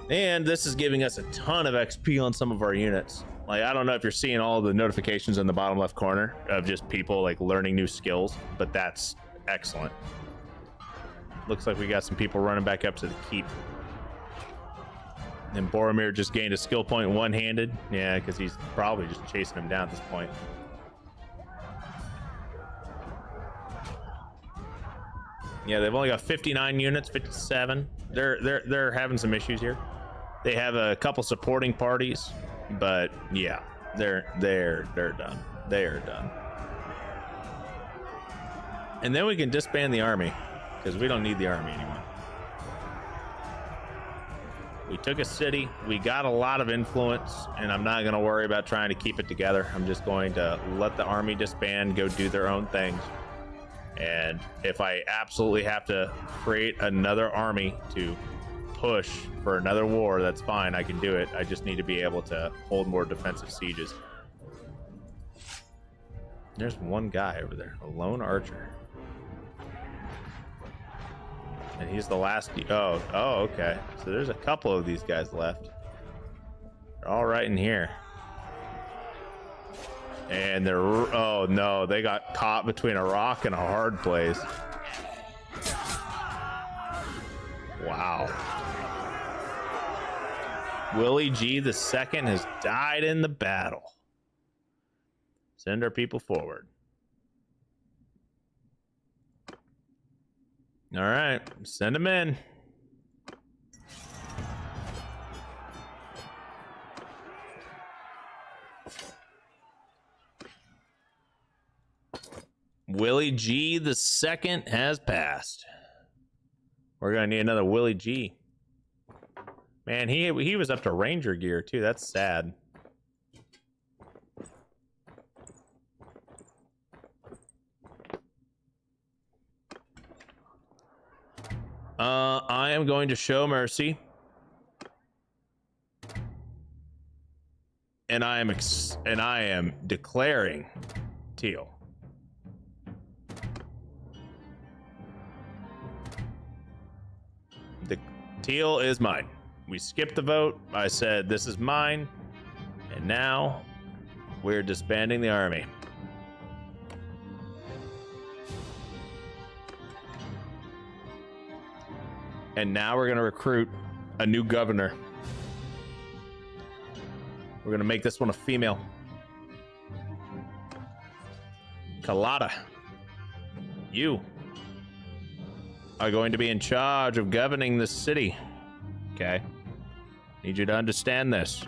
And this is giving us a ton of XP on some of our units. Like, I don't know if you're seeing all the notifications in the bottom left corner of just people like learning new skills, but that's excellent. Looks like we got some people running back up to the keep. And Boromir just gained a skill point one-handed. Yeah, because he's probably just chasing him down at this point. Yeah, they've only got 59 units, 57. They're having some issues here. They have a couple supporting parties, but yeah, they're done. They are done. And then we can disband the army because we don't need the army anymore. We took a city, we got a lot of influence, and I'm not going to worry about trying to keep it together. I'm just going to let the army disband, go do their own things. And if I absolutely have to create another army to push for another war, that's fine, I can do it. I just need to be able to hold more defensive sieges. There's one guy over there, a lone archer. And he's the last. Oh, okay. So there's a couple of these guys left. They're all right in here. And they're, oh no, they got caught between a rock and a hard place. Wow. Willie G the Second has died in the battle. Send our people forward. All right, send them in. Willie G the Second has passed. We're gonna need another Willie G. Man, he was up to Ranger gear too. That's sad. I am going to show mercy, and I am declaring Teal. The Teal is mine. We skipped the vote. I said this is mine, and now we're disbanding the army. And now we're going to recruit a new governor. We're going to make this one a female. Kalada, you are going to be in charge of governing this city. Okay? Need you to understand this.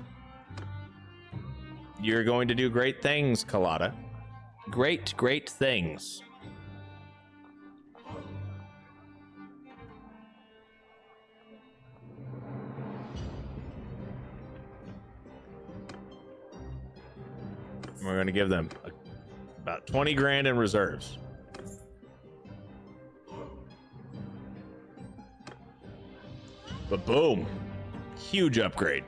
You're going to do great things, Kalada. Great, great things. We're going to give them about 20 grand in reserves. But boom, huge upgrade.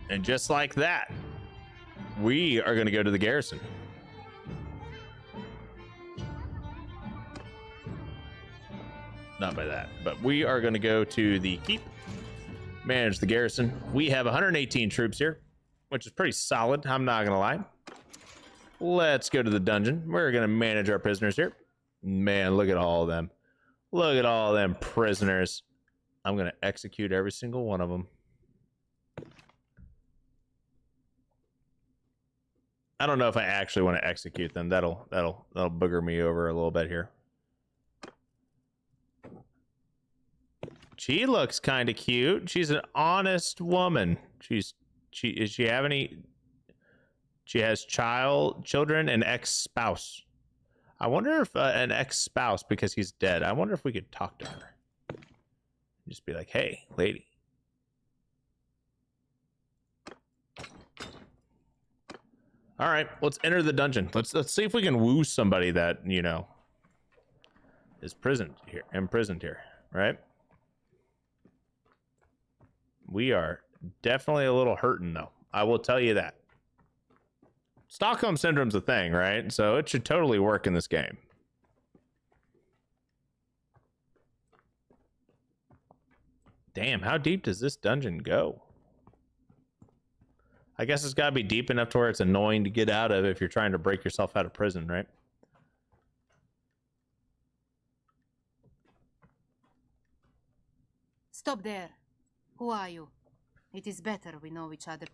And just like that, we are going to go to the garrison. Not by that, but we are going to go to the keep. Manage the garrison. We have 118 troops here, which is pretty solid. I'm not gonna lie. Let's go to the dungeon. We're gonna manage our prisoners here. Man, look at all of them. Look at all of them prisoners. I'm gonna execute every single one of them. I don't know if I actually want to execute them. That'll booger me over a little bit here. She looks kind of cute. She's an honest woman. She has children and ex-spouse. I wonder if an ex-spouse, because he's dead. I wonder if we could talk to her. Just be like, "Hey, lady. All right, let's enter the dungeon. Let's see if we can woo somebody that, you know, is imprisoned here, right? We are definitely a little hurting, though. I will tell you that. Stockholm Syndrome's a thing, right? So it should totally work in this game. Damn, how deep does this dungeon go? I guess it's got to be deep enough to where it's annoying to get out of if you're trying to break yourself out of prison, right? Stop there. Who are you? It is better we know each other.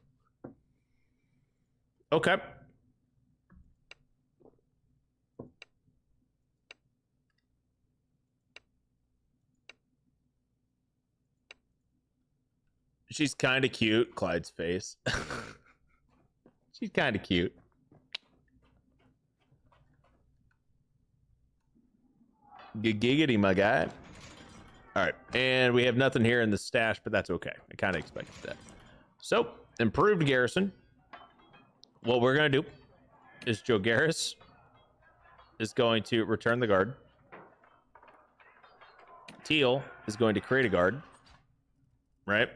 Okay. She's kind of cute. Clyde's face. She's kind of cute. Giggity, my guy. All right, and we have nothing here in the stash, but that's okay. I kind of expected that. So, improved garrison. What we're gonna do is Joe Garris is going to return the guard. Teal is going to create a guard. Right?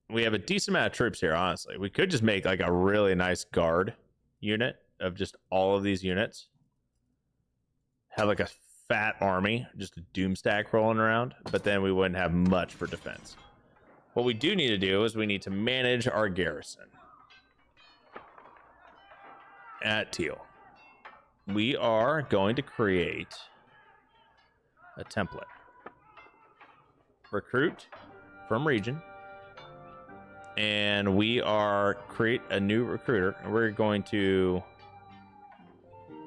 We have a decent amount of troops here, honestly. We could just make like a really nice guard unit of just all of these units. Have like a fat army, just a doomstack rolling around, but then we wouldn't have much for defense. What we do need to do is we need to manage our garrison at Teal. We are going to create a template. Recruit from region. And we are create a new recruiter. And we're going to,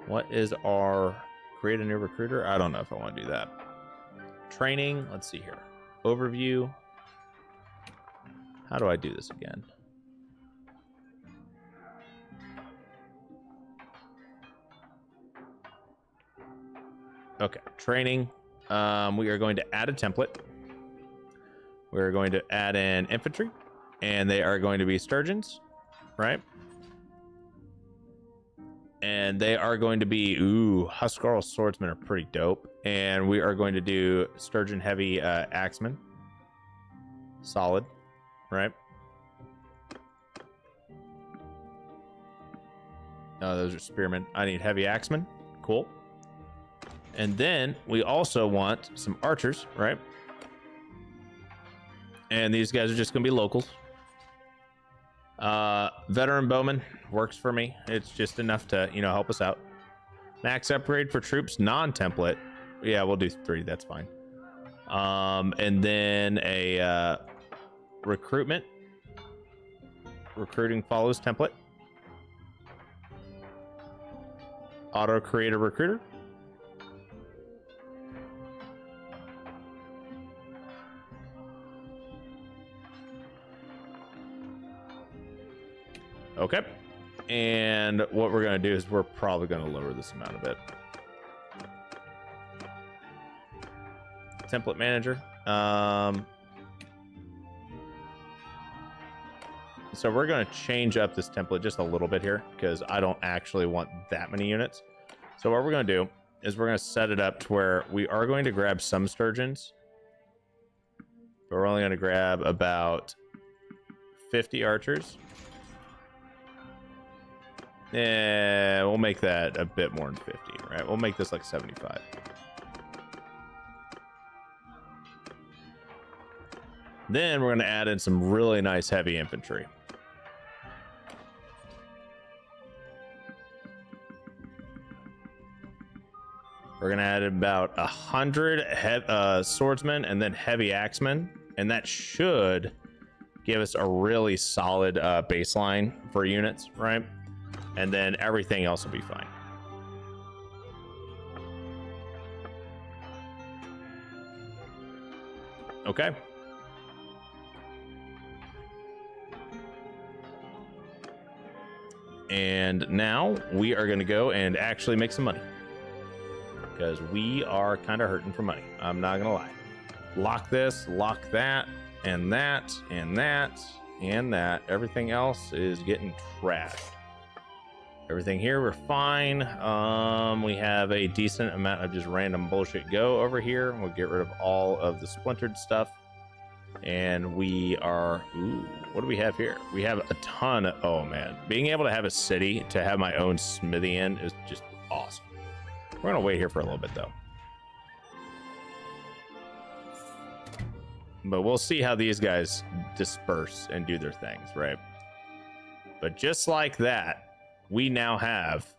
what is our create a new recruiter? I don't know if I want to do that. Training, let's see here. Overview. How do I do this again? Okay, training. We are going to add a template. We're going to add in infantry, and they are going to be sturgeons, right? And they are going to be, ooh, Huskarl swordsmen are pretty dope. And we are going to do sturgeon heavy axemen. Solid, right? Oh, those are spearmen. I need heavy axemen. Cool. And then we also want some archers, right? And these guys are just going to be locals. Veteran bowman works for me. It's just enough to, you know, help us out. Max upgrade for troops non-template. Yeah, we'll do 3. That's fine. And then a recruitment. Recruiting follows template. Auto create a recruiter. Okay. And what we're going to do is we're probably going to lower this amount a bit. Template manager. So we're going to change up this template just a little bit here because I don't actually want that many units. So what we're going to do is we're going to set it up to where we are going to grab some sturgeons. But we're only going to grab about 50 archers. Yeah, we'll make that a bit more than 50, right? We'll make this like 75. Then we're going to add in some really nice heavy infantry. We're going to add about 100 swordsmen and then heavy axemen. And that should give us a really solid baseline for units, right? And then everything else will be fine. Okay. And now we are going to go and actually make some money. Because we are kind of hurting for money. I'm not going to lie. Lock this, lock that, and that, and that, and that. Everything else is getting trashed. Everything here, we're fine. We have a decent amount of just random bullshit go over here. We'll get rid of all of the splintered stuff. And we are, ooh, what do we have here? We have a ton of, oh man. Being able to have a city to have my own smithy in is just awesome. We're gonna wait here for a little bit though. But we'll see how these guys disperse and do their things, right? But just like that, we now have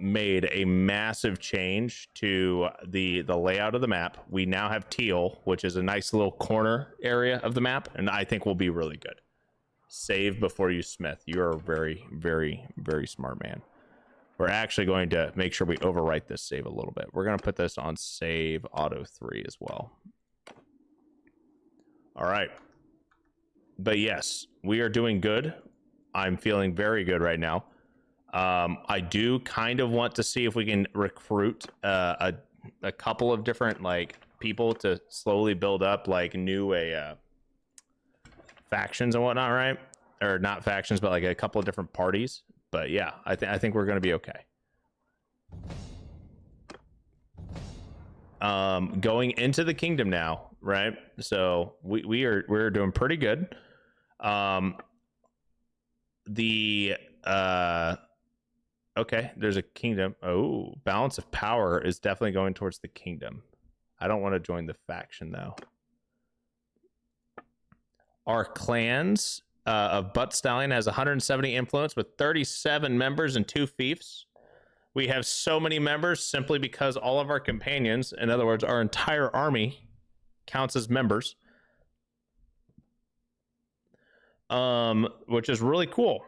made a massive change to the layout of the map. We now have teal, which is a nice little corner area of the map, and I think will be really good. Save before you smith. You are a very, very, very smart man. We're actually going to make sure we overwrite this save a little bit. We're going to put this on save auto 3 as well. All right. But yes, we are doing good. I'm feeling very good right now. I do kind of want to see if we can recruit a couple of different like people to slowly build up like new factions and whatnot, right? Or not factions, but like a couple of different parties. But yeah, I think we're gonna be okay. Going into the kingdom now, right? So we're doing pretty good. Okay, there's a kingdom. Oh, balance of power is definitely going towards the kingdom. I don't want to join the faction though. Our clans of Butt Stallion has 170 influence with 37 members and 2 fiefs. We have so many members simply because all of our companions, in other words, our entire army, counts as members. Which is really cool.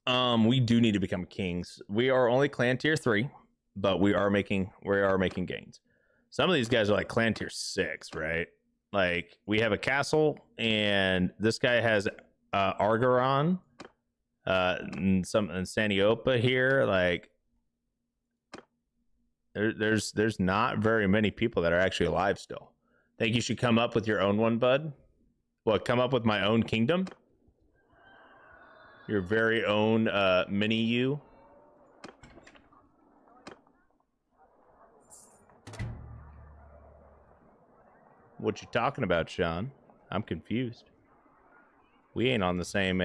We do need to become kings. We are only clan tier 3, but we are making gains. Some of these guys are like clan tier 6, right? Like we have a castle, and this guy has Argaron, and Saniopa here. Like there's not very many people that are actually alive still. Think you should come up with your own one, bud? What, come up with my own kingdom? Your very own mini you? What you talking about, Sean? I'm confused. We ain't on the same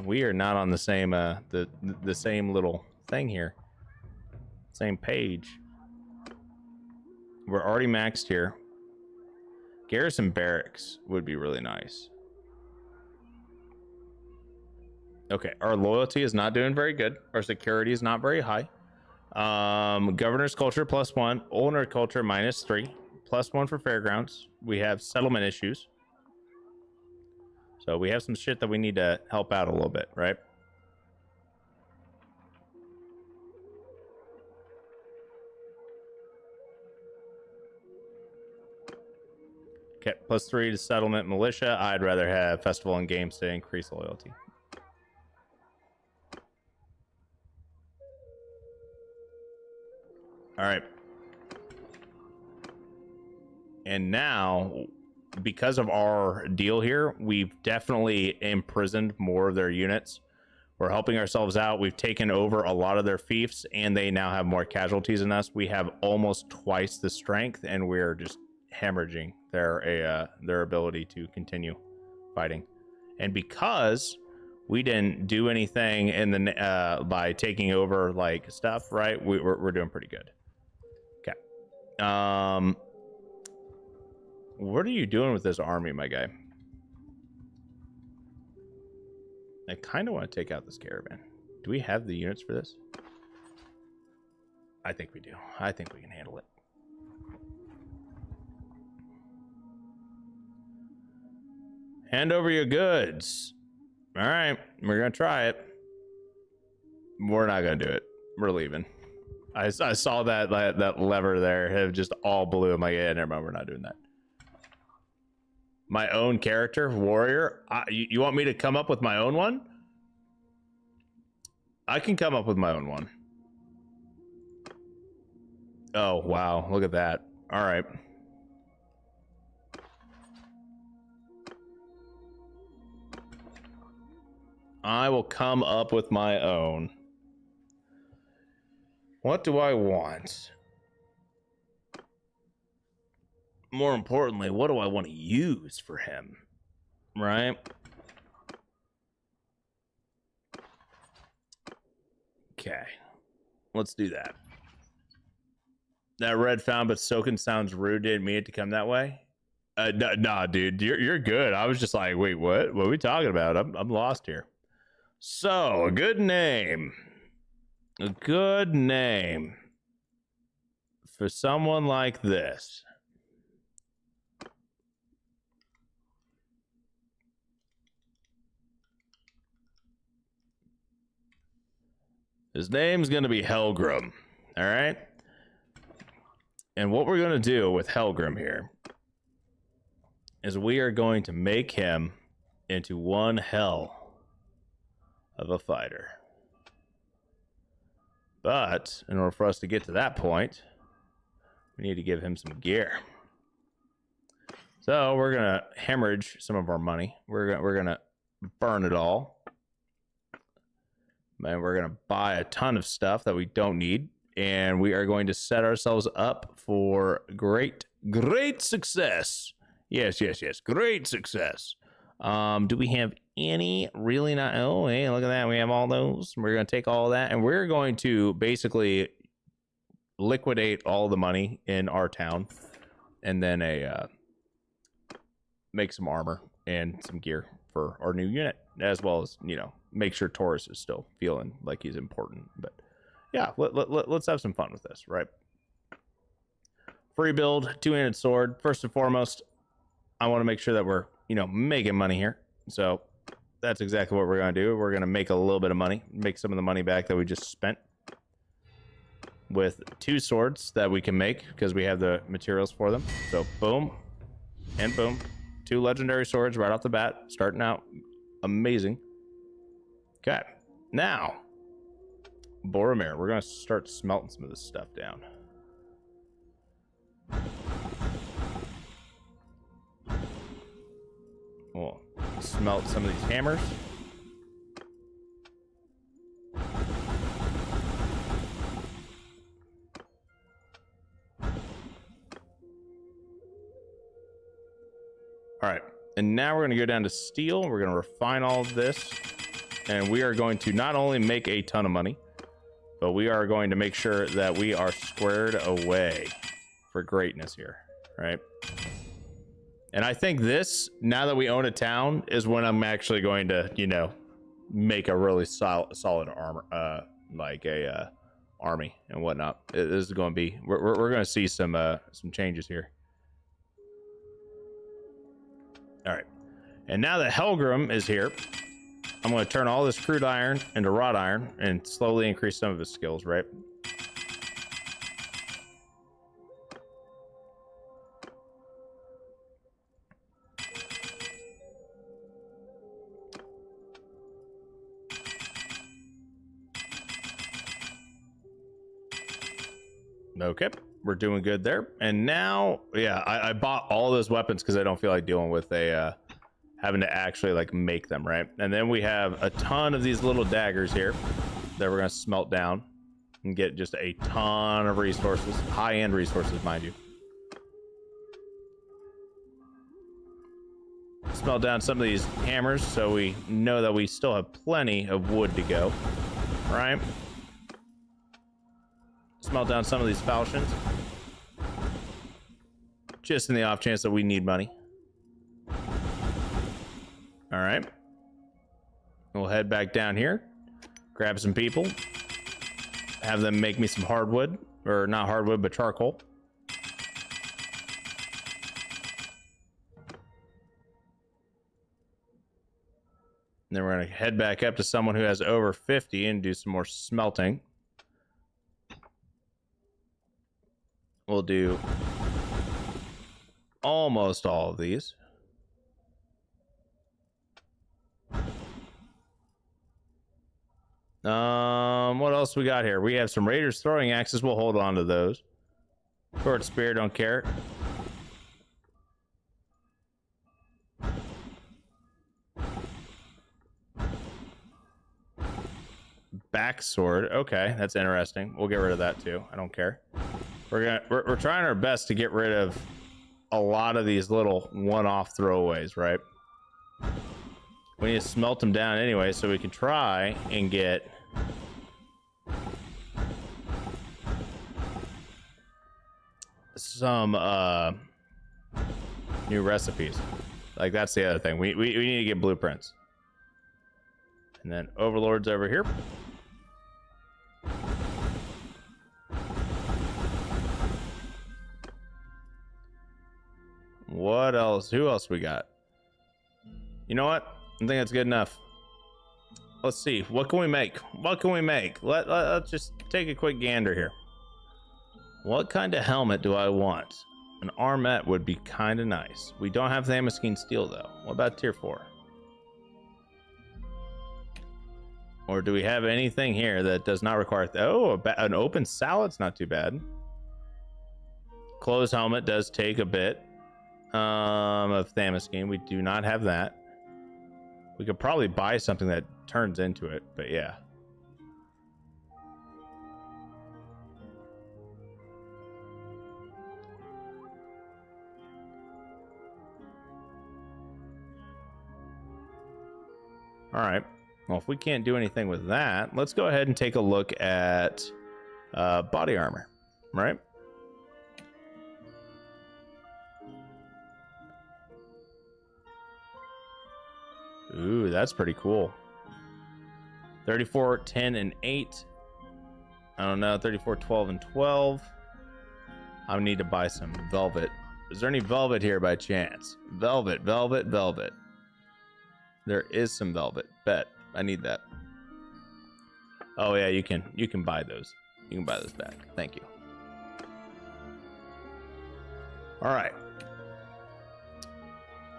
we are not on the same the same little thing here. Same page. We're already maxed here. Garrison barracks would be really nice. Okay, our loyalty is not doing very good. Our security is not very high. Governor's culture +1, owner culture -3, +1 for fairgrounds. We have settlement issues. So we have some shit that we need to help out a little bit, right? Okay, +3 to settlement militia. I'd rather have festival and games to increase loyalty. All right. And now, because of our deal here, we've definitely imprisoned more of their units. We're helping ourselves out. We've taken over a lot of their fiefs, and they now have more casualties than us. We have almost twice the strength, and we're just hemorrhaging their ability to continue fighting. And because we didn't do anything in the by taking over like stuff, right? We're doing pretty good. Okay. What are you doing with this army, my guy? I kind of want to take out this caravan. Do we have the units for this? I think we do. I think we can handle it. Hand over your goods. All right, we're gonna try it. We're not gonna do it. We're leaving. I saw that lever there. It just all blew. I'm like, yeah, never mind. We're not doing that. My own character, warrior. You want me to come up with my own one? I can come up with my own one. Oh wow, look at that. All right. I will come up with my own. What do I want? More importantly, what do I want to use for him? Right? Okay. Let's do that. That red found but soaking sounds rude. Didn't mean it to come that way. Nah, dude. You're good. I was just like, wait, what? What are we talking about? I'm lost here. So, a good name. A good name for someone like this. His name's going to be Helgrim. All right? And what we're going to do with Helgrim here is we are going to make him into one hell of a fighter. But in order for us to get to that point, we need to give him some gear. So we're going to hemorrhage some of our money. We're going to burn it all. And we're going to buy a ton of stuff that we don't need. And we are going to set ourselves up for great success. Yes. Great success. Do we have any really not? Oh, hey, look at that. We have all those. We're going to take all of that. And we're going to basically liquidate all the money in our town. And then make some armor and some gear for our new unit. As well as, you know, make sure Taurus is still feeling like he's important. But yeah, let's have some fun with this, right? Free build, two-handed sword. First and foremost, I want to make sure that we're, you know, making money here. So that's exactly what we're going to do. We're going to make a little bit of money, make some of the money back that we just spent with two swords that we can make because we have the materials for them. So boom and boom. Two legendary swords right off the bat, starting out amazing. Okay, now Boromir, we're going to start smelting some of this stuff down. We'll smelt some of these hammers. All right, and now we're going to go down to steel. We're going to refine all of this, and we are going to not only make a ton of money, but we are going to make sure that we are squared away for greatness here, right? And I think this, now that we own a town, is when I'm actually going to, you know, make a really solid armor, army and whatnot. This is going to be, we're going to see some changes here. All right, and now that Helgrim is here, I'm going to turn all this crude iron into wrought iron and slowly increase some of his skills, right? Okay, we're doing good there. And now, yeah, I bought all those weapons because I don't feel like dealing with having to actually like make them, right? And then we have a ton of these little daggers here that we're gonna smelt down and get just a ton of resources, high-end resources, mind you. Smelt down some of these hammers so we know that we still have plenty of wood to go, right? Smelt down some of these falchions just in the off chance that we need money. All right, we'll head back down here, grab some people, have them make me some hardwood, or not hardwood, but charcoal. And then we're gonna head back up to someone who has over 50 and do some more smelting. We'll do almost all of these. What else we got here? We have some raiders throwing axes. We'll hold on to those. Short spear, don't care. Back sword. Okay, that's interesting. We'll get rid of that too. I don't care. We're trying our best to get rid of a lot of these little one-off throwaways, right? We need to smelt them down anyway so we can try and get some new recipes. Like, that's the other thing. We need to get blueprints. And then Overlord's over here. What else? Who else we got? You know what? I think that's good enough. Let's see. What can we make? What can we make? Let's just take a quick gander here. What kind of helmet do I want? An armlet would be kind of nice. We don't have Vlandian Steel, though. What about tier 4? Or do we have anything here that does not require... Oh, an open sallet's not too bad. Closed helmet does take a bit of Vlandian. We do not have that. We could probably buy something that turns into it, but yeah. All right. Well, if we can't do anything with that, let's go ahead and take a look at body armor, right? Ooh, that's pretty cool. 34, 10, and 8. I don't know, 34, 12, and 12. I need to buy some velvet. Is there any velvet here by chance? Velvet, velvet, velvet. There is some velvet. Bet. I need that. Oh yeah, you can buy those. You can buy those back. Thank you. All right.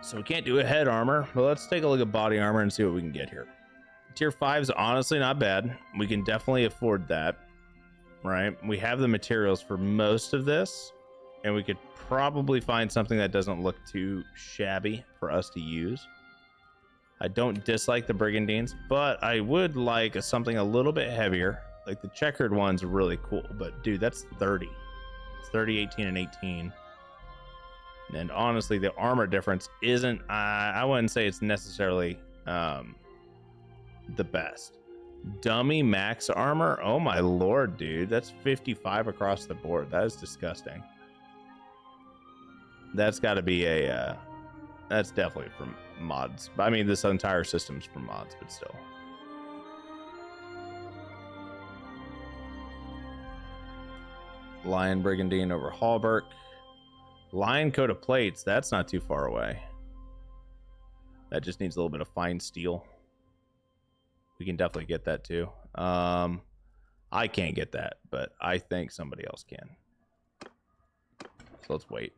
So we can't do a head armor, but let's take a look at body armor and see what we can get here. Tier 5 is honestly not bad. We can definitely afford that, right? We have the materials for most of this, and we could probably find something that doesn't look too shabby for us to use. I don't dislike the Brigandines, but I would like something a little bit heavier. Like the checkered one's really cool, but dude, that's 30. It's 30, 18, and 18. And honestly, the armor difference isn't, I wouldn't say it's necessarily the best. Dummy max armor? Oh my lord, dude. That's 55 across the board. That is disgusting. That's got to be a, that's definitely from mods. I mean, this entire system's from mods, but still. Lion Brigandine over Hallberg. Lion coat of plates, that's not too far away. That just needs a little bit of fine steel. We can definitely get that too. I can't get that, but I think somebody else can. So let's wait.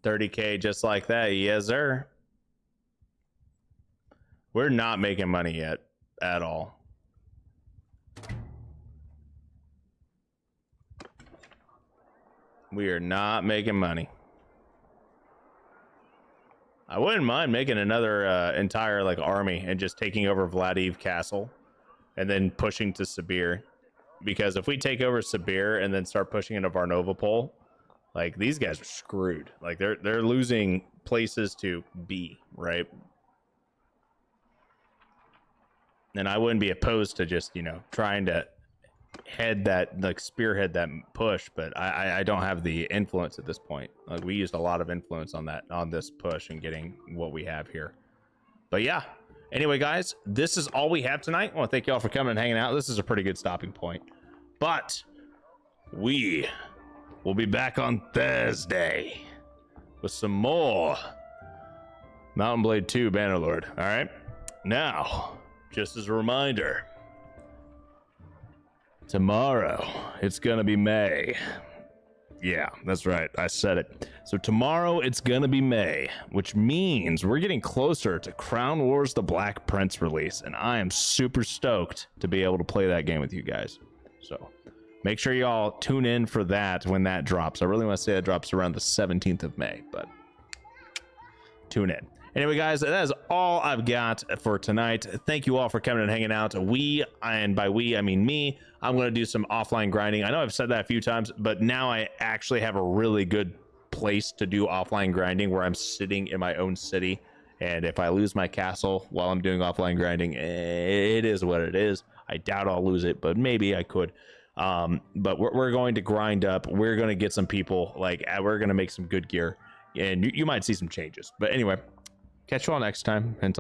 30K just like that. Yes, sir. We're not making money yet at all. We are not making money. I wouldn't mind making another entire like army and just taking over Vladivostok Castle and then pushing to Sibir. Because if we take over Sibir and then start pushing into Varnovopol, like these guys are screwed. Like they're losing places to be, right? And I wouldn't be opposed to just, you know, trying to head that, like spearhead that push, but I don't have the influence at this point. Like we used a lot of influence on that, on this push and getting what we have here. But yeah, anyway guys, this is all we have tonight. I want to thank you all for coming and hanging out. This is a pretty good stopping point, but we will be back on Thursday with some more Mountain Blade 2 Bannerlord. All right, now just as a reminder, tomorrow, it's gonna be May. Yeah, that's right. I said it. So tomorrow, it's gonna be May, which means we're getting closer to Crown Wars The Black Prince release, and I am super stoked to be able to play that game with you guys. So make sure y'all tune in for that when that drops. I really want to say that drops around the 17th of May, but tune in. Anyway, guys, that is all I've got for tonight. Thank you all for coming and hanging out. We, and by we, I mean me, I'm going to do some offline grinding. I know I've said that a few times, but now I actually have a really good place to do offline grinding where I'm sitting in my own city. And if I lose my castle while I'm doing offline grinding, it is what it is. I doubt I'll lose it, but maybe I could. But we're going to grind up. We're going to get some people, like, we're going to make some good gear. And you might see some changes. But anyway, catch you all next time. Until